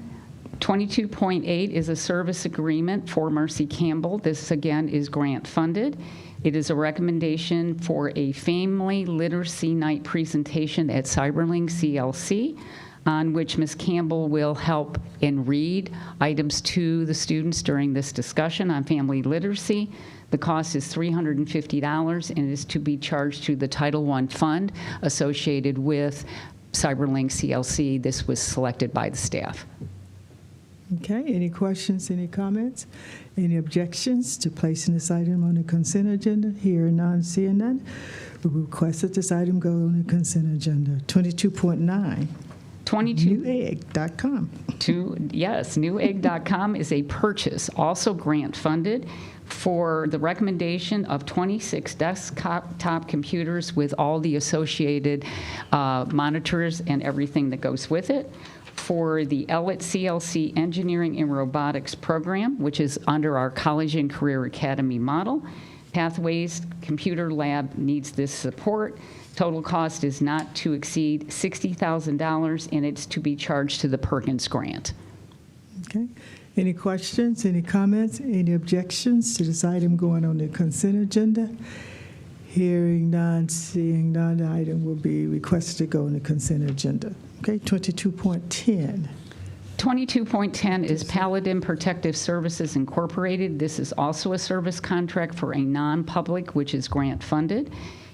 22.8 is a service agreement for Mercy Campbell. This, again, is grant funded. It is a recommendation for a family literacy night presentation at Cyberlink CLC, on which Ms. Campbell will help and read items to the students during this discussion on family literacy. The cost is $350 and is to be charged to the Title I fund associated with Cyberlink CLC. This was selected by the staff. Okay, any questions, any comments? Any objections to placing this item on the consent agenda? Hearing none, seeing none. We request that this item go on the consent agenda. 22.9. Newegg.com. Yes, newegg.com is a purchase, also grant funded, for the recommendation of 26 desktop computers with all the associated monitors and everything that goes with it, for the Elliott CLC Engineering and Robotics program, which is under our College and Career Academy model. Pathways Computer Lab needs this support. Total cost is not to exceed $60,000, and it's to be charged to the Perkins grant. Okay. Any questions, any comments, any objections to this item going on the consent agenda? Hearing none, seeing none, the item will be requested to go on the consent agenda. Okay, 22.10. 22.10 is Paladin Protective Services Incorporated. This is also a service contract for a non-public, which is grant funded.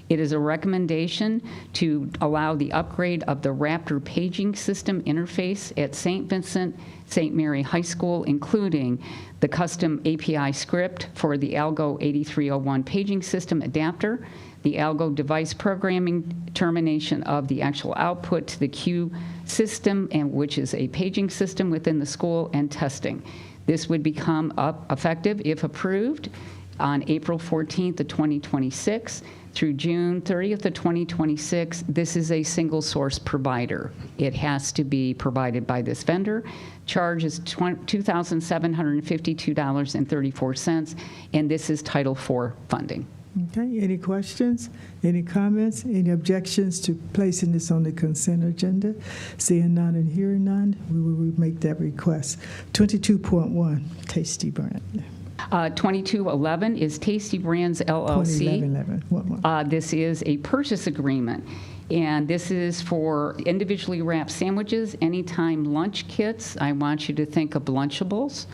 It is a recommendation to allow the upgrade of the Raptor paging system interface at St. Vincent St. Mary High School, including the custom API script for the Algo 8301 paging system adapter, the Algo device programming termination of the actual output to the Q system, and which is a paging system within the school, and testing. This would become effective, if approved, on April 14th of 2026 through June 30th of 2026. This is a single source provider. It has to be provided by this vendor. Charge is $2,752.34, and this is Title IV funding. Okay, any questions, any comments, any objections to placing this on the consent agenda? Seeing none and hearing none, we will make that request. 22.1, Tasty Brand. 2211 is Tasty Brands LLC. 2011. This is a purchase agreement, and this is for individually wrapped sandwiches, anytime lunch kits. I want you to think of Lunchables.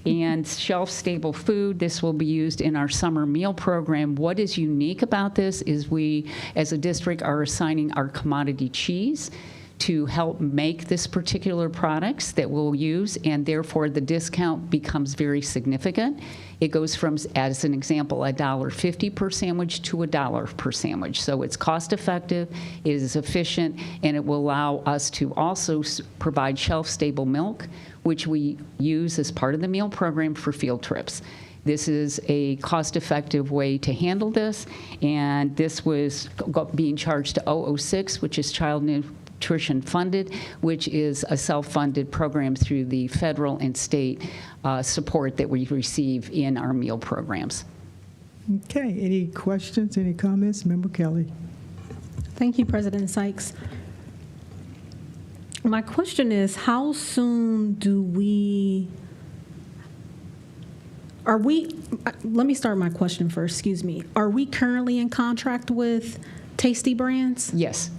And shelf-stable food. This will be used in our summer meal program. What is unique about this is we, as a district, are assigning our commodity cheese to help make this particular products that we'll use, and therefore the discount becomes very significant. It goes from, as an example, $1.50 per sandwich to $1 per sandwich. So it's cost effective, it is efficient, and it will allow us to also provide shelf-stable milk, which we use as part of the meal program for field trips. This is a cost-effective way to handle this, and this was being charged to 006, which is Child Nutrition Funded, which is a self-funded program through the federal and state support that we receive in our meal programs. Okay, any questions, any comments? Member Kelly. Thank you, President Sykes. My question is, how soon let me start my question first, excuse me. Are we currently in contract with Tasty Brands? Yes.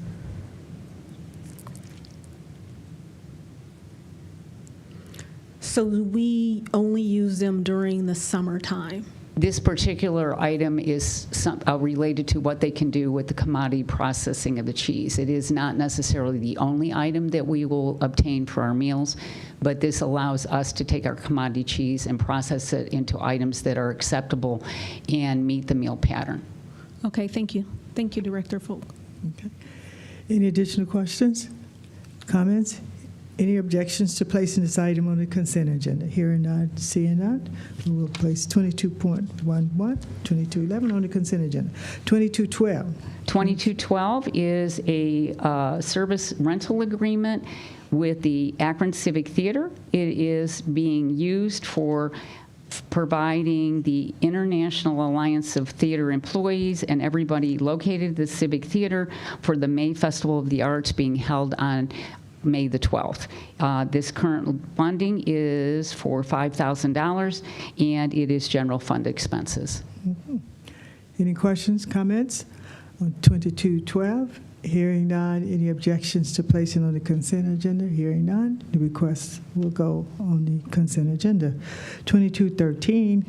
So we only use them during the summertime? This particular item is related to what they can do with the commodity processing of the cheese. It is not necessarily the only item that we will obtain for our meals, but this allows us to take our commodity cheese and process it into items that are acceptable and meet the meal pattern. Okay, thank you. Thank you, Director Folk. Okay. Any additional questions, comments? Any objections to placing this item on the consent agenda? Hearing none, seeing none, we will place 22.11, 2211 on the consent agenda. 2212. 2212 is a service rental agreement with the Akron Civic Theater. It is being used for providing the International Alliance of Theater Employees and everybody located at the Civic Theater for the May Festival of the Arts being held on May the 12th. This current funding is for $5,000, and it is general fund expenses. Mm-hmm. Any questions, comments on 2212? Hearing none. Any objections to placing on the consent agenda? Hearing none. The request will go on the consent agenda. 2213,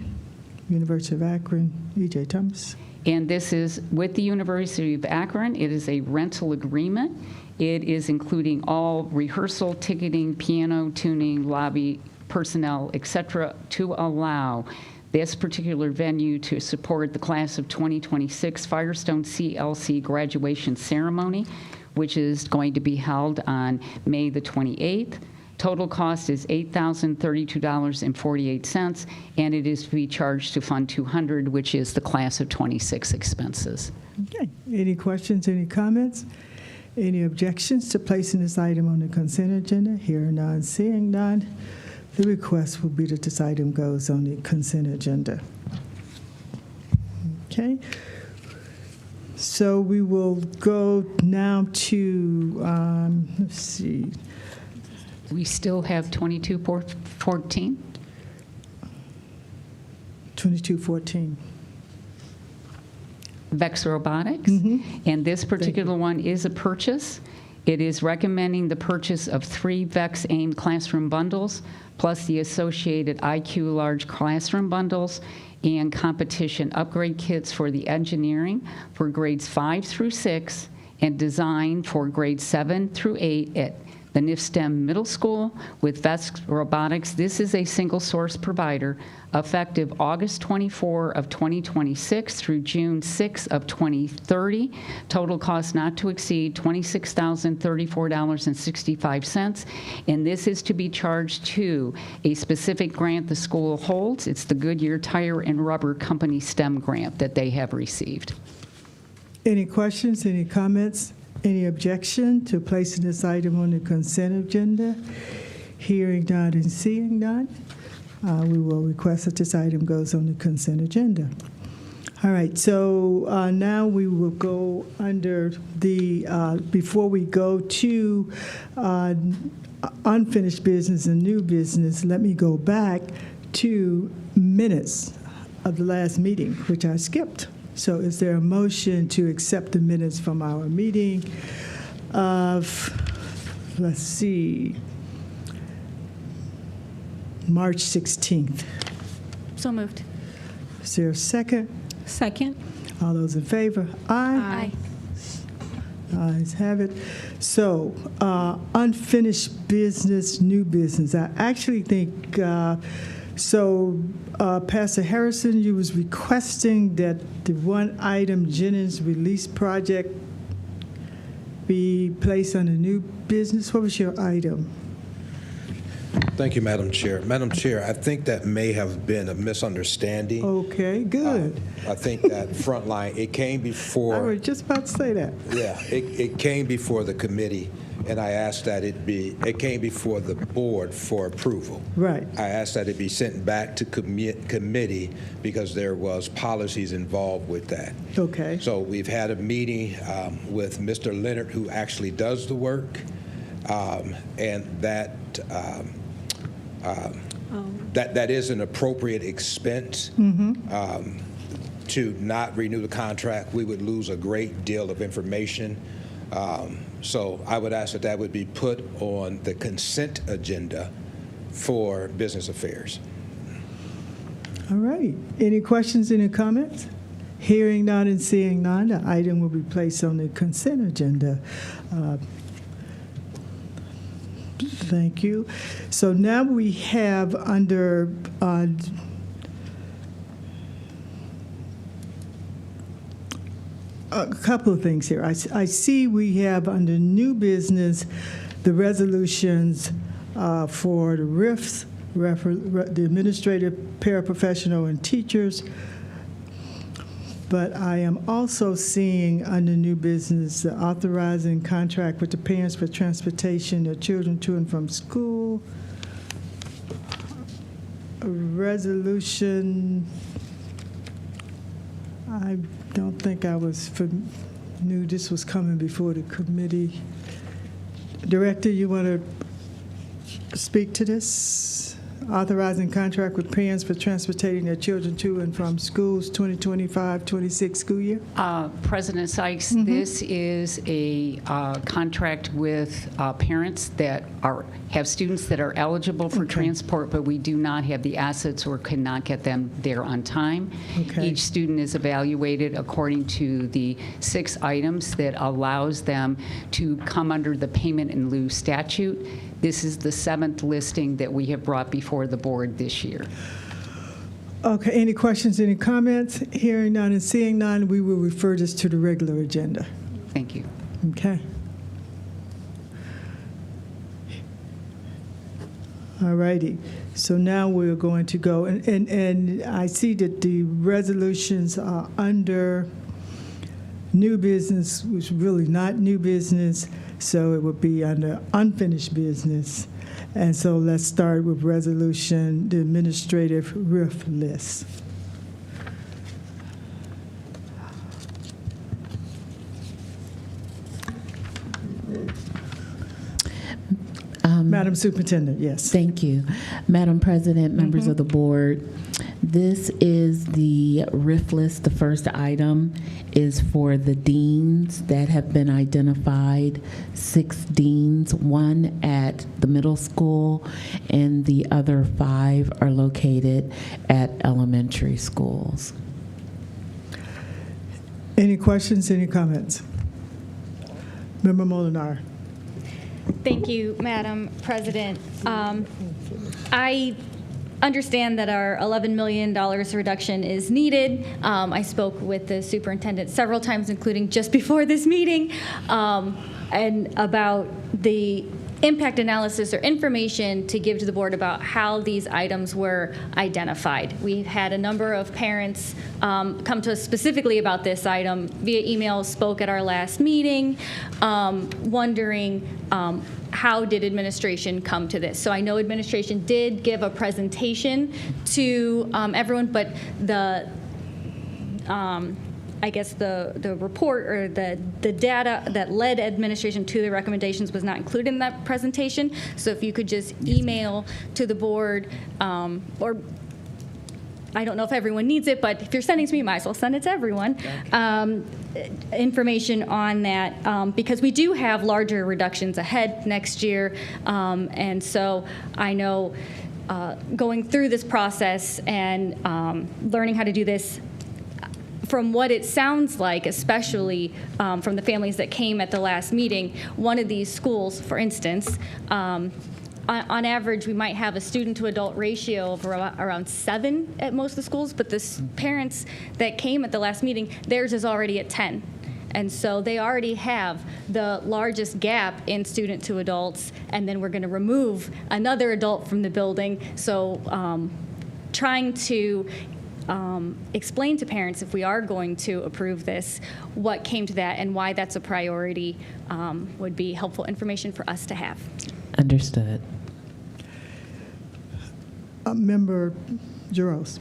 University of Akron, E.J. Thomas. And this is with the University of Akron. It is a rental agreement. It is including all rehearsal, ticketing, piano, tuning, lobby, personnel, etc., to allow this particular venue to support the class of 2026 Firestone CLC graduation ceremony, which is going to be held on May the 28th. Total cost is $8,032.48, and it is to be charged to Fund 200, which is the class of 26 expenses. Okay. Any questions, any comments? Any objections to placing this item on the consent agenda? Hearing none, seeing none. The request will be that this item goes on the consent agenda. Okay. So we will go now to, let's see. We still have 2214. 2214. Vex Robotics, and this particular one is a purchase. It is recommending the purchase of 3 Vex AIM classroom bundles, plus the associated IQ large classroom bundles and competition upgrade kits for the engineering for grades 5 through 6 and design for grades 7 through 8 at the NIFSTEM Middle School with Vex Robotics. This is a single source provider effective August 24 of 2026 through June 6 of 2030. Total cost not to exceed $26,034.65. And this is to be charged to a specific grant the school holds. It's the Goodyear Tire and Rubber Company STEM grant that they have received. Any questions, any comments? Any objection to placing this item on the consent agenda? Hearing none and seeing none, we will request that this item goes on the consent agenda. All right, so now we will go under the, before we go to unfinished business and new business, let me go back to minutes of the last meeting, which I skipped. So is there a motion to accept the minutes from our meeting of, let's see, March 16th? So moved. Is there a second? Second. All those in favor? Aye. Aye. Ayes have it. So, unfinished business, new business. I actually think, Pastor Harrison, you was requesting that the one item Jennings release project be placed on the new business. What was your item? Thank you, Madam Chair. Madam Chair, I think that may have been a misunderstanding. Okay, good. I think that front line, it came before. I was just about to say that. Yeah, it came before the committee, and I asked that it came before the board for approval. Right. I asked that it be sent back to committee because there was policies involved with that. Okay. So we've had a meeting with Mr. Leonard, who actually does the work, and that is an appropriate expense. To not renew the contract, we would lose a great deal of information. So I would ask that would be put on the consent agenda for business affairs. All right. Any questions, any comments? Hearing none and seeing none, the item will be placed on the consent agenda. Thank you. So now we have under a couple of things here. I see we have under new business the resolutions for the RIFs, the administrative, paraprofessional, and teachers. But I am also seeing under new business the authorizing contract with the parents for transportation of children to and from school. A resolution. I don't think I knew this was coming before the committee. Director, you want to speak to this? Authorizing contract with parents for transporting their children to and from schools 2025-26 school year? President Sykes, this is a contract with parents that have students that are eligible for transport, but we do not have the assets or cannot get them there on time. Okay. Each student is evaluated according to the 6 items that allows them to come under the payment in lieu statute. This is the 7th listing that we have brought before the board this year. Okay, any questions, any comments? Hearing none and seeing none, we will refer this to the regular agenda. Thank you. Okay. All righty. So now we're going to go, and I see that the resolutions are under new business, which is really not new business, so it would be under unfinished business. And so let's start with resolution, the administrative RIF list. Madam Superintendent, yes. Thank you. Madam President, members of the board, this is the RIF list. The first item is for the deans that have been identified, 6 deans, 1 at the middle school, and the other 5 are located at elementary schools. Any questions, any comments? Member Molinar. Thank you, Madam President. I understand that our $11 million reduction is needed. I spoke with the superintendent several times, including just before this meeting, and about the impact analysis or information to give to the board about how these items were identified. We've had a number of parents come to us specifically about this item via email, spoke at our last meeting, wondering how did administration come to this? So I know administration did give a presentation to everyone, but I guess the report or the data that led administration to the recommendations was not included in that presentation. So if you could just email to the board, or I don't know if everyone needs it, but if you're sending it to me, you might as well send it to everyone. Information on that, because we do have larger reductions ahead next year. And so I know going through this process and learning how to do this, from what it sounds like, especially from the families that came at the last meeting, one of these schools, for instance, on average, we might have a student-to-adult ratio of around 7 at most of the schools, but the parents that came at the last meeting, theirs is already at 10. And so they already have the largest gap in student-to-adults, and then we're going to remove another adult from the building. So trying to explain to parents, if we are going to approve this, what came to that and why that's a priority would be helpful information for us to have. Understood. Member Jaros.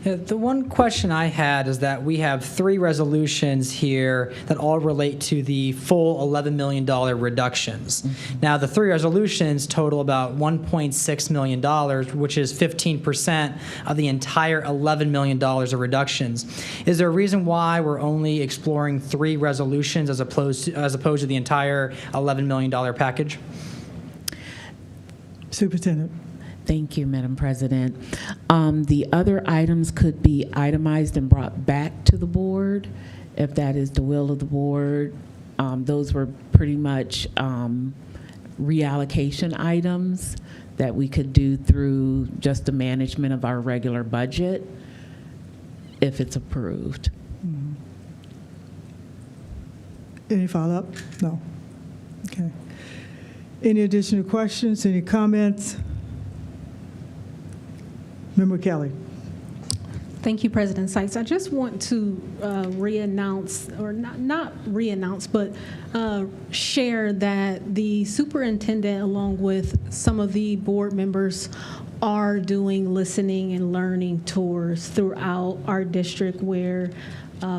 Yeah, the one question I had is that we have 3 resolutions here that all relate to the full $11 million reductions. Mm-hmm. Now, the 3 resolutions total about $1.6 million, which is 15% of the entire $11 million of reductions. Is there a reason why we're only exploring 3 resolutions as opposed to the entire $11 million package? Superintendent. Thank you, Madam President. The other items could be itemized and brought back to the board, if that is the will of the board. Those were pretty much reallocation items that we could do through just the management of our regular budget, if it's approved. Mm-hmm. Any follow-up? No. Okay. Any additional questions? Any comments? Member Kelly. Thank you, President Sykes. I just want to re-announce, or not re-announce, but share that the superintendent, along with some of the board members, are doing listening and learning tours throughout our district where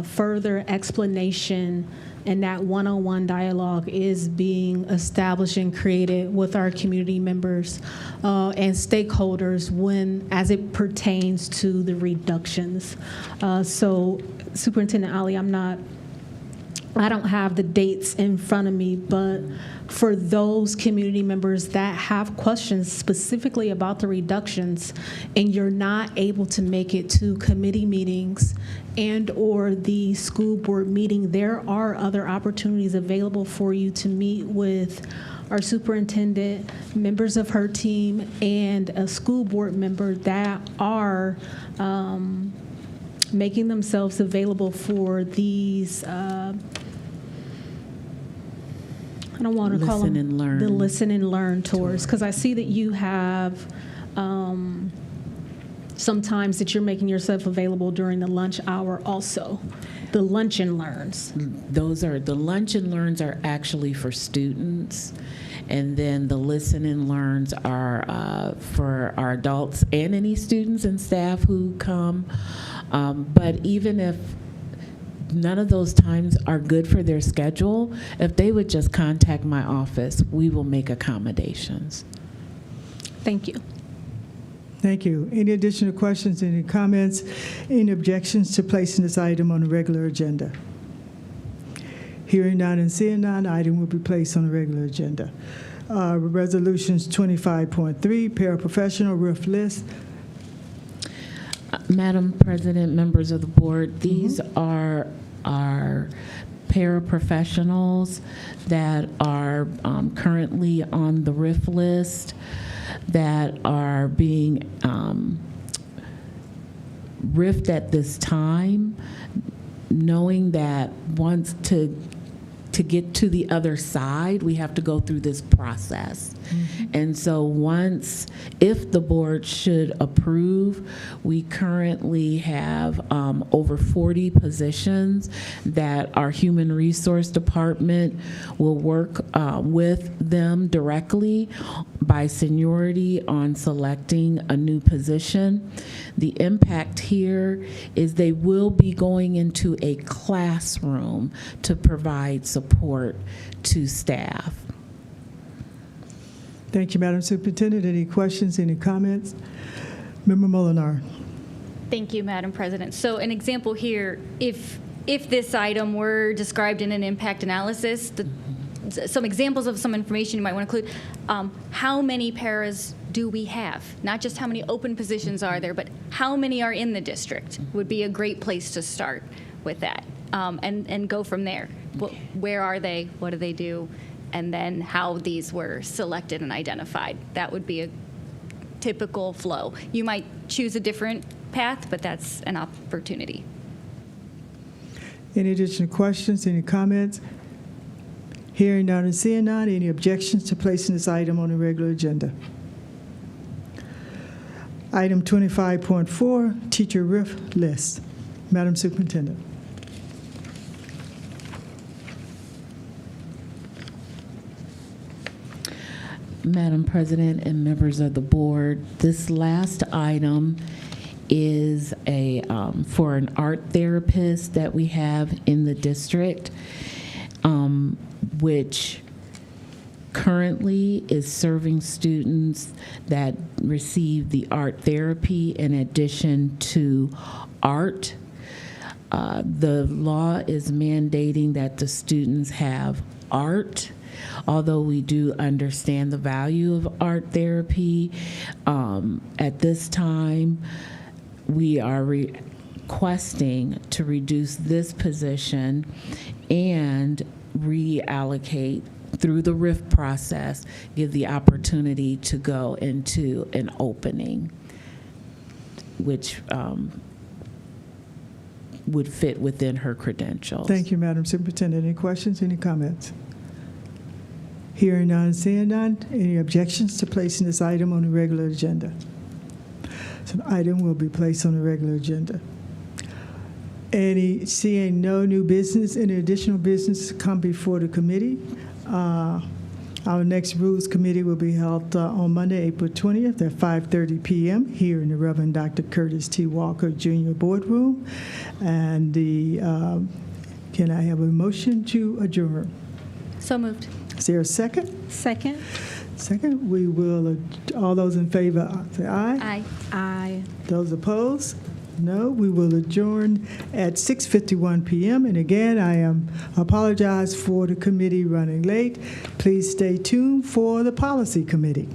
further explanation and that one-on-one dialogue is being established and created with our community members and stakeholders as it pertains to the reductions. So Superintendent Ali, I don't have the dates in front of me, but for those community members that have questions specifically about the reductions and you're not able to make it to committee meetings and or the school board meeting, there are other opportunities available for you to meet with our superintendent, members of her team, and a school board member that are making themselves available for these I don't want to call them the listen and learn tours, because I see that you have sometimes that you're making yourself available during the lunch hour also. The lunch and learns. The lunch and learns are actually for students, and then the listen and learns are for our adults and any students and staff who come. But even if none of those times are good for their schedule, if they would just contact my office, we will make accommodations. Thank you. Thank you. Any additional questions, any comments, any objections to placing this item on the regular agenda? Hearing none and seeing none, item will be placed on the regular agenda. Resolutions 25.3, paraprofessional roof list. Madam President, members of the board, these are paraprofessionals that are currently on the RIF list that are being RIF'd at this time, knowing that once to get to the other side, we have to go through this process. Mm-hmm. And so if the board should approve, we currently have over 40 positions that our Human Resource Department will work with them directly by seniority on selecting a new position. The impact here is they will be going into a classroom to provide support to staff. Thank you, Madam Superintendent. Any questions, any comments? Member Molinar. Thank you, Madam President. So an example here, if this item were described in an impact analysis, some examples of some information you might want to include, how many paras do we have? Not just how many open positions are there, but how many are in the district would be a great place to start with that and go from there. Where are they? What do they do? And then how these were selected and identified. That would be a typical flow. You might choose a different path, but that's an opportunity. Any additional questions, any comments? Hearing none and seeing none, any objections to placing this item on the regular agenda? Item 25.4, teacher RIF list. Madam Superintendent. Madam President and members of the board, this last item is for an art therapist that we have in the district, which currently is serving students that receive the art therapy in addition to art. The law is mandating that the students have art. Although we do understand the value of art therapy, at this time, we are requesting to reduce this position and reallocate through the RIF process, give the opportunity to go into an opening, which would fit within her credentials. Thank you, Madam Superintendent. Any questions, any comments? Hearing none, seeing none, any objections to placing this item on the regular agenda? So the item will be placed on the regular agenda. Seeing no new business, any additional business to come before the committee, our next Rules Committee will be held on Monday, April 20th at 5:30 p.m. here in the Reverend Dr. Curtis T. Walker Jr. Boardroom. And can I have a motion to adjourn? So moved. Is there a second? Second. Second, we will, all those in favor say aye. Aye. Aye. Those opposed? No. We will adjourn at 6:51 p.m. And again, I apologize for the committee running late. Please stay tuned for the Policy Committee.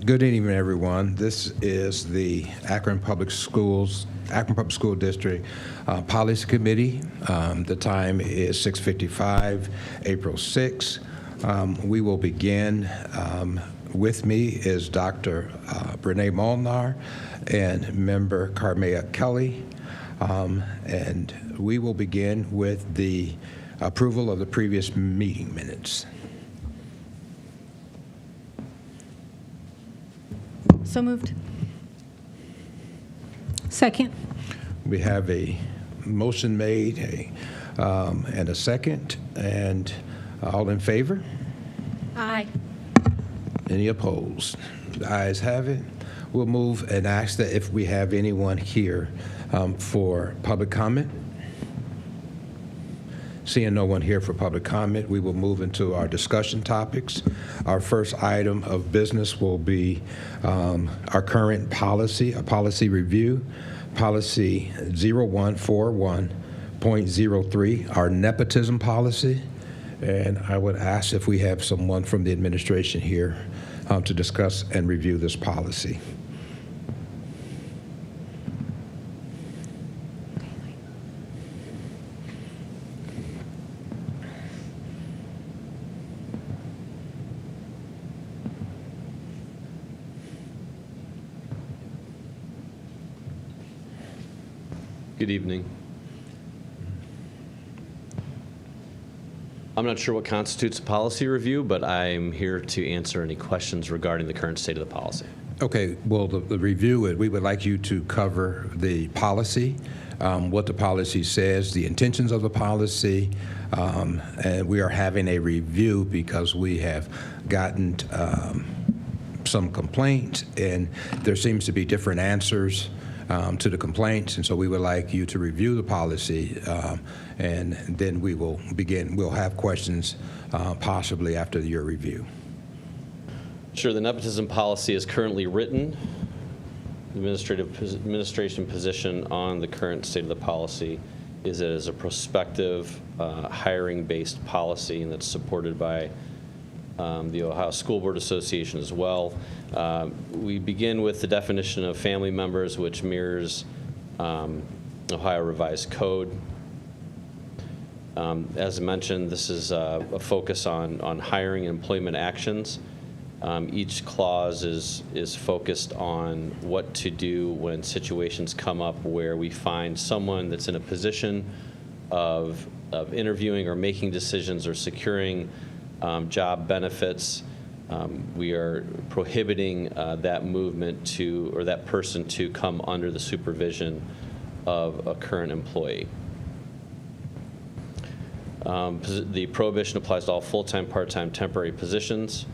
Good evening, everyone. This is the Akron Public School District Policy Committee. The time is 6:55, April 6. We will begin. With me is Dr. Brene Molnar and member Carmea Kelly. And we will begin with the approval of the previous meeting minutes. So moved. Second. We have a motion made and a second, and all in favor? Aye. Any opposed? The ayes have it. We'll move and ask that if we have anyone here for public comment. Seeing no one here for public comment, we will move into our discussion topics. Our first item of business will be our current policy, a policy review, policy 0141.03, our nepotism policy. And I would ask if we have someone from the administration here to discuss and review this policy. Good evening. I'm not sure what constitutes a policy review, but I'm here to answer any questions regarding the current state of the policy. Okay, well, the review, we would like you to cover the policy, what the policy says, the intentions of the policy, and we are having a review because we have gotten some complaints, and there seems to be different answers to the complaints, and so we would like you to review the policy, and then we will begin. We'll have questions possibly after your review. Sure, the nepotism policy is currently written. The administration position on the current state of the policy is that it is a prospective hiring-based policy, and that's supported by the Ohio School Board Association as well. We begin with the definition of family members, which mirrors Ohio Revised Code. As mentioned, this is a focus on hiring and employment actions. Each clause is focused on what to do when situations come up where we find someone that's in a position of interviewing or making decisions or securing job benefits. We are prohibiting that movement to, or that person to come under the supervision of a current employee. The prohibition applies to all full-time, part-time, temporary positions.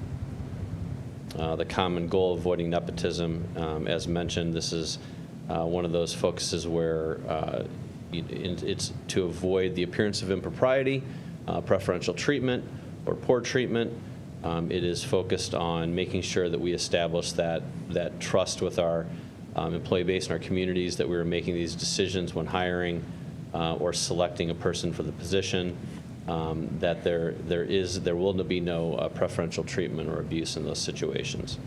The common goal of avoiding nepotism, as mentioned, this is one of those focuses where it's to avoid the appearance of impropriety, preferential treatment, or poor treatment. It is focused on making sure that we establish that trust with our employee base and our communities, that we are making these decisions when hiring or selecting a person for the position, that there will be no preferential treatment or abuse in those situations.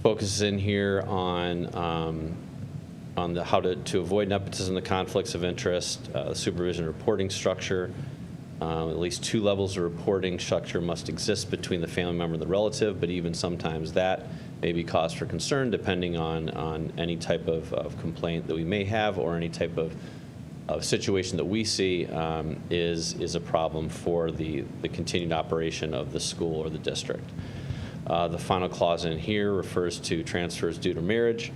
Focuses in here on the how to avoid nepotism, the conflicts of interest, supervision reporting structure. At least 2 levels of reporting structure must exist between the family member and the relative, but even sometimes that may be cause for concern depending on any type of complaint that we may have or any type of situation that we see is a problem for the continued operation of the school or the district. The final clause in here refers to transfers due to marriage.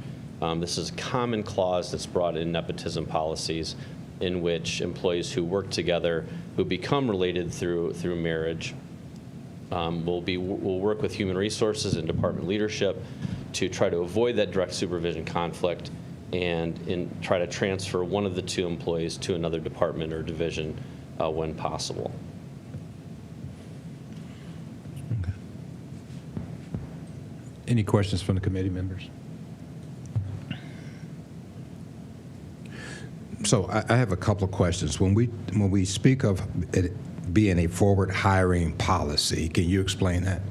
This is a common clause that's brought in nepotism policies, in which employees who work together, who become related through marriage, will work with human resources and department leadership to try to avoid that direct supervision conflict and try to transfer one of the 2 employees to another department or division when possible. Okay. Any questions from the committee members? So I have a couple of questions. When we speak of it being a forward hiring policy, can you explain that?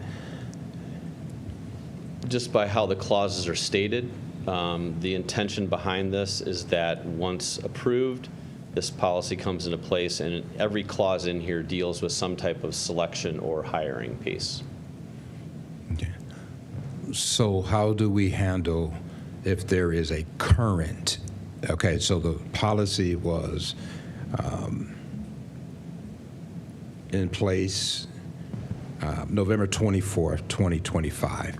just by how the clauses are stated, the intention behind this is that once approved, this policy comes into place, and every clause in here deals with some type of selection or hiring piece. Okay. So how do we handle if there is a current, okay, so the policy was in place November 24th, 2025.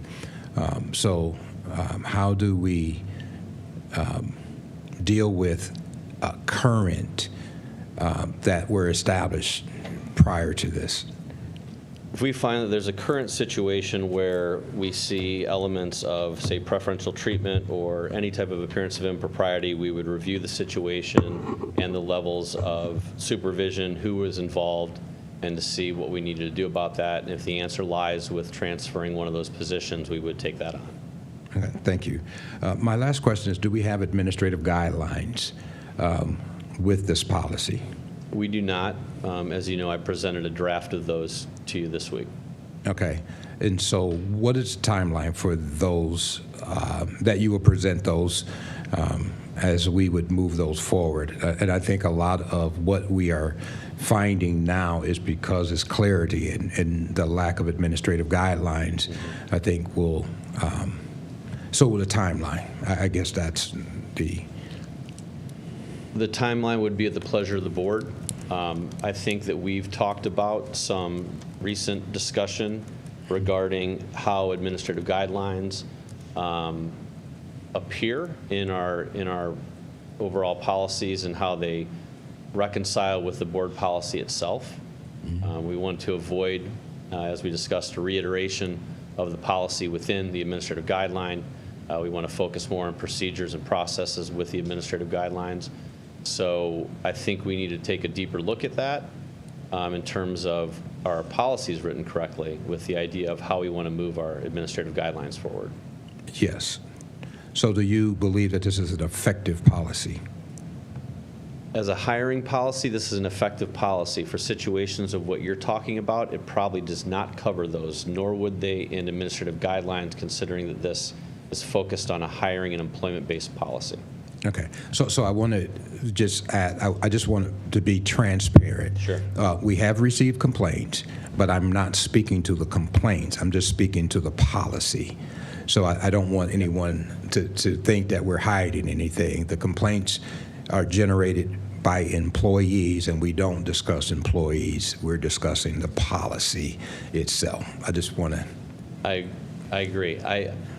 How do we deal with a current that were established prior to this? If we find that there's a current situation where we see elements of, say, preferential treatment or any type of appearance of impropriety, we would review the situation and the levels of supervision, who was involved, and to see what we needed to do about that. And if the answer lies with transferring one of those positions, we would take that on. Okay, thank you. My last question is, do we have administrative guidelines with this policy? We do not. As you know, I presented a draft of those to you this week. Okay. And so what is the timeline for those, that you will present those as we would move those forward? And I think a lot of what we are finding now is because it's clarity and the lack of administrative guidelines, I think will, so will the timeline. I guess that's the... The timeline would be at the pleasure of the board. I think that we've talked about some recent discussion regarding how administrative guidelines appear in our overall policies and how they reconcile with the board policy itself. We want to avoid, as we discussed, a reiteration of the policy within the administrative guideline. We want to focus more on procedures and processes with the administrative guidelines. So I think we need to take a deeper look at that in terms of our policies written correctly with the idea of how we want to move our administrative guidelines forward. Yes. So do you believe that this is an effective policy? As a hiring policy, this is an effective policy. For situations of what you're talking about, it probably does not cover those, nor would they in administrative guidelines, considering that this is focused on a hiring and employment-based policy. Okay, so I want to just add, I just want to be transparent. Sure. We have received complaints, but I'm not speaking to the complaints. I'm just speaking to the policy. So I don't want anyone to think that we're hiding anything. The complaints are generated by employees, and we don't discuss employees. We're discussing the policy itself. I just want to... I agree.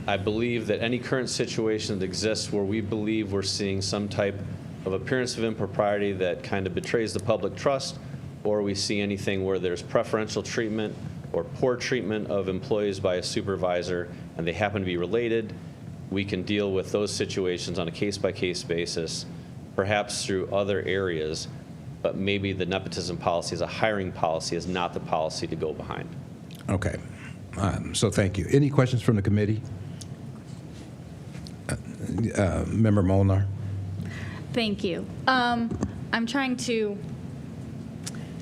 I believe that any current situation that exists where we believe we're seeing some type of appearance of impropriety that kind of betrays the public trust, or we see anything where there's preferential treatment or poor treatment of employees by a supervisor and they happen to be related, we can deal with those situations on a case-by-case basis, perhaps through other areas, but maybe the nepotism policy as a hiring policy is not the policy to go behind. Okay. So thank you. Any questions from the committee? Member Molnar. Thank you. I'm trying to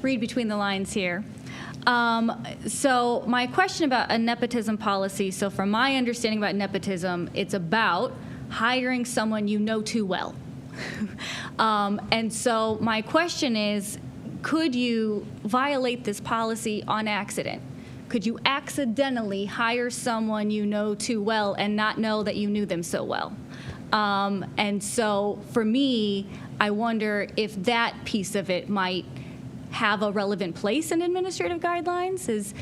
read between the lines here. So my question about a nepotism policy, so from my understanding about nepotism, it's about hiring someone you know too well. And so my question is, could you violate this policy on accident? Could you accidentally hire someone you know too well and not know that you knew them so well? And so for me, I wonder if that piece of it might have a relevant place in administrative guidelines is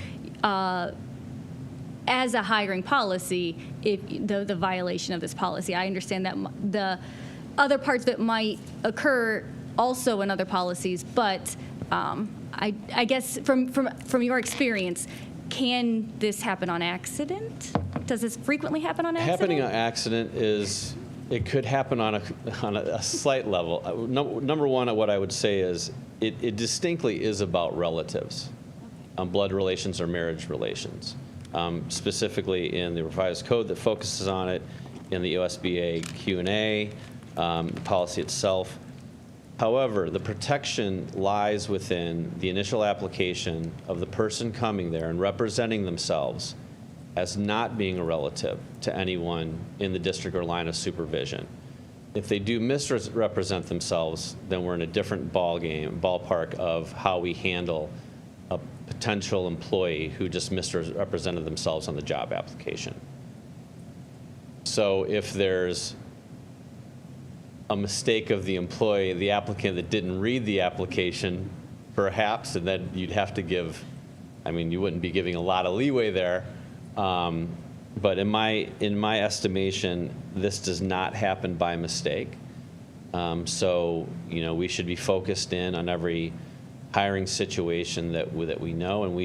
as a hiring policy, if the violation of this policy. I understand that the other parts that might occur also in other policies, but I guess from your experience, can this happen on accident? Does this frequently happen on accident? Happening on accident is, it could happen on a slight level. Number one, what I would say is it distinctly is about relatives, blood relations or marriage relations, specifically in the revised code that focuses on it, in the OSBA Q&A policy itself. However, the protection lies within the initial application of the person coming there and representing themselves as not being a relative to anyone in the district or line of supervision. If they do misrepresent themselves, then we're in a different ballpark of how we handle a potential employee who just misrepresented themselves on the job application. So if there's a mistake of the employee, the applicant that didn't read the application, perhaps, and then you'd have to give, I mean, you wouldn't be giving a lot of leeway there. But in my estimation, this does not happen by mistake. So, you know, we should be focused in on every hiring situation that we know, and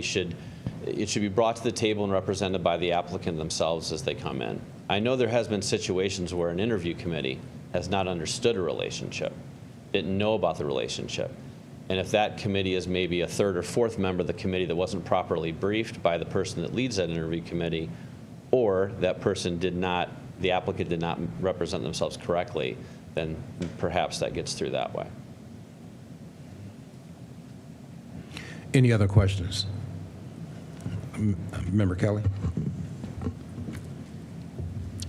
it should be brought to the table and represented by the applicant themselves as they come in. I know there has been situations where an interview committee has not understood a relationship, didn't know about the relationship. And if that committee is maybe a third or fourth member of the committee that wasn't properly briefed by the person that leads that interview committee, or that person the applicant did not represent themselves correctly, then perhaps that gets through that way. Any other questions? Member Kelly?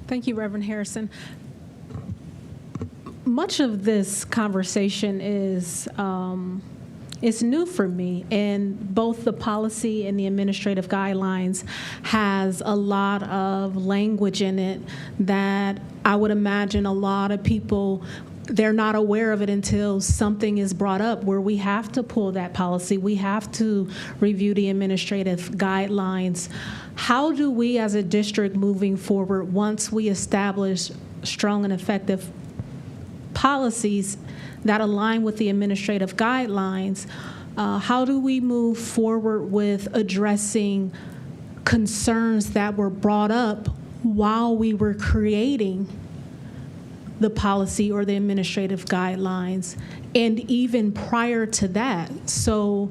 Thank you, Reverend Harrison. Much of this conversation is new for me, and both the policy and the administrative guidelines has a lot of language in it that I would imagine a lot of people, they're not aware of it until something is brought up where we have to pull that policy, we have to review the administrative guidelines. How do we as a district moving forward, once we establish strong and effective policies that align with the administrative guidelines, how do we move forward with addressing concerns that were brought up while we were creating the policy or the administrative guidelines, and even prior to that? So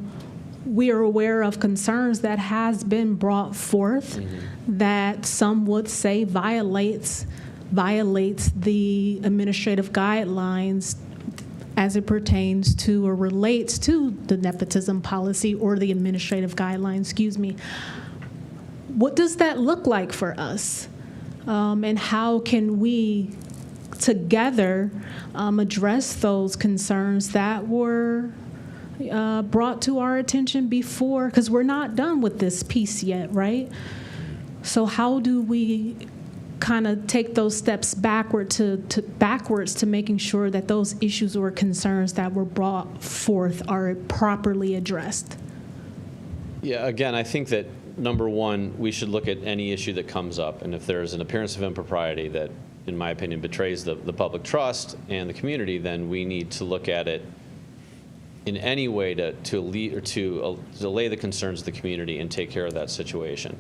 we are aware of concerns that has been brought forth that some would say violates the administrative guidelines as it pertains to or relates to the nepotism policy or the administrative guidelines, excuse me. What does that look like for us? And how can we together address those concerns that were brought to our attention before? Because we're not done with this piece yet, right? So how do we kind of take those steps backwards to making sure that those issues or concerns that were brought forth are properly addressed? Yeah, again, I think that number one, we should look at any issue that comes up, and if there's an appearance of impropriety that, in my opinion, betrays the public trust and the community, then we need to look at it in any way to allay the concerns of the community and take care of that situation.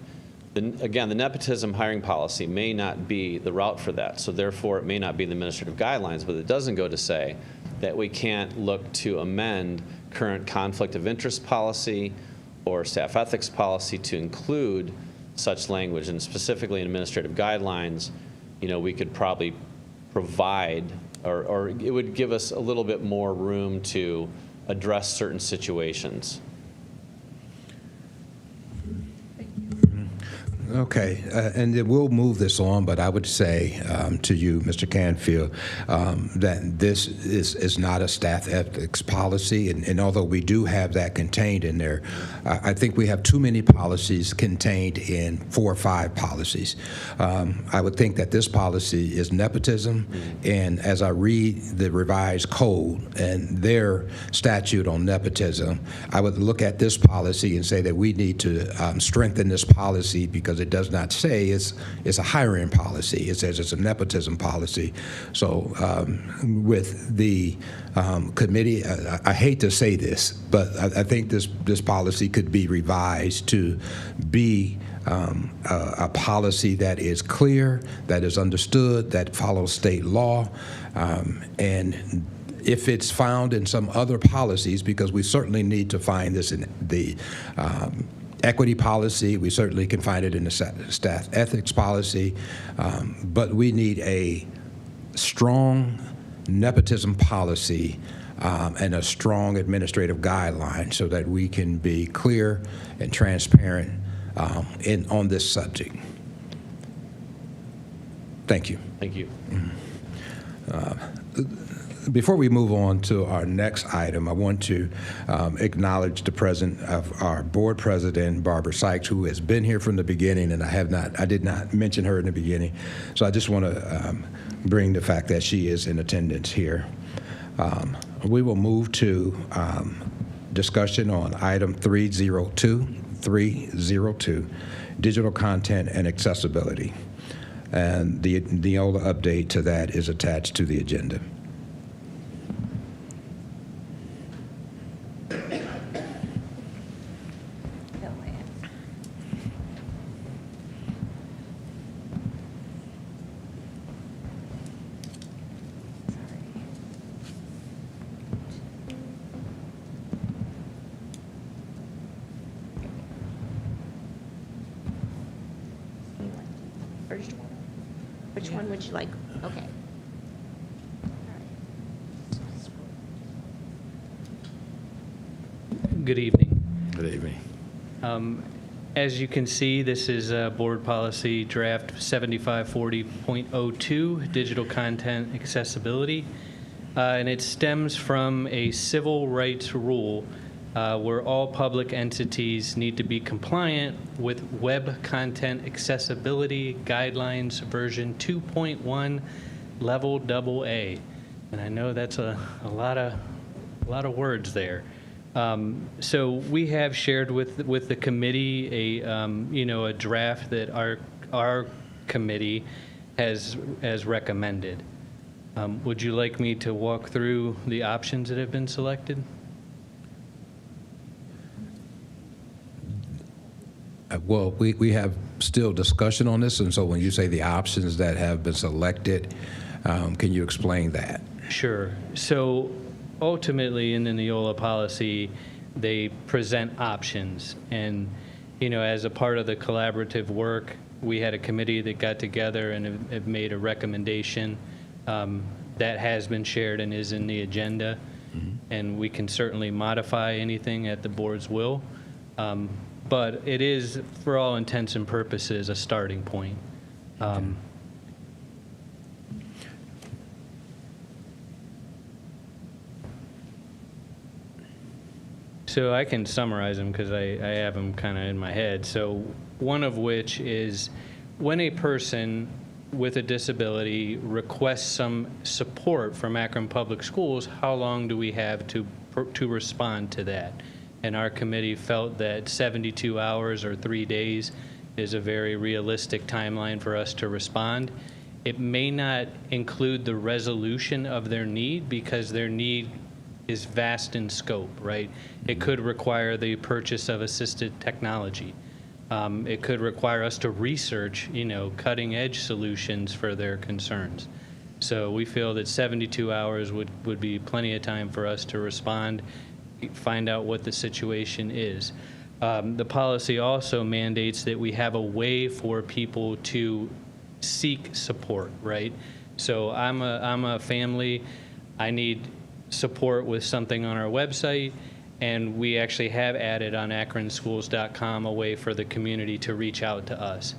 Again, the nepotism hiring policy may not be the route for that, so therefore it may not be the administrative guidelines, but it doesn't go to say that we can't look to amend current conflict of interest policy or staff ethics policy to include such language, and specifically in administrative guidelines, you know, we could probably provide, or it would give us a little bit more room to address certain situations. Okay, and then we'll move this on, but I would say to you, Mr. Canfield, that this is not a staff ethics policy, and although we do have that contained in there, I think we have too many policies contained in 4 or 5 policies. I would think that this policy is nepotism, and as I read the revised code and their statute on nepotism, I would look at this policy and say that we need to strengthen this policy, because it does not say it's a hiring policy. It says it's a nepotism policy. So with the committee, I hate to say this, but I think this policy could be revised to be a policy that is clear, that is understood, that follows state law, and if it's found in some other policies, because we certainly need to find this in the equity policy, we certainly can find it in the staff ethics policy, but we need a strong nepotism policy and a strong administrative guideline so that we can be clear and transparent on this subject. Thank you. Thank you. Before we move on to our next item, I want to acknowledge the presence of our board president, Barbara Sykes, who has been here from the beginning, and I did not mention her in the beginning. So I just want to bring the fact that she is in attendance here. We will move to discussion on item 302, digital content and accessibility. And the Neola update to that is attached to the agenda. Which one would you like? Okay. Good evening. Good evening. As you can see, this is Board Policy Draft 7540.02, Digital Content Accessibility, and it stems from a civil rights rule where all public entities need to be compliant with Web Content Accessibility Guidelines version 2.1, level AA. And I know that's a lot of words there. So we have shared with the committee a draft that our committee has recommended. Would you like me to walk through the options that have been selected? Well, we have still discussion on this, and so when you say the options that have been selected, can you explain that? Sure. So ultimately, in the Neola policy, they present options. And, as a part of the collaborative work, we had a committee that got together and have made a recommendation that has been shared and is in the agenda. Mm-hmm. And we can certainly modify anything at the board's will. But it is, for all intents and purposes, a starting point. So I can summarize them because I have them kind of in my head. So one of which is when a person with a disability requests some support from Akron Public Schools, how long do we have to respond to that? And our committee felt that 72 hours or 3 days is a very realistic timeline for us to respond. It may not include the resolution of their need because their need is vast in scope, right? It could require the purchase of assisted technology. It could require us to research, cutting edge solutions for their concerns. So we feel that 72 hours would be plenty of time for us to respond, find out what the situation is. The policy also mandates that we have a way for people to seek support, right? So I'm a family, I need support with something on our website, and we actually have added on akronschools.com a way for the community to reach out to us.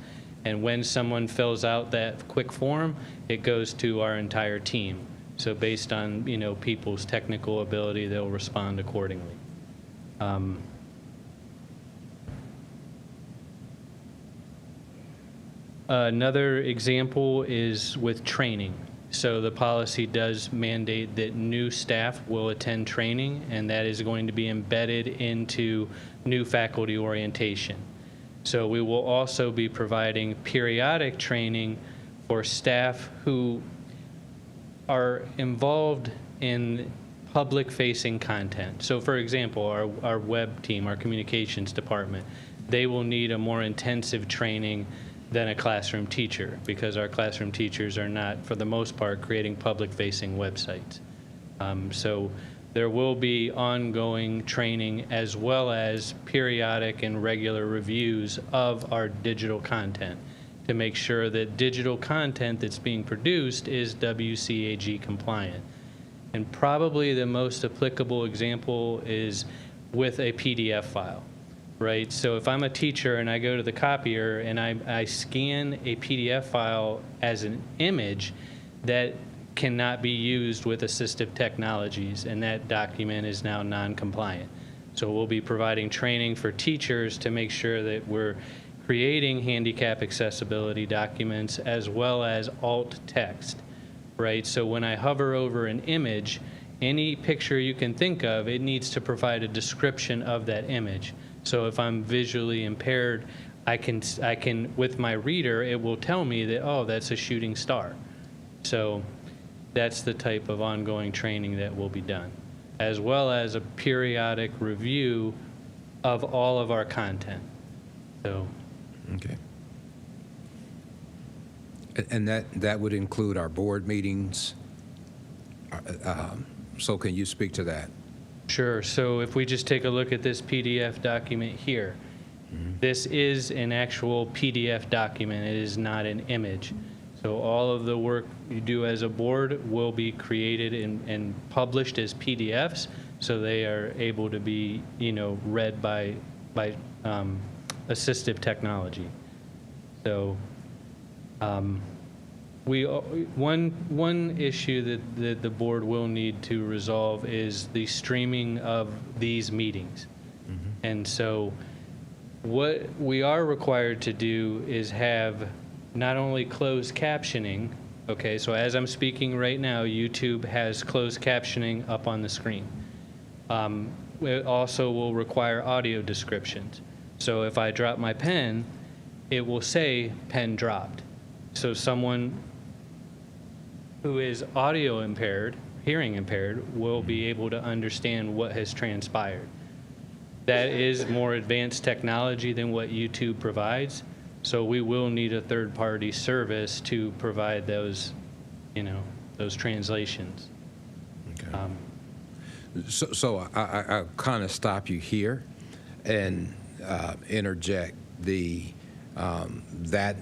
And when someone fills out that quick form, it goes to our entire team. So based on people's technical ability, they'll respond accordingly. Another example is with training. So the policy does mandate that new staff will attend training, and that is going to be embedded into new faculty orientation. So we will also be providing periodic training for staff who are involved in public-facing content. So for example, our web team, our communications department, they will need a more intensive training than a classroom teacher because our classroom teachers are not, for the most part, creating public-facing websites. So there will be ongoing training as well as periodic and regular reviews of our digital content to make sure that digital content that's being produced is WCAG compliant. And probably the most applicable example is with a PDF file, right? So if I'm a teacher and I go to the copier and I scan a PDF file as an image, that cannot be used with assistive technologies, and that document is now non-compliant. So we'll be providing training for teachers to make sure that we're creating handicap accessibility documents as well as alt text, right? So when I hover over an image, any picture you can think of, it needs to provide a description of that image. So if I'm visually impaired, I can with my reader, it will tell me that, oh, that's a shooting star. So that's the type of ongoing training that will be done, as well as a periodic review of all of our content. So, okay. And that would include our board meetings. So can you speak to that? sure. So if we just take a look at this PDF document here, this is an actual PDF document. It is not an image. So all of the work you do as a board will be created and published as PDFs, so they are able to be, read by assistive technology. So one issue that the board will need to resolve is the streaming of these meetings. And so what we are required to do is have not only closed captioning, okay, so as I'm speaking right now, YouTube has closed captioning up on the screen. It also will require audio descriptions. So if I drop my pen, it will say pen dropped. So someone who is audio impaired, hearing impaired, will be able to understand what has transpired. That is more advanced technology than what YouTube provides. So we will need a third-party service to provide those, those translations. Okay. So I kind of stop you here and interject that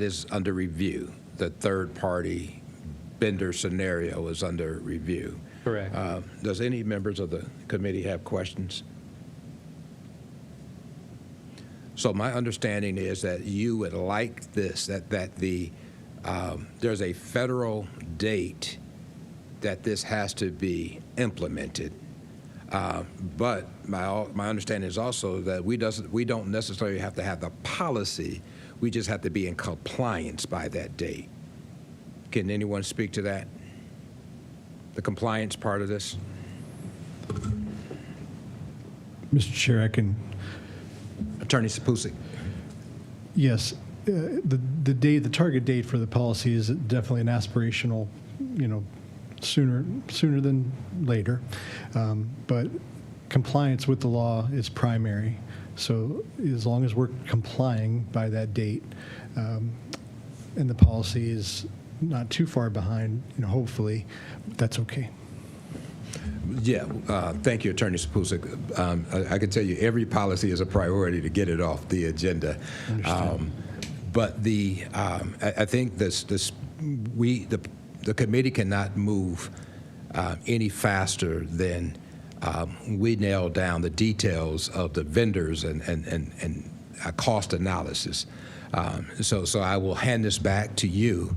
is under review. The third-party vendor scenario is under review. Correct. Does any members of the committee have questions? So my understanding is that you would like this, that there's a federal date that this has to be implemented. But my understanding is also that we don't necessarily have to have the policy. We just have to be in compliance by that date. Can anyone speak to that? The compliance part of this? Mr. Chair, I can. Attorney Sapusik. Yes, the target date for the policy is definitely an aspirational, sooner than later. But compliance with the law is primary. So as long as we're complying by that date, and the policy is not too far behind, hopefully, that's okay. Yeah, thank you, Attorney Sapusik. I can tell you every policy is a priority to get it off the agenda. But I think the committee cannot move any faster than we nail down the details of the vendors and cost analysis. So I will hand this back to you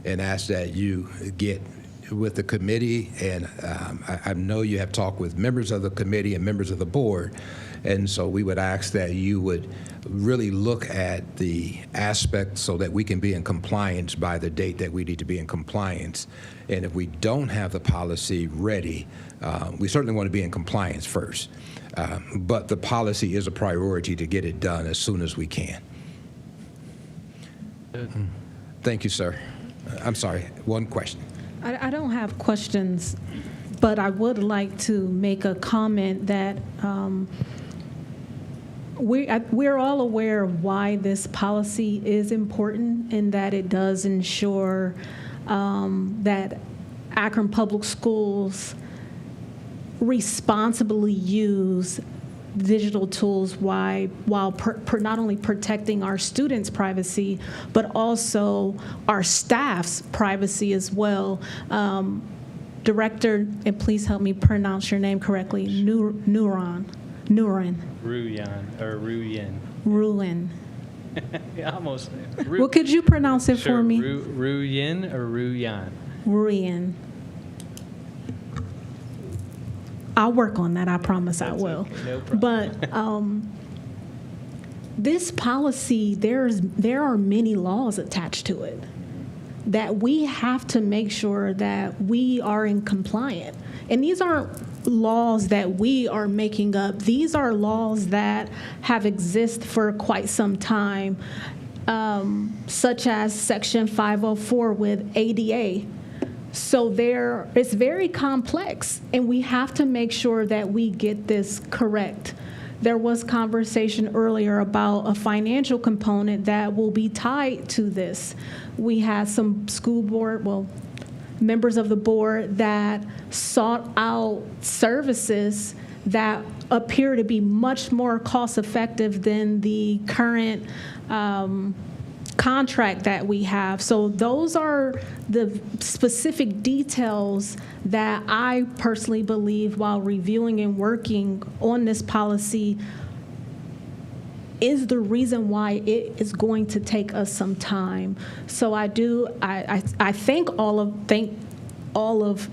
and ask that you get with the committee, and I know you have talked with members of the committee and members of the board, and so we would ask that you would really look at the aspects so that we can be in compliance by the date that we need to be in compliance. And if we don't have the policy ready, we certainly want to be in compliance first. But the policy is a priority to get it done as soon as we can. Thank you, sir. I'm sorry, one question. I don't have questions, but I would like to make a comment that we're all aware of why this policy is important, and that it does ensure that Akron Public Schools responsibly use digital tools while not only protecting our students' privacy, but also our staff's privacy as well. Director, and please help me pronounce your name correctly, Nuron. Nurin. Ruyan, or Ruyin. Ruin. Yeah, almost. Well, could you pronounce it Sure, for me? Ruyin or Ruyan? Ruin. I'll work on that. I promise I will. Okay, no problem. But this policy, there are many laws attached to it that we have to make sure that we are in compliant. And these aren't laws that we are making up. These are laws that have existed for quite some time, such as Section 504 with ADA. So it's very complex, and we have to make sure that we get this correct. There was conversation earlier about a financial component that will be tied to this. We had some school board, members of the board that sought out services that appear to be much more cost-effective than the current contract that we have. So those are the specific details that I personally believe, while reviewing and working on this policy, is the reason why it is going to take us some time. So I thank all of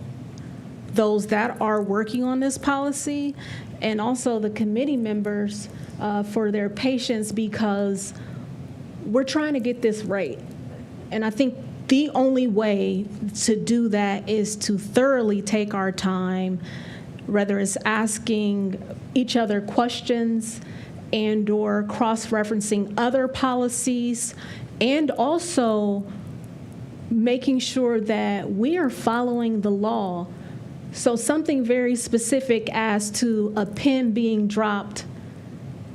those that are working on this policy, and also the committee members for their patience, because we're trying to get this right. And I think the only way to do that is to thoroughly take our time, whether it's asking each other questions and or cross-referencing other policies, and also making sure that we are following the law. So something very specific as to a pin being dropped,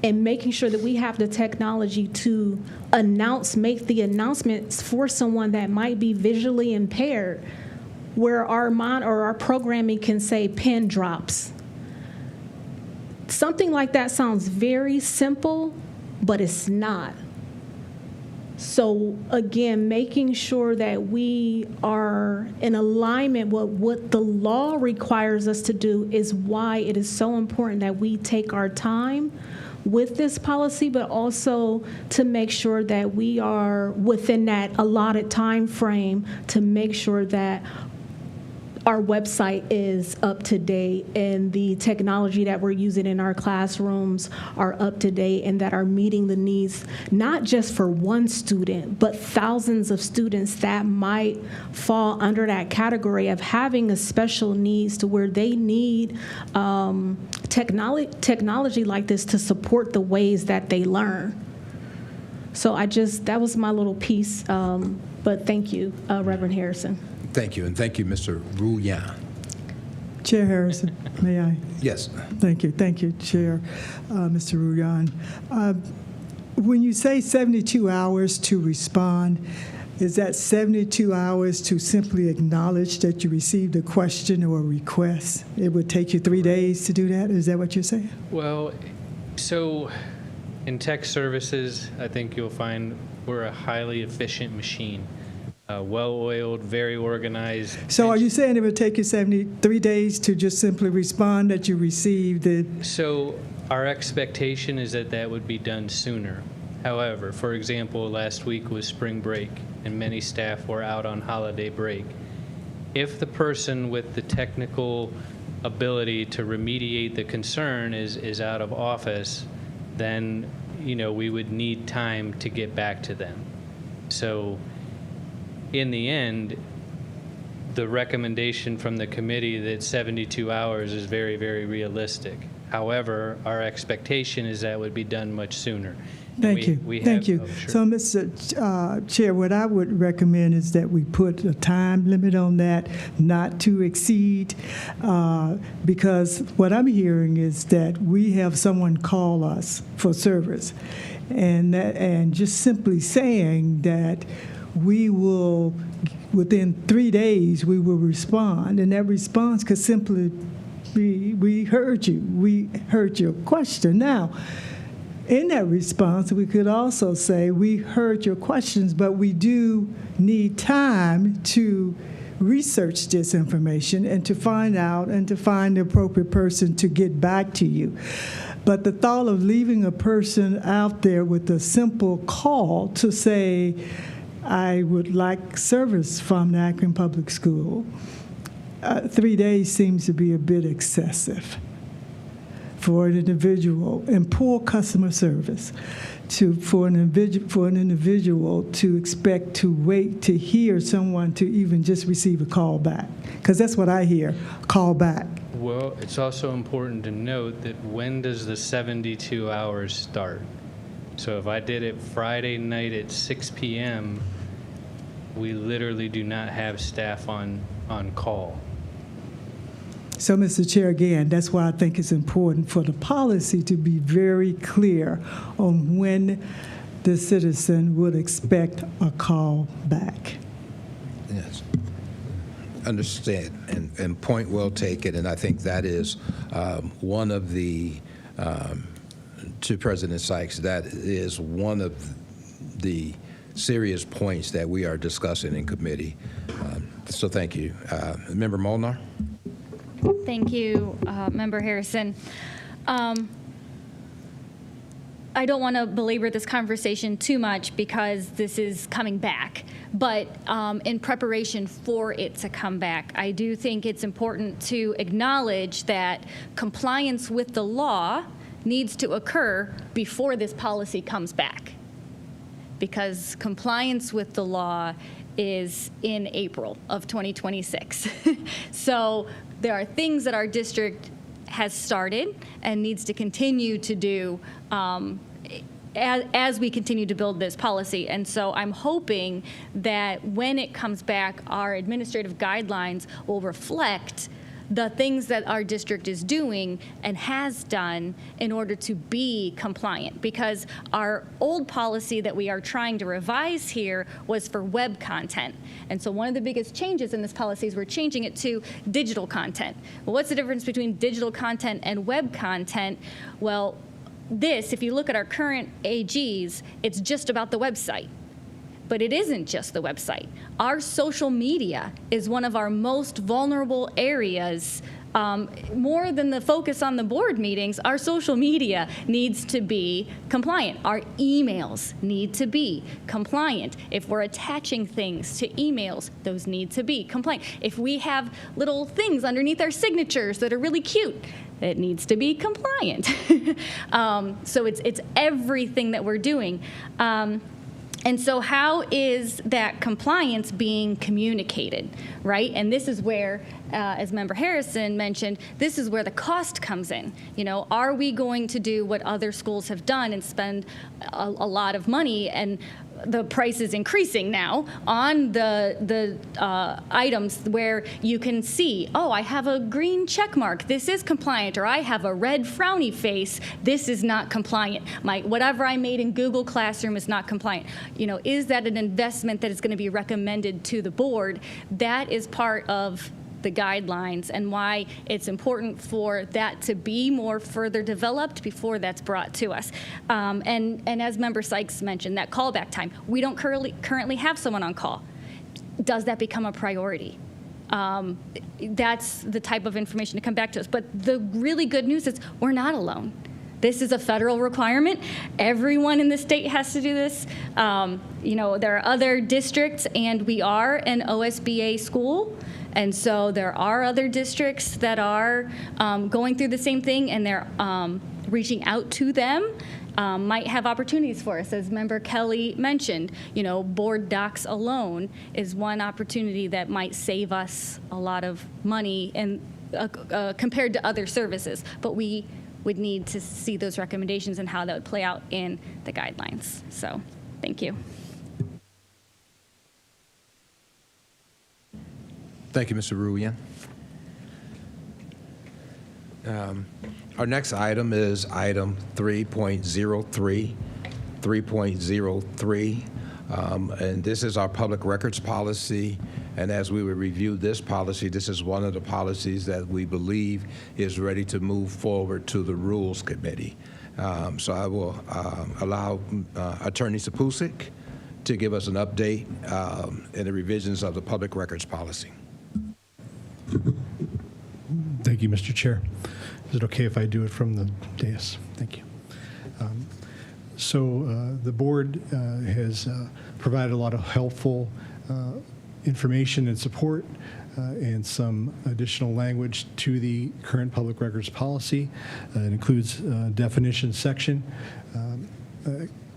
and making sure that we have the technology to make the announcements for someone that might be visually impaired, where our programming can say pin drops. Something like that sounds very simple, but it's not. So again, making sure that we are in alignment with what the law requires us to do is why it is so important that we take our time with this policy, but also to make sure that we are within that allotted time frame to make sure that our website is up to date and the technology that we're using in our classrooms are up to date, and that are meeting the needs not just for one student, but thousands of students that might fall under that category of having a special needs, to where they need technology like this to support the ways that they learn. So that was my little piece, but thank you, Reverend Harrison. Thank you, and thank you, Mr. Ruyan. Chair Harrison, may I? Yes. Thank you, Chair, Mr. Ruyan. When you say 72 hours to respond, is that 72 hours to simply acknowledge that you received a question or a request? It would take you 3 days to do that? Is that what you're saying? Well, so in tech services, I think you'll find we're a highly efficient machine. Well-oiled, very organized. So are you saying it would take you 73 days to just simply respond that you received it? So our expectation is that would be done sooner. However, for example, last week was spring break, and many staff were out on holiday break. If the person with the technical ability to remediate the concern is out of office, then we would need time to get back to them. So in the end, the recommendation from the committee that 72 hours is very, very realistic. However, our expectation is that would be done much sooner. Thank you. Oh, sure. So, Mr. Chair, what I would recommend is that we put a time limit on that, not to exceed, because what I'm hearing is that we have someone call us for service, and just simply saying that we will, within 3 days, we will respond, and that response could simply be, we heard your question. Now, in that response, we could also say, we heard your questions, but we do need time to research this information and to find out and to find the appropriate person to get back to you. But the thought of leaving a person out there with a simple call to say, I would like service from the Akron Public School, 3 days seems to be a bit excessive for an individual, and poor customer service for an individual to expect to wait to hear someone to even just receive a call back. Because that's what I hear, call back. Well, it's also important to note that when does the 72 hours start? So if I did it Friday night at 6 p.m., we literally do not have staff on call. So, Mr. Chair, again, that's why I think it's important for the policy to be very clear on when the citizen would expect a call back. Yes. Understand, and point well taken, and I think that is one of the, to President Sykes, that is one of the serious points that we are discussing in committee. So thank you. Member Molnar? Thank you, Member Harrison. I don't want to belabor this conversation too much because this is coming back, but in preparation for it to come back, I do think it's important to acknowledge that compliance with the law needs to occur before this policy comes back, because compliance with the law is in April of 2026. So there are things that our district has started and needs to continue to do as we continue to build this policy. And so I'm hoping that when it comes back, our administrative guidelines will reflect the things that our district is doing and has done in order to be compliant. Because our old policy that we are trying to revise here was for web content. And so one of the biggest changes in this policy is we're changing it to digital content. Well, what's the difference between digital content and web content? Well, if you look at our current AGs, it's just about the website. But it isn't just the website. Our social media is one of our most vulnerable areas. More than the focus on the board meetings, our social media needs to be compliant. Our emails need to be compliant. If we're attaching things to emails, those need to be compliant. If we have little things underneath our signatures that are really cute, it needs to be compliant. So it's everything that we're doing. And so how is that compliance being communicated, right? And this is where, as Member Harrison mentioned, this is where the cost comes in. You know, are we going to do what other schools have done and spend a lot of money, and the price is increasing now on the items where you can see, oh, I have a green check mark, this is compliant, or I have a red frowny face, this is not compliant. Whatever I made in Google Classroom is not compliant. You know, is that an investment that is going to be recommended to the board? That is part of the guidelines and why it's important for that to be more further developed before that's brought to us. And as Member Sykes mentioned, that callback time, we don't currently have someone on call. Does that become a priority? That's the type of information to come back to us. But the really good news is we're not alone. This is a federal requirement. Everyone in the state has to do this. You know, there are other districts, and we are an OSBA school. And so there are other districts that are going through the same thing, and they're reaching out to them. Might have opportunities for us, as Member Kelly mentioned. You know, board docs alone is one opportunity that might save us a lot of money and compared to other services. But we would need to see those recommendations and how that would play out in the guidelines. So, thank you. Thank you, Mr. Ruyan. Our next item is item 3.03. 3.03, and this is our public records policy. And as we would review this policy, this is one of the policies that we believe is ready to move forward to the Rules Committee. So I will allow Attorney Sapusik to give us an update in the revisions of the public records policy. Thank you, Mr. Chair. Is it okay if I do it from the dais? Thank you. So the board has provided a lot of helpful information and support and some additional language to the current public records policy. It includes a definition section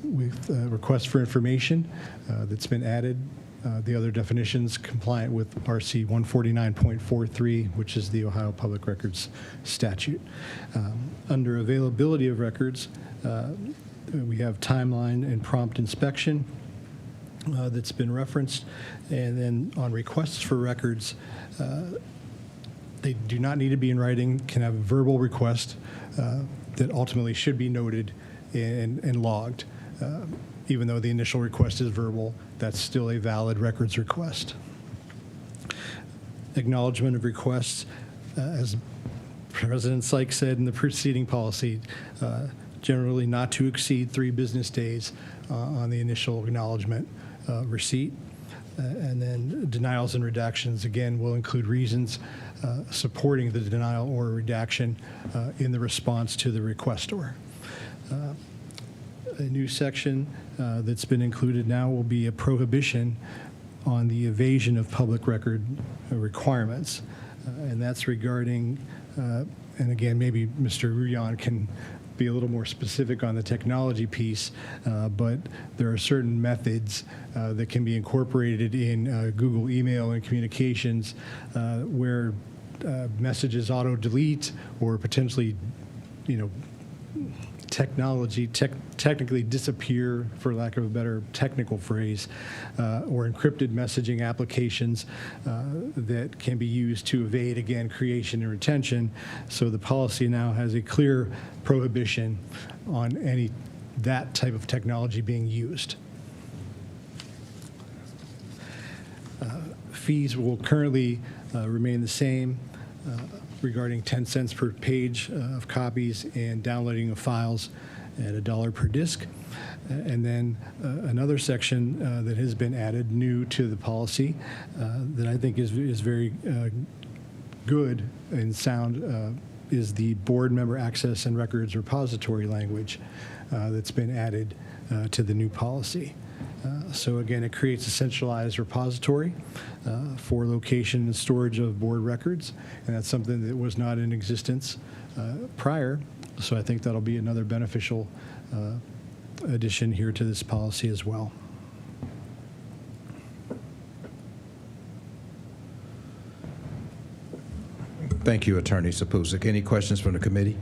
with requests for information that's been added. The other definitions compliant with RC 149.43, which is the Ohio Public Records statute. Under availability of records, we have timeline and prompt inspection that's been referenced. And then on requests for records, they do not need to be in writing, can have a verbal request that ultimately should be noted and logged. Even though the initial request is verbal, that's still a valid records request. Acknowledgement of requests, as President Sykes said in the preceding policy, generally not to exceed 3 business days on the initial acknowledgement receipt. And then denials and redactions, again, will include reasons supporting the denial or redaction in the response to the requestor. A new section that's been included now will be a prohibition on the evasion of public record requirements. And that's regarding, and again, maybe Mr. Ruyan can be a little more specific on the technology piece, but there are certain methods that can be incorporated in Google email and communications where messages auto-delete or potentially, technically disappear, for lack of a better technical phrase, or encrypted messaging applications that can be used to evade, again, creation and retention. So the policy now has a clear prohibition on that type of technology being used. Fees will currently remain the same. Regarding 10 cents per page of copies and downloading of files at $1 per disk. And then another section that has been added new to the policy that I think is very good and sound is the board member access and records repository language that's been added to the new policy. So again, it creates a centralized repository for location and storage of board records, and that's something that was not in existence prior. So I think that'll be another beneficial addition here to this policy as well. Thank you, Attorney Sapusik. Any questions from the committee?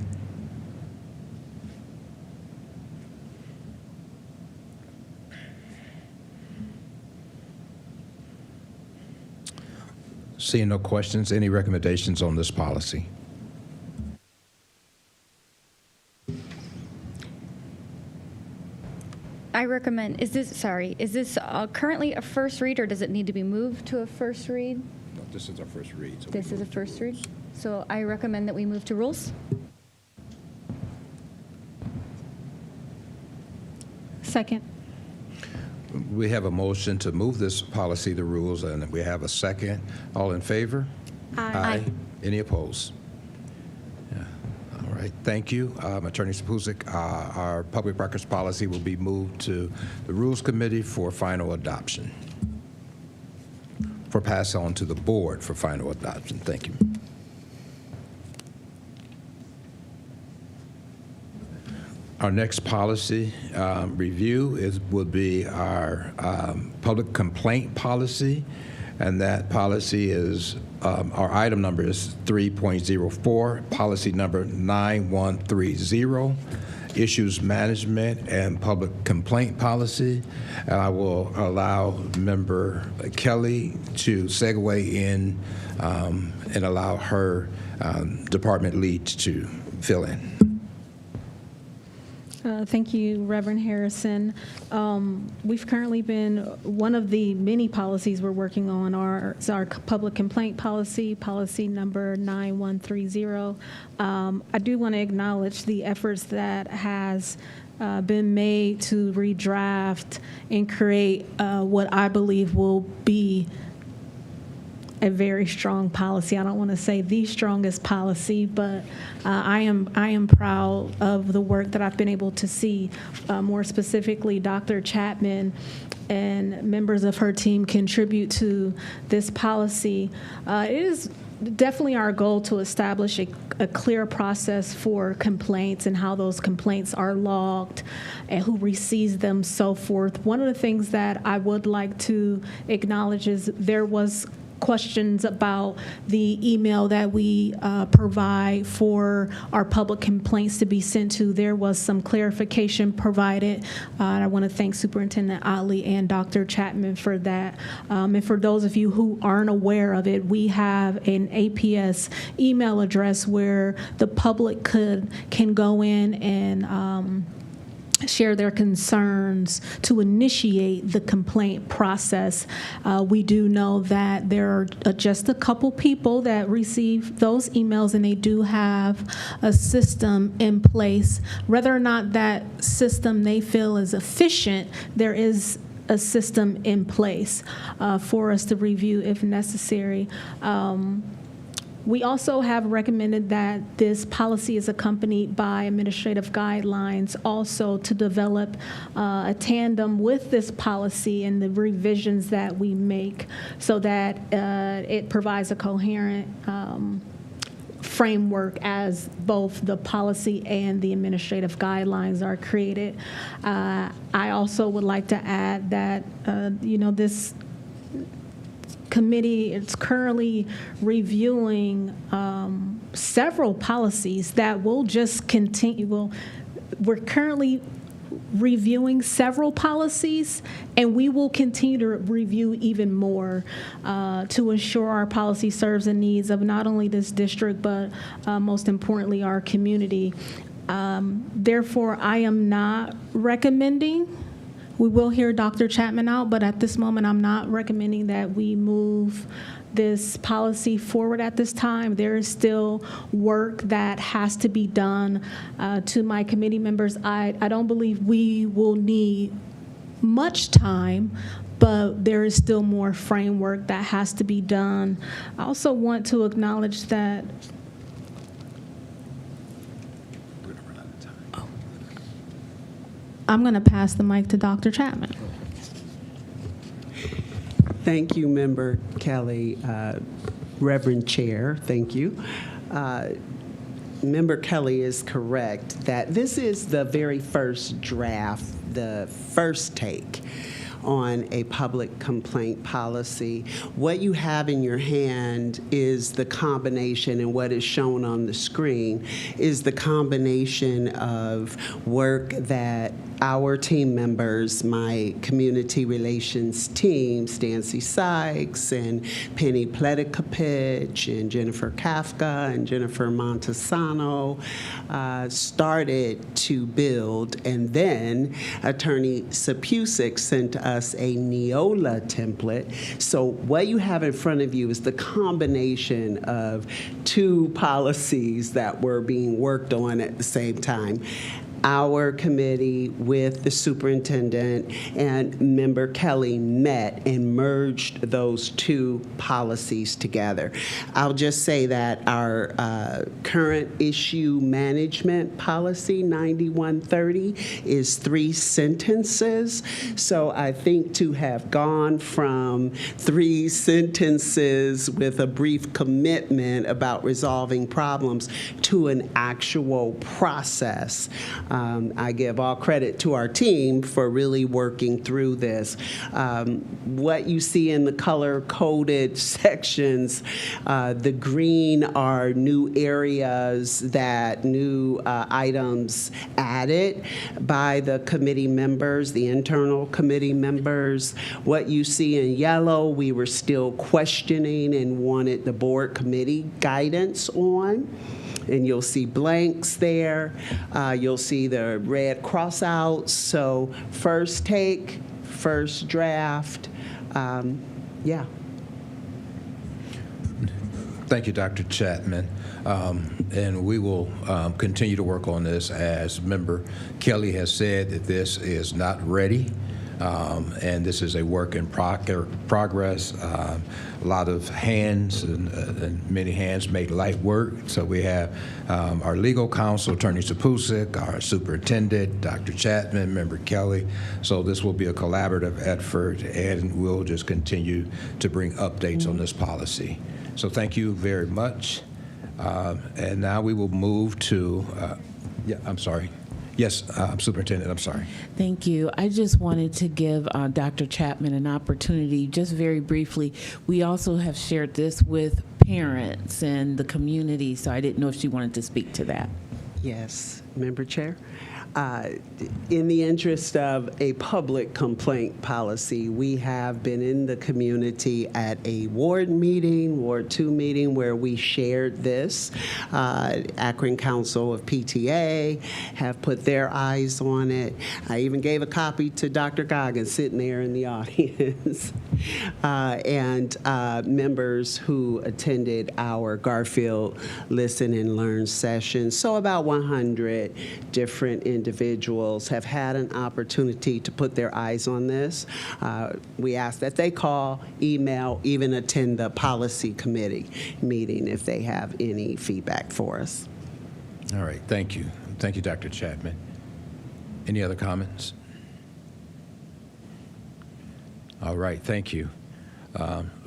Seeing no questions, any recommendations on this policy? I recommend, is this currently a first read, or does it need to be moved to a first read? No, this is our first read. So This is a first read. So I recommend that we move to rules. Second. We have a motion to move this policy to rules, and we have a second. All in favor? Aye. Any opposed? Yeah. All right. Thank you, Attorney Sapusik. Our public records policy will be moved to the Rules Committee for final adoption, for pass on to the board for final adoption. Thank you. Our next policy review would be our public complaint policy, and that policy is, our item number is 3.04, policy number 9130, issues management and public complaint policy. And I will allow Member Kelly to segue in and allow her department lead to fill in. Thank you, Reverend Harrison. We've currently been, one of the many policies we're working on is our public complaint policy, policy number 9130. I do want to acknowledge the efforts that has been made to redraft and create what I believe will be a very strong policy. I don't want to say the strongest policy, but I am proud of the work that I've been able to see. More specifically, Dr. Chapman and members of her team contribute to this policy. It is definitely our goal to establish a clear process for complaints and how those complaints are logged and who receives them, so forth. One of the things that I would like to acknowledge is there was questions about the email that we provide for our public complaints to be sent to. There was some clarification provided. I want to thank Superintendent Otley and Dr. Chapman for that. And for those of you who aren't aware of it, we have an APS email address where the public can go in and share their concerns to initiate the complaint process. We do know that there are just a couple people that receive those emails, and they do have a system in place. Whether or not that system they feel is efficient, there is a system in place for us to review if necessary. We also have recommended that this policy is accompanied by administrative guidelines also to develop a tandem with this policy and the revisions that we make so that it provides a coherent framework as both the policy and the administrative guidelines are created. I also would like to add that, this committee is currently reviewing several policies that will just continue. We're currently reviewing several policies, and we will continue to review even more to ensure our policy serves the needs of not only this district, but most importantly, our community. Therefore, I am not recommending. We will hear Dr. Chapman out, but at this moment, I'm not recommending that we move this policy forward at this time. There is still work that has to be done. To my committee members, I don't believe we will need much time, but there is still more framework that has to be done. I also want to acknowledge that I'm going to pass the mic to Dr. Chapman. Thank you, Member Kelly. Reverend Chair, thank you. Member Kelly is correct that this is the very first draft, the first take on a public complaint policy. What you have in your hand is the combination, and what is shown on the screen is the combination of work that our team members, my community relations team, Stancy Sykes and Penny Pledikopich and Jennifer Kafka and Jennifer Montesano started to build, and then Attorney Sapusik sent us a Neola template. So what you have in front of you is the combination of two policies that were being worked on at the same time. Our committee with the superintendent and Member Kelly met and merged those two policies together. I'll just say that our current issue management policy, 9130, is 3 sentences. So I think to have gone from 3 sentences with a brief commitment about resolving problems to an actual process, I give all credit to our team for really working through this. What you see in the color-coded sections, the green are new areas that new items added by the committee members, the internal committee members. What you see in yellow, we were still questioning and wanted the board committee guidance on. And you'll see blanks there. You'll see the red cross-outs. So first take, first draft, yeah. Thank you, Dr. Chapman. And we will continue to work on this. As Member Kelly has said, that this is not ready. And this is a work in progress. A lot of hands and many hands make light work. So we have our legal counsel, Attorney Sapusik, our superintendent, Dr. Chapman, Member Kelly. So this will be a collaborative effort, and we'll just continue to bring updates on this policy. So thank you very much. And now we will move to, I'm sorry. Yes, Superintendent, I'm sorry. Thank you. I just wanted to give Dr. Chapman an opportunity, just very briefly. We also have shared this with parents and the community, so I didn't know if she wanted to speak to that. Yes, Member Chair. In the interest of a public complaint policy, we have been in the community at a Ward 2 meeting where we shared this. Akron Council of PTA have put their eyes on it. I even gave a copy to Dr. Goggins sitting there in the audience. And members who attended our Garfield Listen and Learn session. So about 100 different individuals have had an opportunity to put their eyes on this. We ask that they call, email, even attend the policy committee meeting if they have any feedback for us. All right, thank you. Thank you, Dr. Chapman. Any other comments? All right, thank you.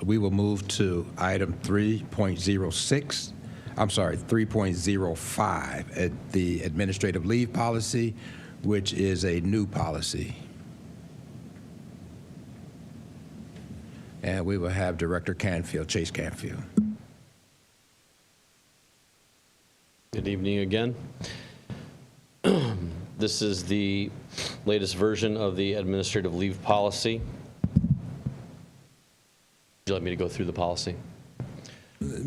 We will move to item 3.06. I'm sorry, 3.05 at the administrative leave policy, which is a new policy. And we will have Director Canfield, Chase Canfield. Good evening again. This is the latest version of the administrative leave policy. Would you like me to go through the policy?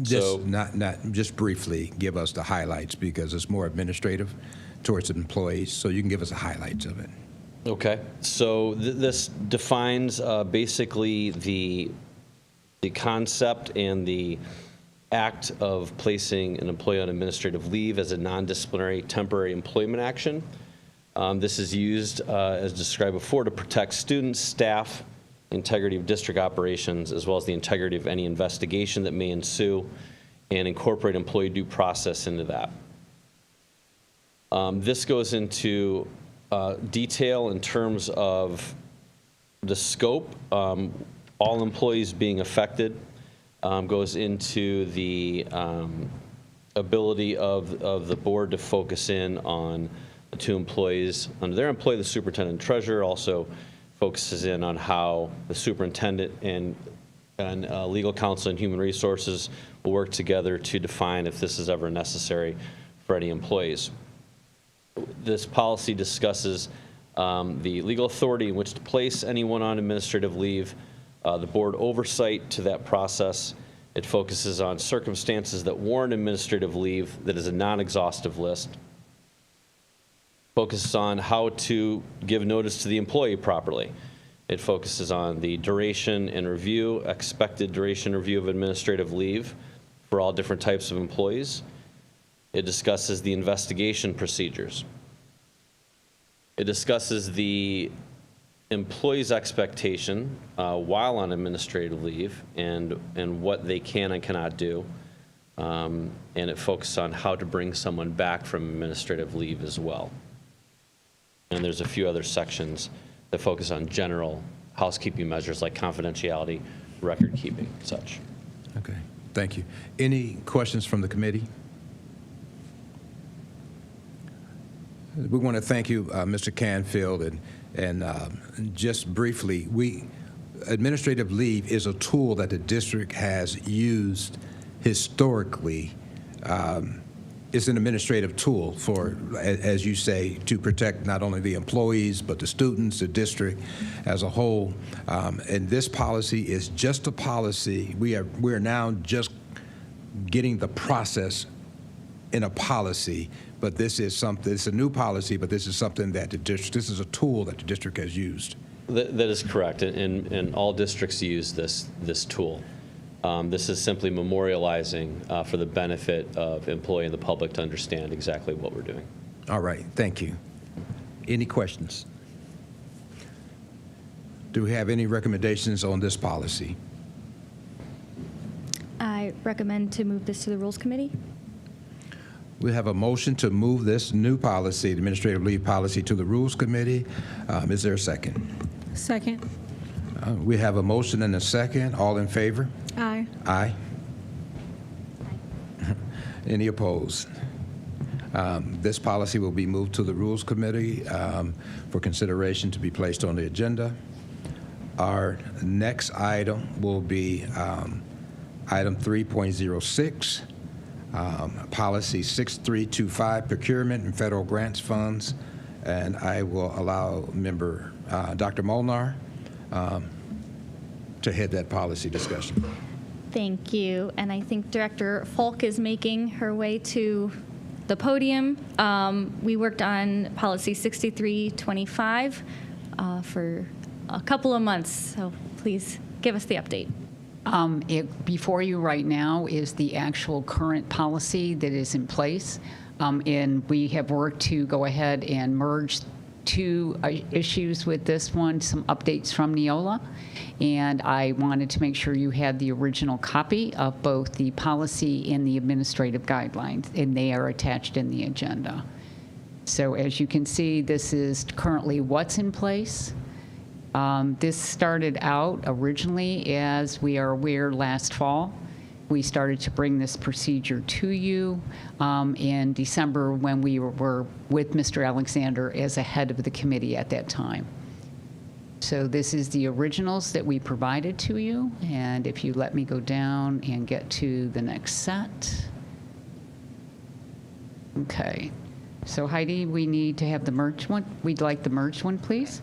Just briefly give us the highlights, because it's more administrative towards employees, so you can give us the highlights of it. Okay, so this defines basically the concept and the act of placing an employee on administrative leave as a non-disciplinary temporary employment action. This is used, as described before, to protect students, staff, integrity of district operations, as well as the integrity of any investigation that may ensue, and incorporate employee due process into that. This goes into detail in terms of the scope, all employees being affected, goes into the ability of the board to focus in on the two employees. Under their employee, the superintendent and treasurer also focuses in on how the superintendent and legal counsel and human resources will work together to define if this is ever necessary for any employees. This policy discusses the legal authority in which to place anyone on administrative leave, the board oversight to that process. It focuses on circumstances that warrant administrative leave that is a non-exhaustive list. Focuses on how to give notice to the employee properly. It focuses on the duration and review, expected duration review of administrative leave for all different types of employees. It discusses the investigation procedures. It discusses the employee's expectation while on administrative leave and what they can and cannot do. And it focuses on how to bring someone back from administrative leave as well. And there's a few other sections that focus on general housekeeping measures like confidentiality, record keeping, and such. Okay, thank you. Any questions from the committee? We want to thank you, Mr. Canfield, and just briefly, administrative leave is a tool that the district has used historically. It's an administrative tool for, as you say, to protect not only the employees, but the students, the district as a whole. And this policy is just a policy. We are now just getting the process in a policy, but this is something, it's a new policy, but this is something that the district, this is a tool that the district has used. That is correct, and all districts use this tool. This is simply memorializing for the benefit of employee and the public to understand exactly what we're doing. All right, thank you. Any questions? Do we have any recommendations on this policy? I recommend to move this to the Rules Committee. We have a motion to move this new policy, the administrative leave policy, to the Rules Committee. Is there a second? Second. We have a motion and a second. All in favor? Aye. Aye. Any opposed? This policy will be moved to the Rules Committee for consideration to be placed on the agenda. Our next item will be item 3.06, policy 6325, procurement and federal grants funds. And I will allow member Dr. Molnar to head that policy discussion. Thank you. And I think Director Falk is making her way to the podium. We worked on policy 6325 for a couple of months, so please give us the update. Before you right now is the actual current policy that is in place, and we have worked to go ahead and merge two issues with this one, some updates from Neola, and I wanted to make sure you had the original copy of both the policy and the administrative guidelines, and they are attached in the agenda. So as you can see, this is currently what's in place. This started out originally, as we are aware, last fall. We started to bring this procedure to you in December when we were with Mr. Alexander as a head of the committee at that time. So this is the originals that we provided to you, and if you let me go down and get to the next set. Okay. So Heidi, we need to have the merged one. We'd like the merged one, please.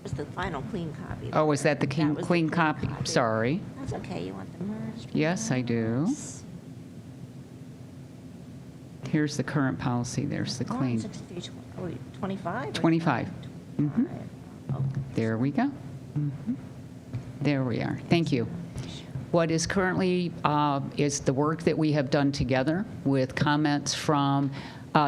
Was the final clean copy. Oh, is that the clean copy? Sorry. That's okay. You want the merged? Yes, I do. Here's the current policy. There's the clean. 25? 25. Mm-hmm. There we go. Mm-hmm. There we are. Thank you. What is currently is the work that we have done together with comments from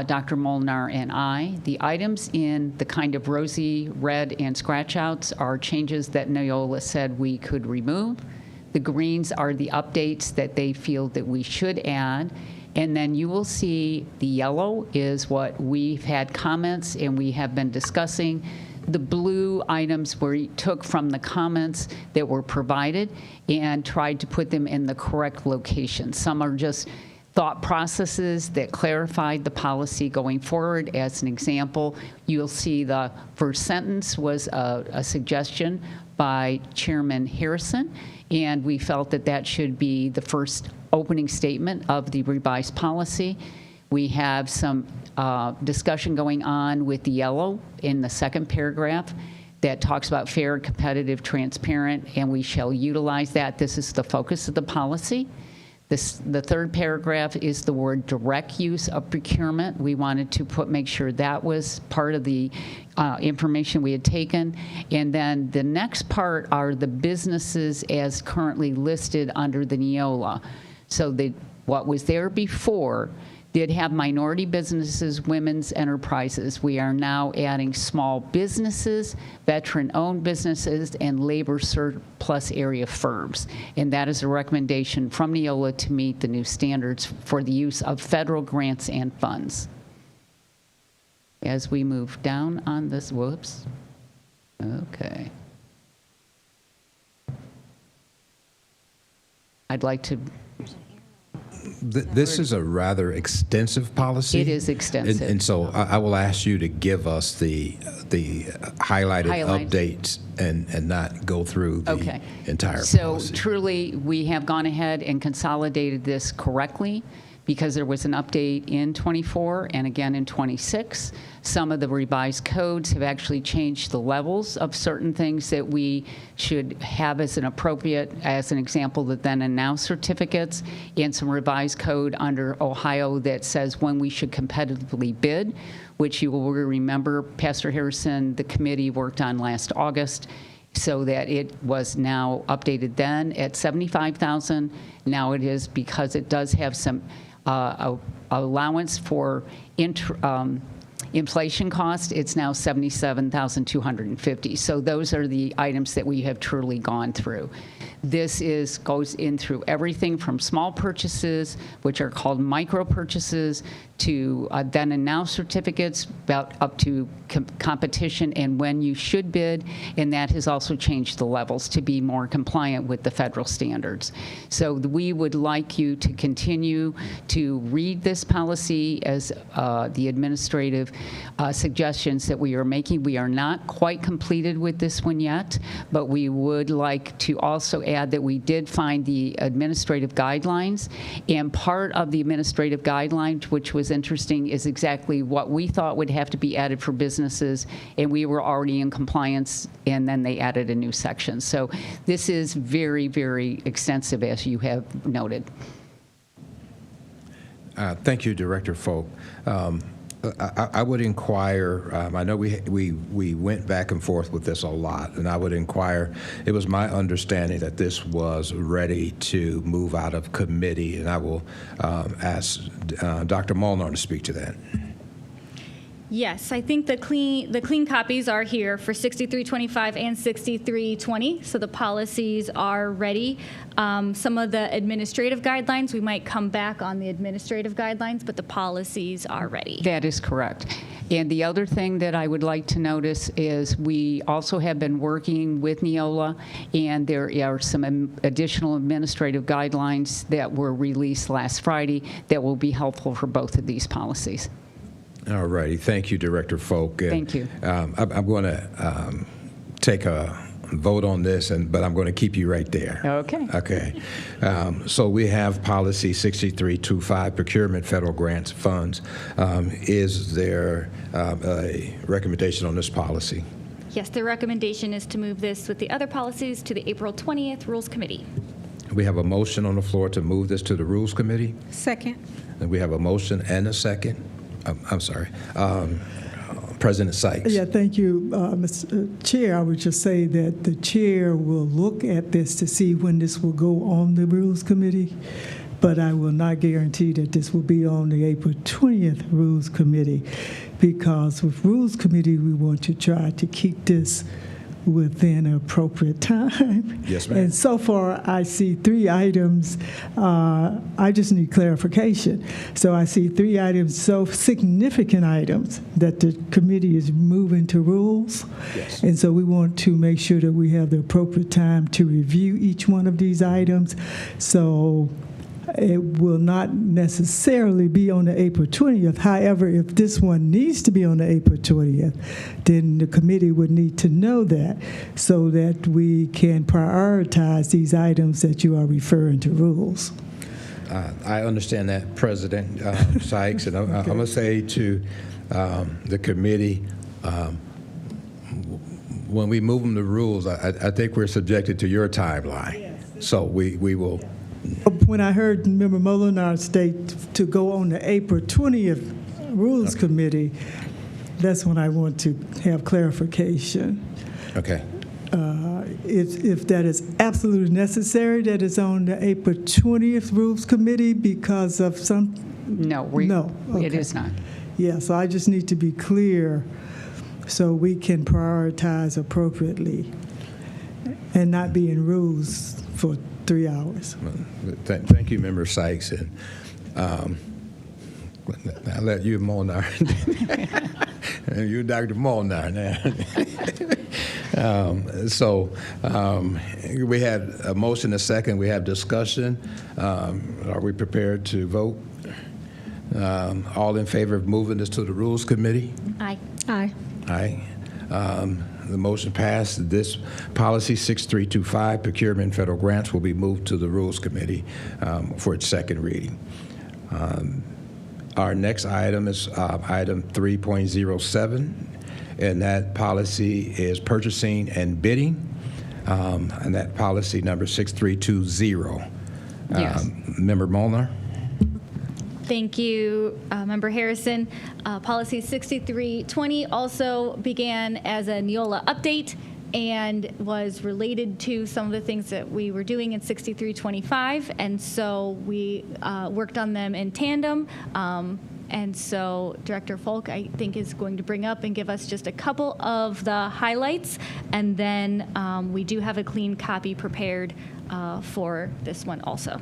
Dr. Molnar and I. The items in the kind of rosy red and scratch outs are changes that Neola said we could remove. The greens are the updates that they feel that we should add. And then you will see the yellow is what we've had comments and we have been discussing. The blue items we took from the comments that were provided and tried to put them in the correct location. Some are just thought processes that clarified the policy going forward. As an example, you'll see the first sentence was a suggestion by Chairman Harrison, and we felt that that should be the first opening statement of the revised policy. We have some discussion going on with the yellow in the second paragraph that talks about fair, competitive, transparent, and we shall utilize that. This is the focus of the policy. The third paragraph is the word direct use of procurement. We wanted to make sure that was part of the information we had taken. And then the next part are the businesses as currently listed under the Neola. So what was there before did have minority businesses, women's enterprises. We are now adding small businesses, veteran-owned businesses, and labor surplus area firms. And that is a recommendation from Neola to meet the new standards for the use of federal grants and funds. As we move down on this, whoops. Okay. I'd like to This is a rather extensive policy. It is extensive. And so I will ask you to give us the highlighted updates and not go through the entire policy. So truly, we have gone ahead and consolidated this correctly because there was an update in 24 and again in 26. Some of the revised codes have actually changed the levels of certain things that we should have as an appropriate, as an example, the then and now certificates, and some revised code under Ohio that says when we should competitively bid, which you will remember Pastor Harrison, the committee worked on last August, so that it was now updated then at $75,000. Now it is, because it does have some allowance for inflation cost, it's now $77,250. So those are the items that we have truly gone through. This goes in through everything from small purchases, which are called micro purchases, to then and now certificates, up to competition and when you should bid, and that has also changed the levels to be more compliant with the federal standards. So we would like you to continue to read this policy as the administrative suggestions that we are making. We are not quite completed with this one yet, but we would like to also add that we did find the administrative guidelines, and part of the administrative guidelines, which was interesting, is exactly what we thought would have to be added for businesses, and we were already in compliance, and then they added a new section. So this is very, very extensive, as you have noted. Thank you, Director Folk. I would inquire, I know we went back and forth with this a lot, and I would inquire, it was my understanding that this was ready to move out of committee, and I will ask Dr. Molnar to speak to that. Yes, I think the clean copies are here for 6325 and 6320, so the policies are ready. Some of the administrative guidelines, we might come back on the administrative guidelines, but the policies are ready. That is correct. And the other thing that I would like to notice is we also have been working with Neola, and there are some additional administrative guidelines that were released last Friday that will be helpful for both of these policies. All righty. Thank you, Director Folk. And, thank you. I'm going to take a vote on this, but I'm going to keep you right there. Okay. Okay. So we have policy 6325, procurement federal grants funds. Is there a recommendation on this policy? Yes, the recommendation is to move this with the other policies to the April 20th Rules Committee. We have a motion on the floor to move this to the Rules Committee. Second. And we have a motion and a second. I'm sorry. President Sykes. Yeah, thank you, Mr. Chair. I would just say that the chair will look at this to see when this will go on the Rules Committee, but I will not guarantee that this will be on the April 20th Rules Committee, because with Rules Committee, we want to try to keep this within an appropriate time. Yes, ma'am. And so far, I see 3 items. I just need clarification. So I see 3 items, so significant items, that the committee is moving to rules. Yes. And so we want to make sure that we have the appropriate time to review each one of these items. So it will not necessarily be on the April 20th. However, if this one needs to be on the April 20th, then the committee would need to know that so that we can prioritize these items that you are referring to rules. I understand that, President Sykes, and I'm going to say to the committee, when we move them to rules, I think we're subjected to your timeline. Yes. So we will. When I heard Member Molinar state to go on the April 20th Rules Committee, that's when I want to have clarification. Okay. If that is absolutely necessary, that is on the April 20th Rules Committee because of some... No, no. Okay. It is not. Yeah, so I just need to be clear so we can prioritize appropriately and not be in rules for 3 hours. Thank you, Member Sykes. And I'll let you, Molnar. And you, Dr. Molnar, now. We had a motion, a second. We have discussion. Are we prepared to vote? All in favor of moving this to the Rules Committee? Aye. Aye. Aye. The motion passed. This policy 6325, procurement federal grants, will be moved to the Rules Committee for its second reading. Our next item is item 3.07, and that policy is purchasing and bidding, and that policy number 6320. Yes. Member Molnar. Thank you, Member Harrison. Policy 6320 also began as a Neola update and was related to some of the things that we were doing in 6325, and so we worked on them in tandem. And so Director Folk, I think, is going to bring up and give us just a couple of the highlights, and then we do have a clean copy prepared for this one also.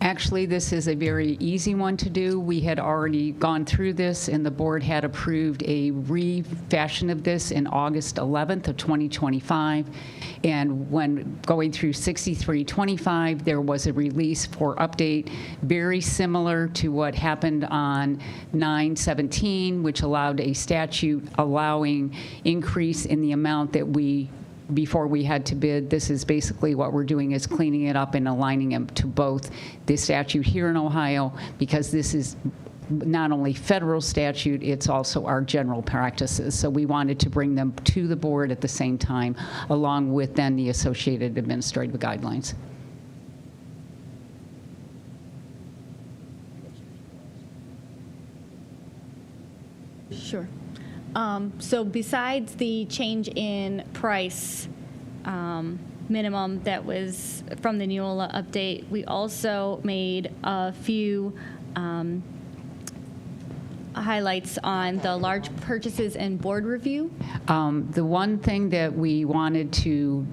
Actually, this is a very easy one to do. We had already gone through this, and the board had approved a refashion of this in August 11th of 2025. And when going through 6325, there was a release for update very similar to what happened on 917, which allowed a statute allowing increase in the amount that before we had to bid. This is basically what we're doing, is cleaning it up and aligning it to both the statute here in Ohio, because this is not only federal statute, it's also our general practices. So we wanted to bring them to the board at the same time, along with then the associated administrative guidelines. Sure. So besides the change in price minimum that was from the Neola update, we also made a few highlights on the large purchases and board review. The one thing that we wanted to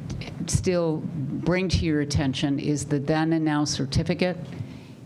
still bring to your attention is the then and now certificate.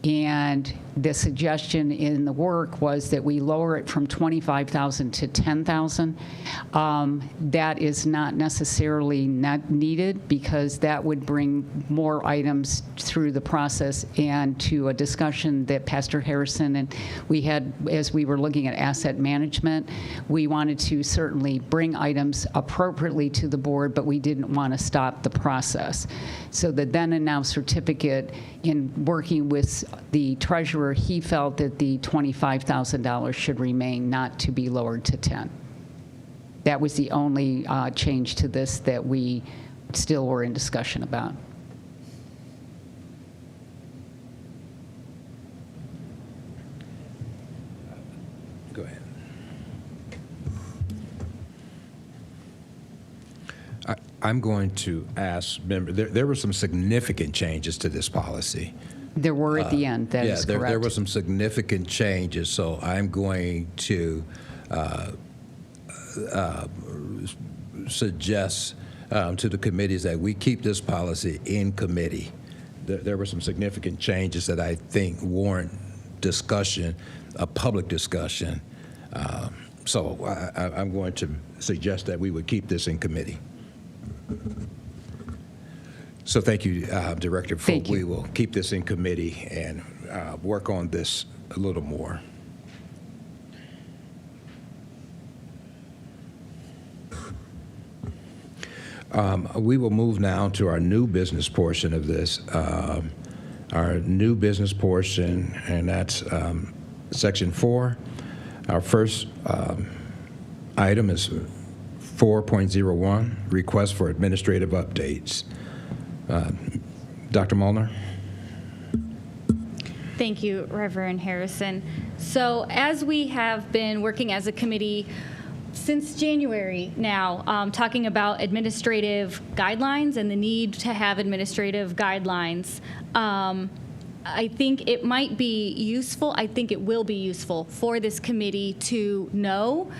And the suggestion in the work was that we lower it from $25,000 to $10,000. That is not necessarily not needed, because that would bring more items through the process, and to a discussion that Pastor Harrison and we had as we were looking at asset management. We wanted to certainly bring items appropriately to the board, but we didn't want to stop the process. So the then and now certificate, in working with the treasurer, he felt that the $25,000 should remain, not to be lowered to 10. That was the only change to this that we still were in discussion about. Go ahead. I'm going to ask members, there were some significant changes to this policy. There were at the end, that is correct. There were some significant changes, so I'm going to suggest to the committees that we keep this policy in committee. There were some significant changes that I think warrant discussion, a public discussion. So I'm going to suggest that we would keep this in committee. So thank you, Director Folk. Thank you. We will keep this in committee and work on this a little more. We will move now to our new business portion of this. Our new business portion, and that's Section 4. Our first item is 4.01, request for administrative updates. Dr. Molnar. Thank you, Reverend Harrison. So as we have been working as a committee since January now, talking about administrative guidelines and the need to have administrative guidelines, I think it might be useful, I think it will be useful for this committee to know,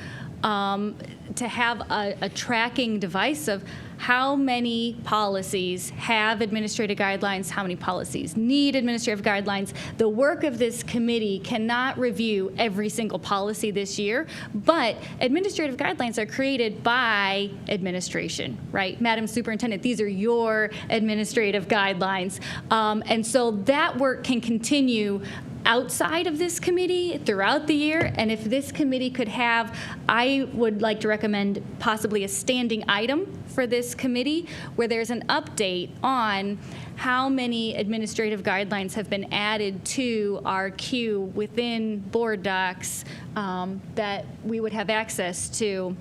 to have a tracking device of how many policies have administrative guidelines, how many policies need administrative guidelines. The work of this committee cannot review every single policy this year, but administrative guidelines are created by administration, right? Madam Superintendent, these are your administrative guidelines. And so that work can continue outside of this committee throughout the year, and if this committee could have, I would like to recommend possibly a standing item for this committee where there's an update on how many administrative guidelines have been added to our queue within board docs that we would have access to,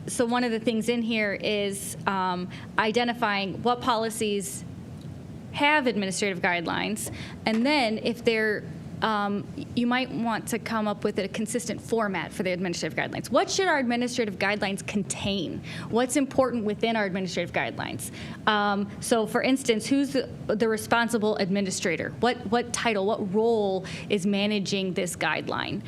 So one of the things in here is identifying what policies have administrative guidelines, and then if they're you might want to come up with a consistent format for the administrative guidelines. What should our administrative guidelines contain? What's important within our administrative guidelines? So for instance, who's the responsible administrator? What title, what role is managing this guideline?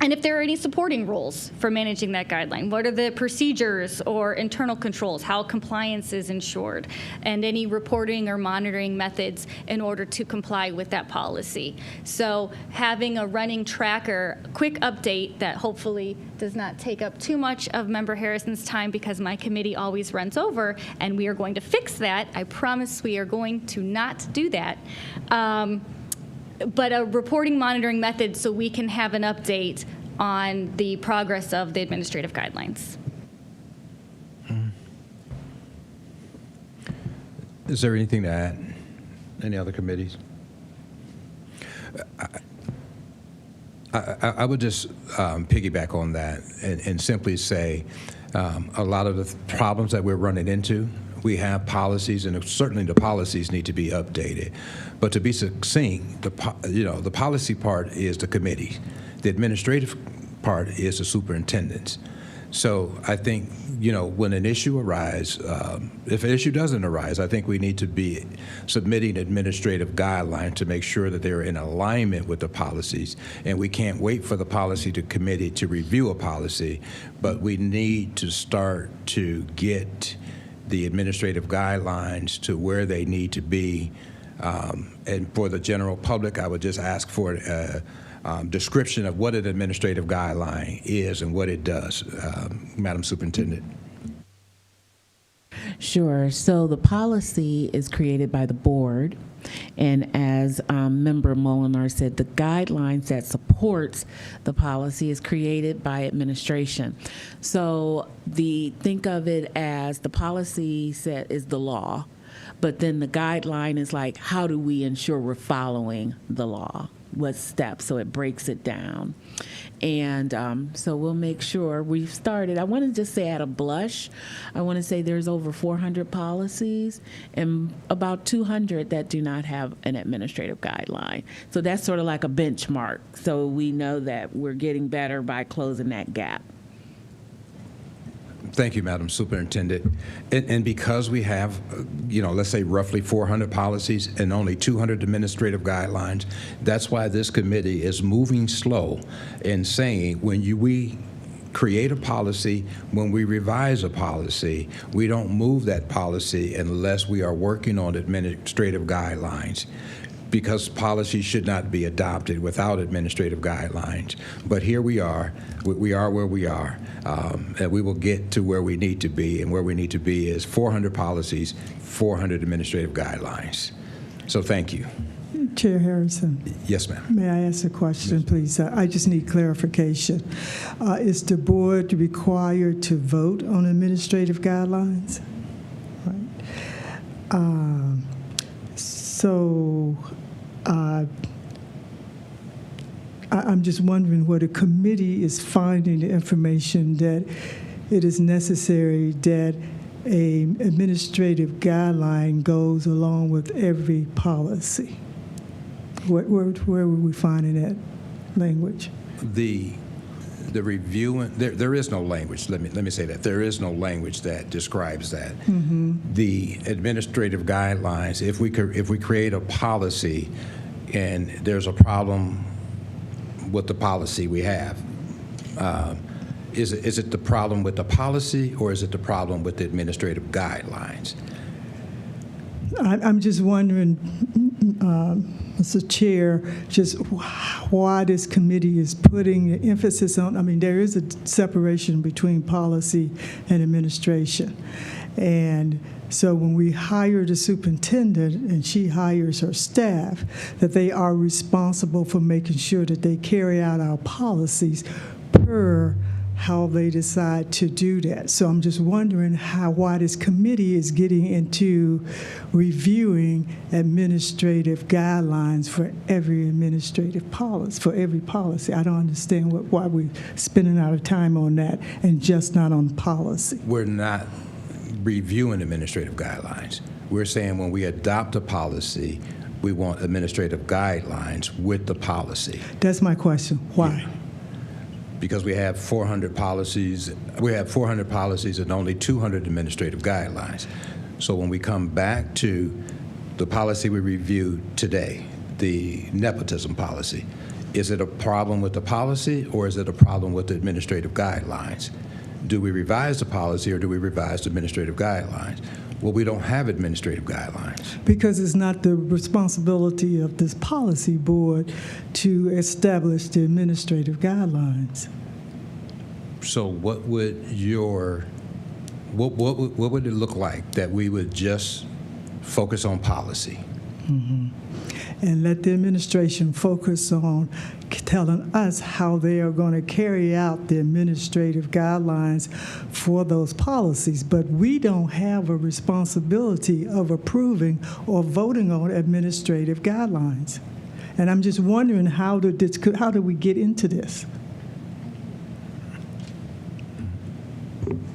And if there are any supporting roles for managing that guideline, what are the procedures or internal controls, how compliance is ensured, and any reporting or monitoring methods in order to comply with that policy. So having a running tracker, quick update that hopefully does not take up too much of Member Harrison's time, because my committee always runs over, and we are going to fix that. I promise we are going to not do that. But a reporting monitoring method so we can have an update on the progress of the administrative guidelines. Is there anything to add? Any other committees? I would just piggyback on that and simply say a lot of the problems that we're running into, we have policies, and certainly the policies need to be updated. But to be succinct, the policy part is the committee. The administrative part is the superintendents. So I think, when an issue arises, if an issue doesn't arise, I think we need to be submitting administrative guidelines to make sure that they're in alignment with the policies. And we can't wait for the policy committee to review a policy, but we need to start to get the administrative guidelines to where they need to be. And for the general public, I would just ask for a description of what an administrative guideline is and what it does. Madam Superintendent. Sure. So the policy is created by the board. And as Member Molinar said, the guidelines that supports the policy is created by administration. So think of it as the policy set is the law, but then the guideline is like, how do we ensure we're following the law? What steps? So it breaks it down. And so we'll make sure we've started. I want to just say at a blush, I want to say there's over 400 policies and about 200 that do not have an administrative guideline. So that's sort of like a benchmark. So we know that we're getting better by closing that gap. Thank you, Madam Superintendent. And because we have, let's say roughly 400 policies and only 200 administrative guidelines, that's why this committee is moving slow and saying when we create a policy, when we revise a policy, we don't move that policy unless we are working on administrative guidelines, because policy should not be adopted without administrative guidelines. But here we are where we are, and we will get to where we need to be, and where we need to be is 400 policies, 400 administrative guidelines. So thank you. Chair Harrison. Yes, ma'am. May I ask a question, please? I just need clarification. Is the board required to vote on administrative guidelines? Right. So I'm just wondering where the committee is finding the information that it is necessary that a administrative guideline goes along with every policy. Where were we finding that language? The review, there is no language. Let me say that there is no language that describes that. Mm-hmm. The administrative guidelines, if we create a policy and there's a problem with the policy we have, is it the problem with the policy, or is it the problem with the administrative guidelines? I'm just wondering, Mr. Chair, just why this committee is putting the emphasis on, there is a separation between policy and administration. And so when we hire the superintendent and she hires her staff, that they are responsible for making sure that they carry out our policies per how they decide to do that. So I'm just wondering why this committee is getting into reviewing administrative guidelines for every administrative policy, for every policy. I don't understand why we're spending our time on that and just not on policy. We're not reviewing administrative guidelines. We're saying when we adopt a policy, we want administrative guidelines with the policy. That's my question. Why? Because we have 400 policies, and only 200 administrative guidelines. So when we come back to the policy we reviewed today, the nepotism policy, is it a problem with the policy or is it a problem with the administrative guidelines? Do we revise the policy or do we revise the administrative guidelines? Well, we don't have administrative guidelines. Because it's not the responsibility of this policy board to establish the administrative guidelines. So what would what would it look like that we would just focus on policy? Mm-hmm. And let the administration focus on telling us how they are going to carry out the administrative guidelines for those policies. But we don't have a responsibility of approving or voting on administrative guidelines. And I'm just wondering how did we get into this?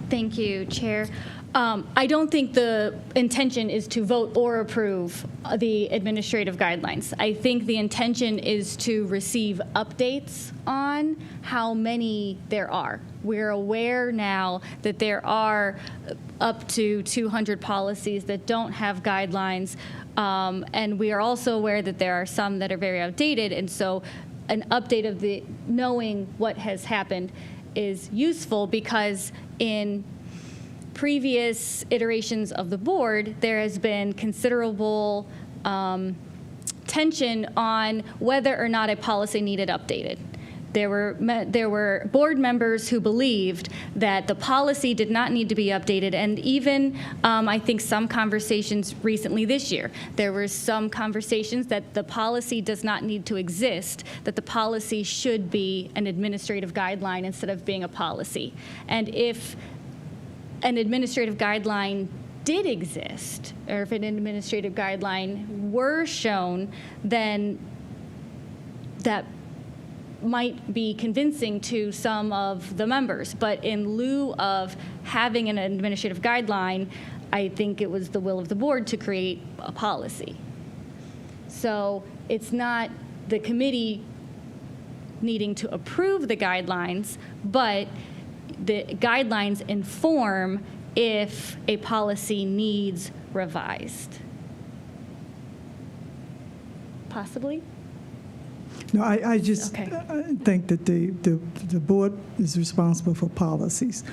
Thank you, Chair. I don't think the intention is to vote or approve the administrative guidelines. I think the intention is to receive updates on how many there are. We're aware now that there are up to 200 policies that don't have guidelines, and we are also aware that there are some that are very outdated, and so an update of the knowing what has happened is useful, because in previous iterations of the board, there has been considerable tension on whether or not a policy needed updated. There were board members who believed that the policy did not need to be updated, and even I think some conversations recently this year, there were some conversations that the policy does not need to exist, that the policy should be an administrative guideline instead of being a policy. And if an administrative guideline did exist, or if an administrative guideline were shown, then that might be convincing to some of the members. But in lieu of having an administrative guideline, I think it was the will of the board to create a policy. So it's not the committee needing to approve the guidelines, but the guidelines inform if a policy needs revised. Possibly? No, I just Okay. think that the board is responsible for policies,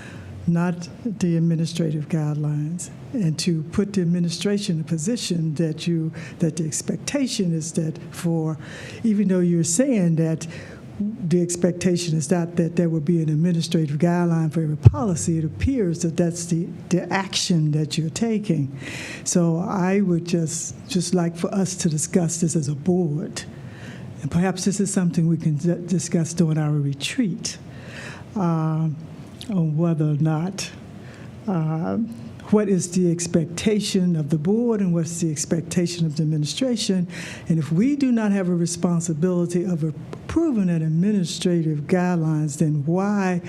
not the administrative guidelines. And to put the administration in a position that the expectation is that even though you're saying that the expectation is that there will be an administrative guideline for every policy, it appears that that's the action that you're taking. So I would just like for us to discuss this as a board. And perhaps this is something we can discuss during our retreat on whether or not, what is the expectation of the board and what's the expectation of the administration. And if we do not have a responsibility of approving an administrative guidelines, then why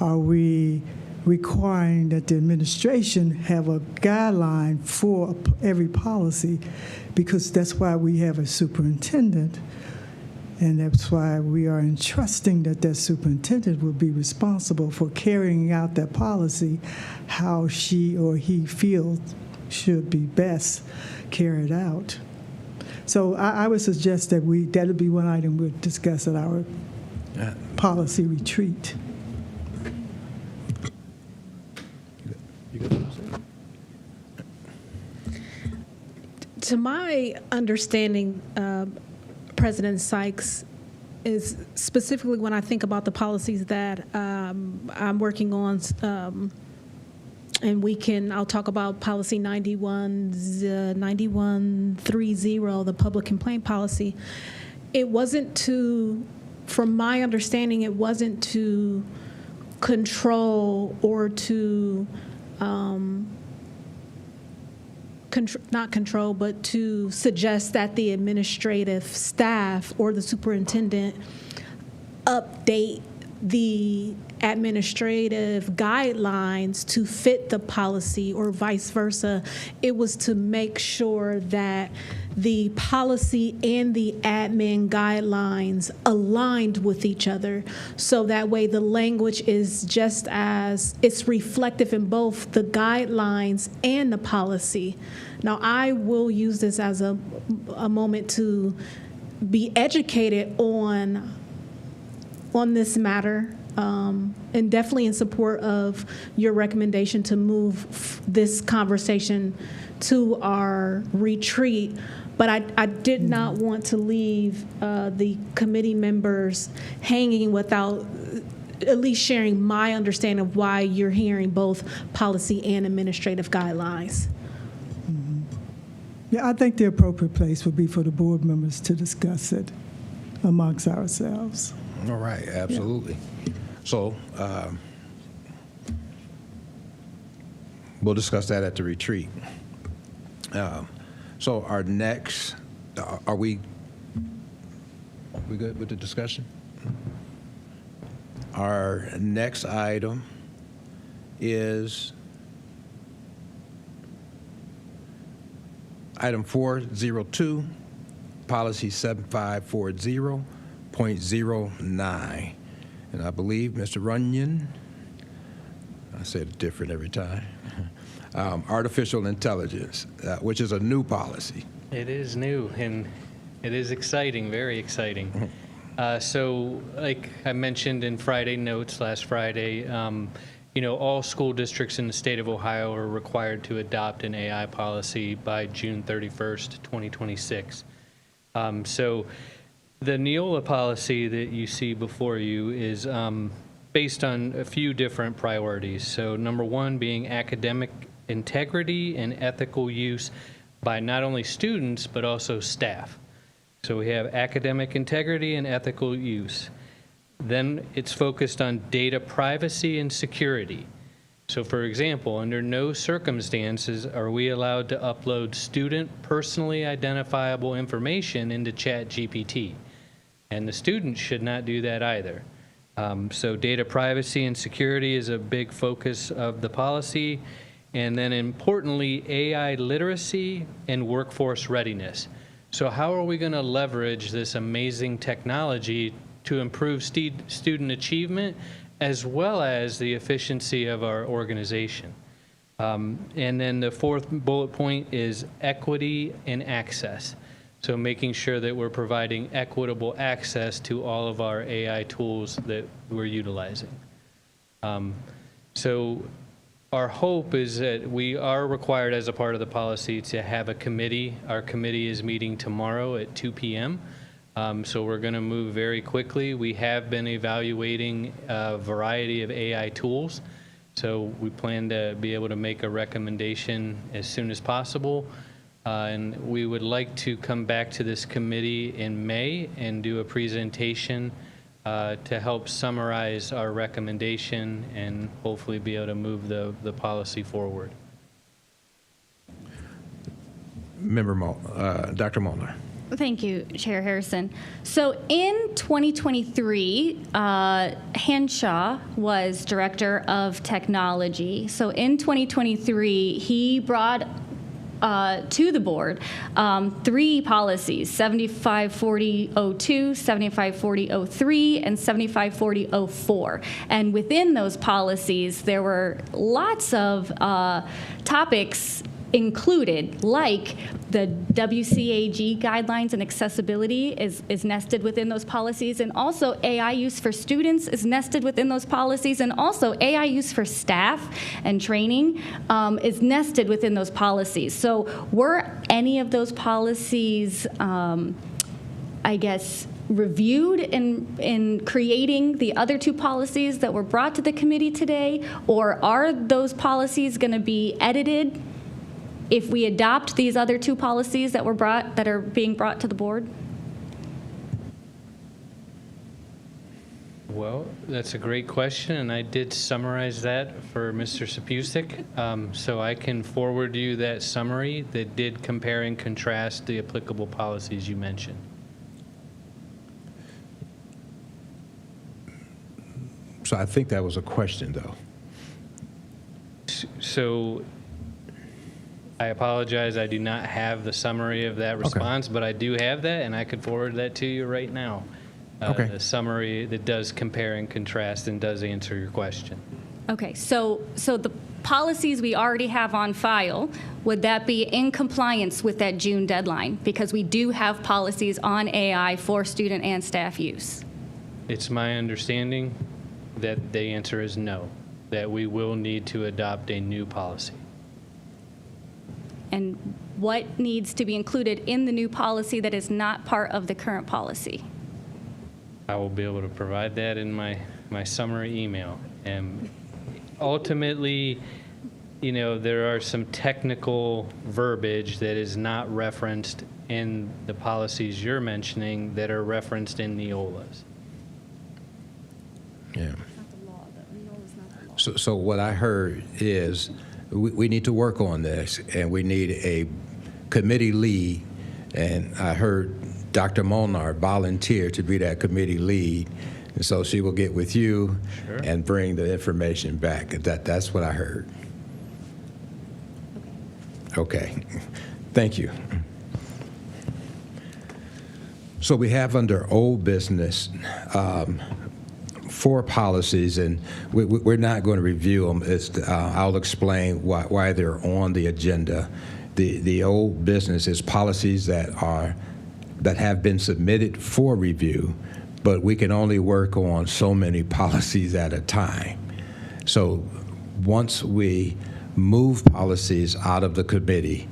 are we requiring that the administration have a guideline for every policy? Because that's why we have a superintendent. And that's why we are entrusting that superintendent will be responsible for carrying out that policy how she or he feels should be best carried out. So I would suggest that that'll be one item we'll discuss at our policy retreat. To my understanding, President Sykes, is specifically when I think about the policies that I'm working on, and I'll talk about policy 9130, the public complaint policy. It wasn't from my understanding, it wasn't to control or to not control, but to suggest that the administrative staff or the superintendent update the administrative guidelines to fit the policy or vice versa. It was to make sure that the policy and the admin guidelines aligned with each other. So that way the language is just as, it's reflective in both the guidelines and the policy. Now, I will use this as a moment to be educated on this matter, and definitely in support of your recommendation to move this conversation to our retreat. But I did not want to leave the committee members hanging without at least sharing my understanding of why you're hearing both policy and administrative guidelines. Yeah, I think the appropriate place would be for the board members to discuss it amongst ourselves. All right, absolutely. Yeah. So we'll discuss that at the retreat. So our next, are we good with the discussion? Our next item is item 402, policy 7540.09. And I believe Mr. Runyon, I say it different every time, artificial intelligence, which is a new policy. It is new, and it is exciting, very exciting. So, like I mentioned in Friday notes last Friday, all school districts in the state of Ohio are required to adopt an AI policy by June 31st, 2026. So the Neola policy that you see before you is based on a few different priorities. So number one being academic integrity and ethical use by not only students, but also staff. So we have academic integrity and ethical use. Then it's focused on data privacy and security. So for example, under no circumstances are we allowed to upload student personally identifiable information into ChatGPT. And the students should not do that either. So data privacy and security is a big focus of the policy. And then importantly, AI literacy and workforce readiness. So how are we going to leverage this amazing technology to improve student achievement as well as the efficiency of our organization? And then the fourth bullet point is equity and access. So making sure that we're providing equitable access to all of our AI tools that we're utilizing. So our hope is that we are required as a part of the policy to have a committee. Our committee is meeting tomorrow at 2 p.m. So we're going to move very quickly. We have been evaluating a variety of AI tools. So we plan to be able to make a recommendation as soon as possible. And we would like to come back to this committee in May and do a presentation to help summarize our recommendation and hopefully be able to move the policy forward. Dr. Molnar. Thank you, Chair Harrison. So in 2023, Henshaw was Director of Technology. So in 2023, he brought to the board 3 policies, 7540.02, 7540.03, and 7540.04. And within those policies, there were lots of topics included, like the WCAG guidelines and accessibility is nested within those policies, and also AI use for students is nested within those policies, and also AI use for staff and training is nested within those policies. So were any of those policies, reviewed in creating the other 2 policies that were brought to the committee today, or are those policies going to be edited if we adopt these other 2 policies that are being brought to the board? Well, that's a great question, and I did summarize that for Mr. Sapusik. So I can forward you that summary that did compare and contrast the applicable policies you mentioned. So I think that was a question, though. So I apologize, I do not have the summary of that response, but I do have that, and I could forward that to you right now. Okay. The summary that does compare and contrast and does answer your question. Okay, so the policies we already have on file, would that be in compliance with that June deadline? Because we do have policies on AI for student and staff use. It's my understanding that the answer is no, that we will need to adopt a new policy. And what needs to be included in the new policy that is not part of the current policy? I will be able to provide that in my summary email. And ultimately, you know, there are some technical verbiage that is not referenced in the policies you're mentioning that are referenced in Neola's. Yeah. So what I heard is we need to work on this, and we need a committee lead. And I heard Dr. Molnar volunteer to be that committee lead. And so she will get with you and bring the information back. That's what I heard. Okay. Thank you. So we have under old business 4 policies, and we're not going to review them. I'll explain why they're on the agenda. The old business is policies that have been submitted for review, but we can only work on so many policies at a time. So once we move policies out of the committee,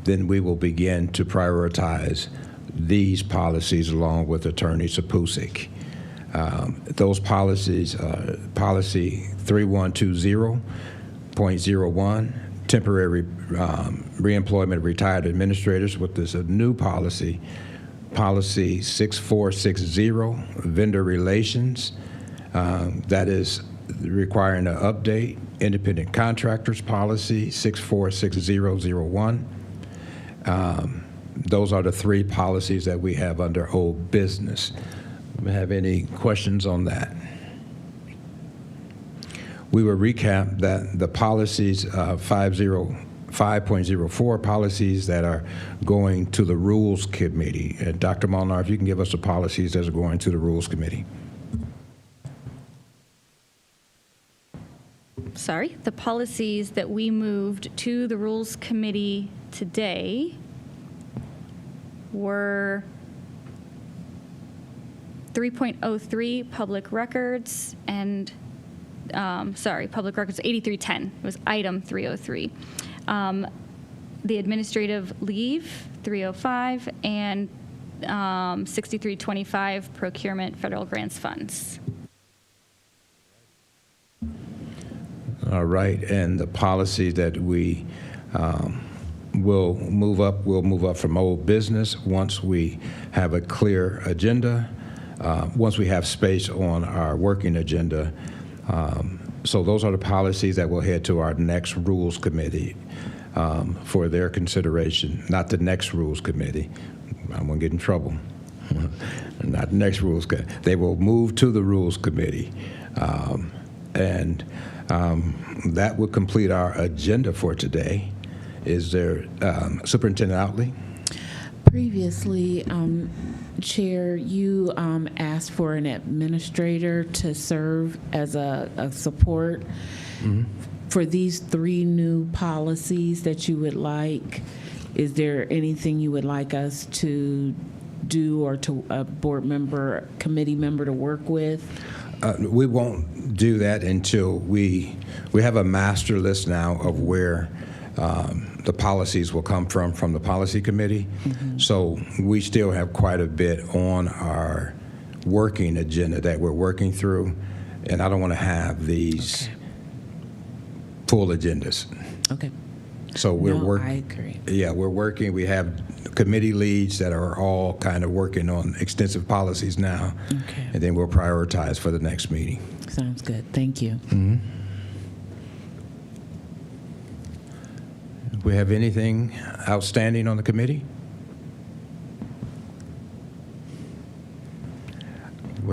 then we will begin to prioritize these policies along with Attorney Sapusik. Those policies, policy 3120.01, temporary reemployment of retired administrators, with this a new policy, policy 6460, vendor relations, that is requiring an update, independent contractors policy 646001. Those are the 3 policies that we have under old business. Have any questions on that? We will recap that the policies, 5.04 policies that are going to the Rules Committee. And Dr. Molnar, if you can give us the policies that are going to the Rules Committee. Sorry, the policies that we moved to the Rules Committee today were 3.03, public records, and public records 8310. It was item 303. The administrative leave 305, and 6325, procurement federal grants funds. All right, and the policy that we will move up from old business once we have a clear agenda. Once we have space on our working agenda. So those are the policies that will head to our next Rules Committee for their consideration, not the next Rules Committee. I'm going to get in trouble. Not the next Rules Committee. They will move to the Rules Committee. And that would complete our agenda for today. Is there, Superintendent Outley? Previously, Chair, you asked for an administrator to serve as a support for these 3 new policies that you would like. Is there anything you would like us to do, or to a board member, committee member to work with? We won't do that until we have a master list now of where the policies will come from the policy committee. So we still have quite a bit on our working agenda that we're working through, and I don't want to have these full agendas. Okay. So we're working. I agree. Yeah, we're working. We have committee leads that are all kind of working on extensive policies now, and then we'll prioritize for the next meeting. Sounds good. Thank you. Do we have anything outstanding on the committee?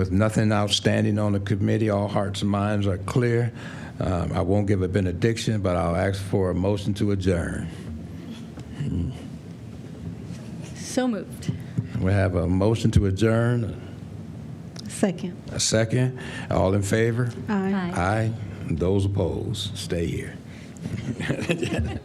With nothing outstanding on the committee, all hearts and minds are clear. I won't give a benediction, but I'll ask for a motion to adjourn. So moved. We have a motion to adjourn, Second. a second. All in favor? Aye. Aye. Those opposed, stay here.